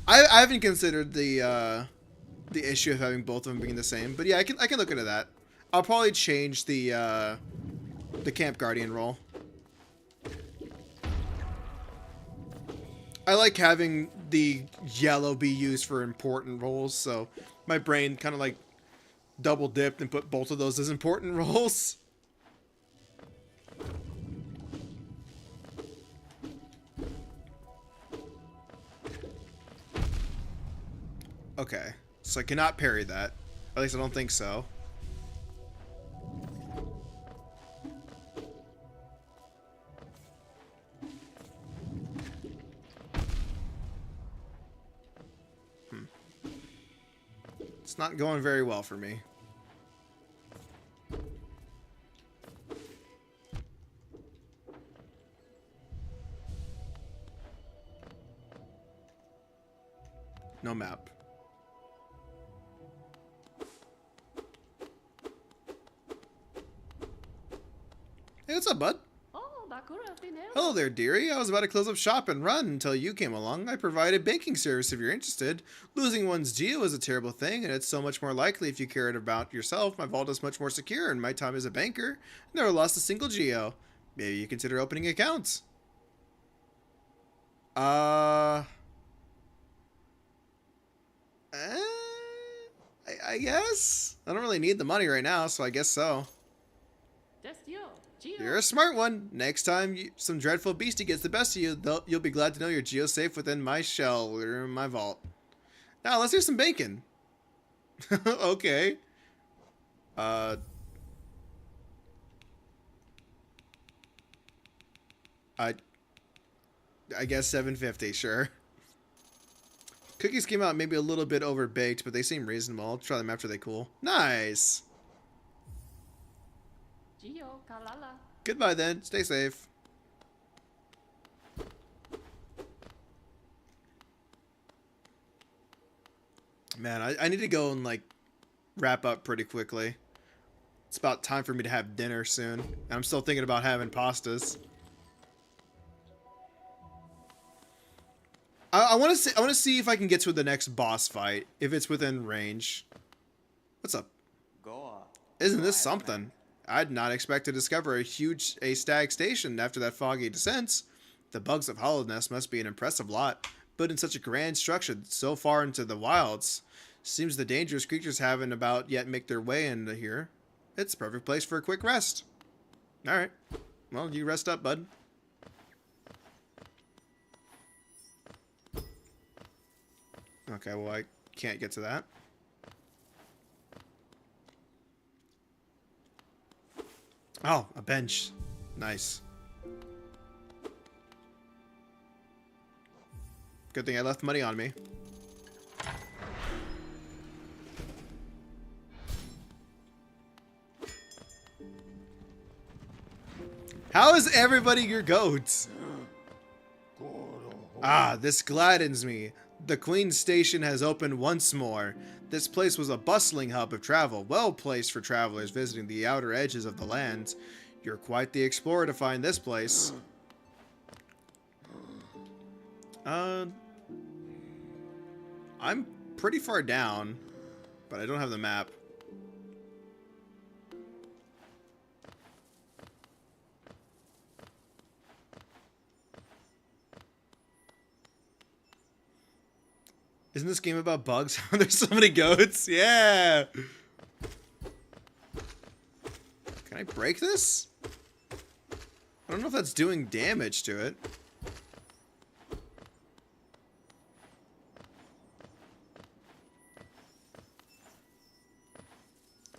I haven't considered the issue of having both of them being the same, but yeah, I can look into that. I'll probably change the Camp Guardian role. I like having the yellow be used for important roles, so my brain kind of like double dipped and put both of those as important roles. Okay, so I cannot parry that. At least I don't think so. It's not going very well for me. No map. Hey, what's up, bud? Hello there, dearie. I was about to close up shop and run until you came along. I provide a banking service if you're interested. Losing one's geo is a terrible thing, and it's so much more likely if you cared about yourself. My vault is much more secure, and my time as a banker never lost a single geo. Maybe you consider opening accounts. I guess. I don't really need the money right now, so I guess so. You're a smart one. Next time some dreadful beastie gets the best of you, you'll be glad to know your geo's safe within my shell or my vault. Now, let's do some bacon. Okay. I guess 750, sure. Cookies came out maybe a little bit overbaked, but they seem reasonable. I'll try them after they cool. Nice. Goodbye then. Stay safe. Man, I need to go and like wrap up pretty quickly. It's about time for me to have dinner soon. And I'm still thinking about having pastas. I want to see if I can get to the next boss fight, if it's within range. What's up? Isn't this something? I'd not expect to discover a huge stag station after that foggy descent. The bugs of Hollowness must be an impressive lot, but in such a grand structure so far into the wilds. Seems the dangerous creatures haven't about yet make their way into here. It's a perfect place for a quick rest. Alright. Well, you rest up, bud. Okay, well, I can't get to that. Oh, a bench. Nice. Good thing I left money on me. How is everybody your goats? Ah, this gladdens me. The Queen's Station has opened once more. This place was a bustling hub of travel, well placed for travelers visiting the outer edges of the land. You're quite the explorer to find this place. I'm pretty far down, but I don't have the map. Isn't this game about bugs? There's so many goats. Yeah. Can I break this? I don't know if that's doing damage to it.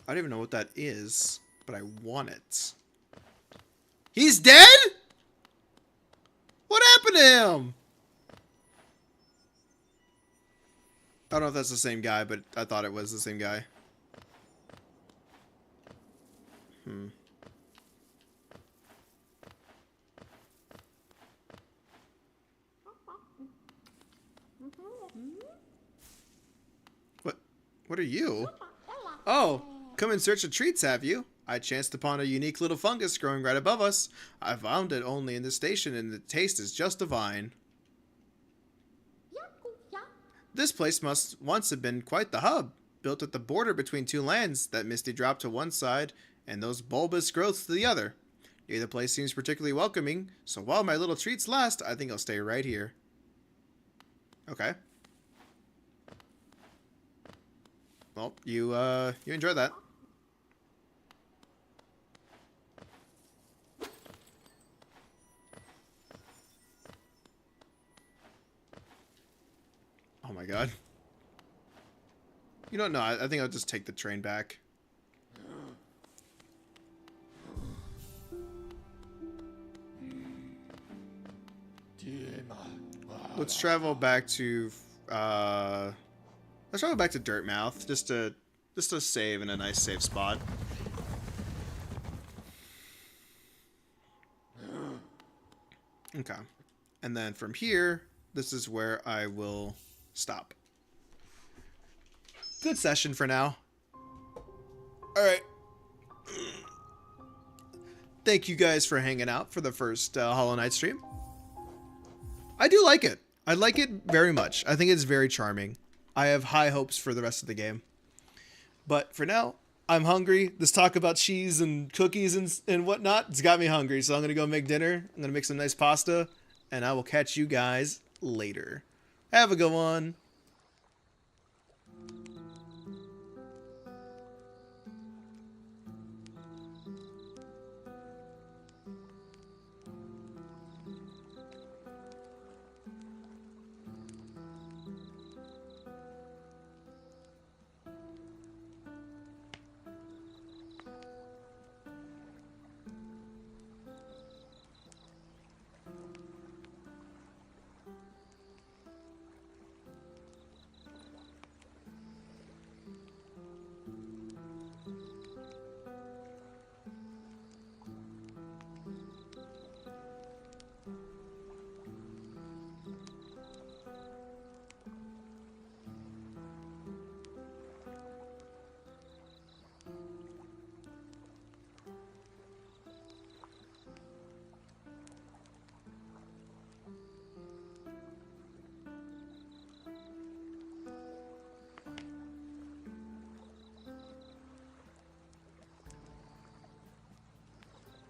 I don't even know what that is, but I want it. He's dead? What happened to him? I don't know if that's the same guy, but I thought it was the same guy. What are you? Oh, come in search of treats, have you? I chanced upon a unique little fungus growing right above us. I found it only in this station, and the taste is just divine. This place must once have been quite the hub, built at the border between two lands, that misty drop to one side, and those bulbous growths to the other. Neither place seems particularly welcoming, so while my little treats last, I think I'll stay right here. Okay. Well, you enjoy that. Oh my god. You don't know. I think I'll just take the train back. Let's travel back to Dirtmouth just to save in a nice safe spot. Okay. And then from here, this is where I will stop. Good session for now. Alright. Thank you guys for hanging out for the first Hollow Knight stream. I do like it. I like it very much. I think it's very charming. I have high hopes for the rest of the game. But for now, I'm hungry. This talk about cheese and cookies and whatnot, it's got me hungry. So I'm going to go make dinner. I'm going to make some nice pasta. And I will catch you guys later. Have a good one.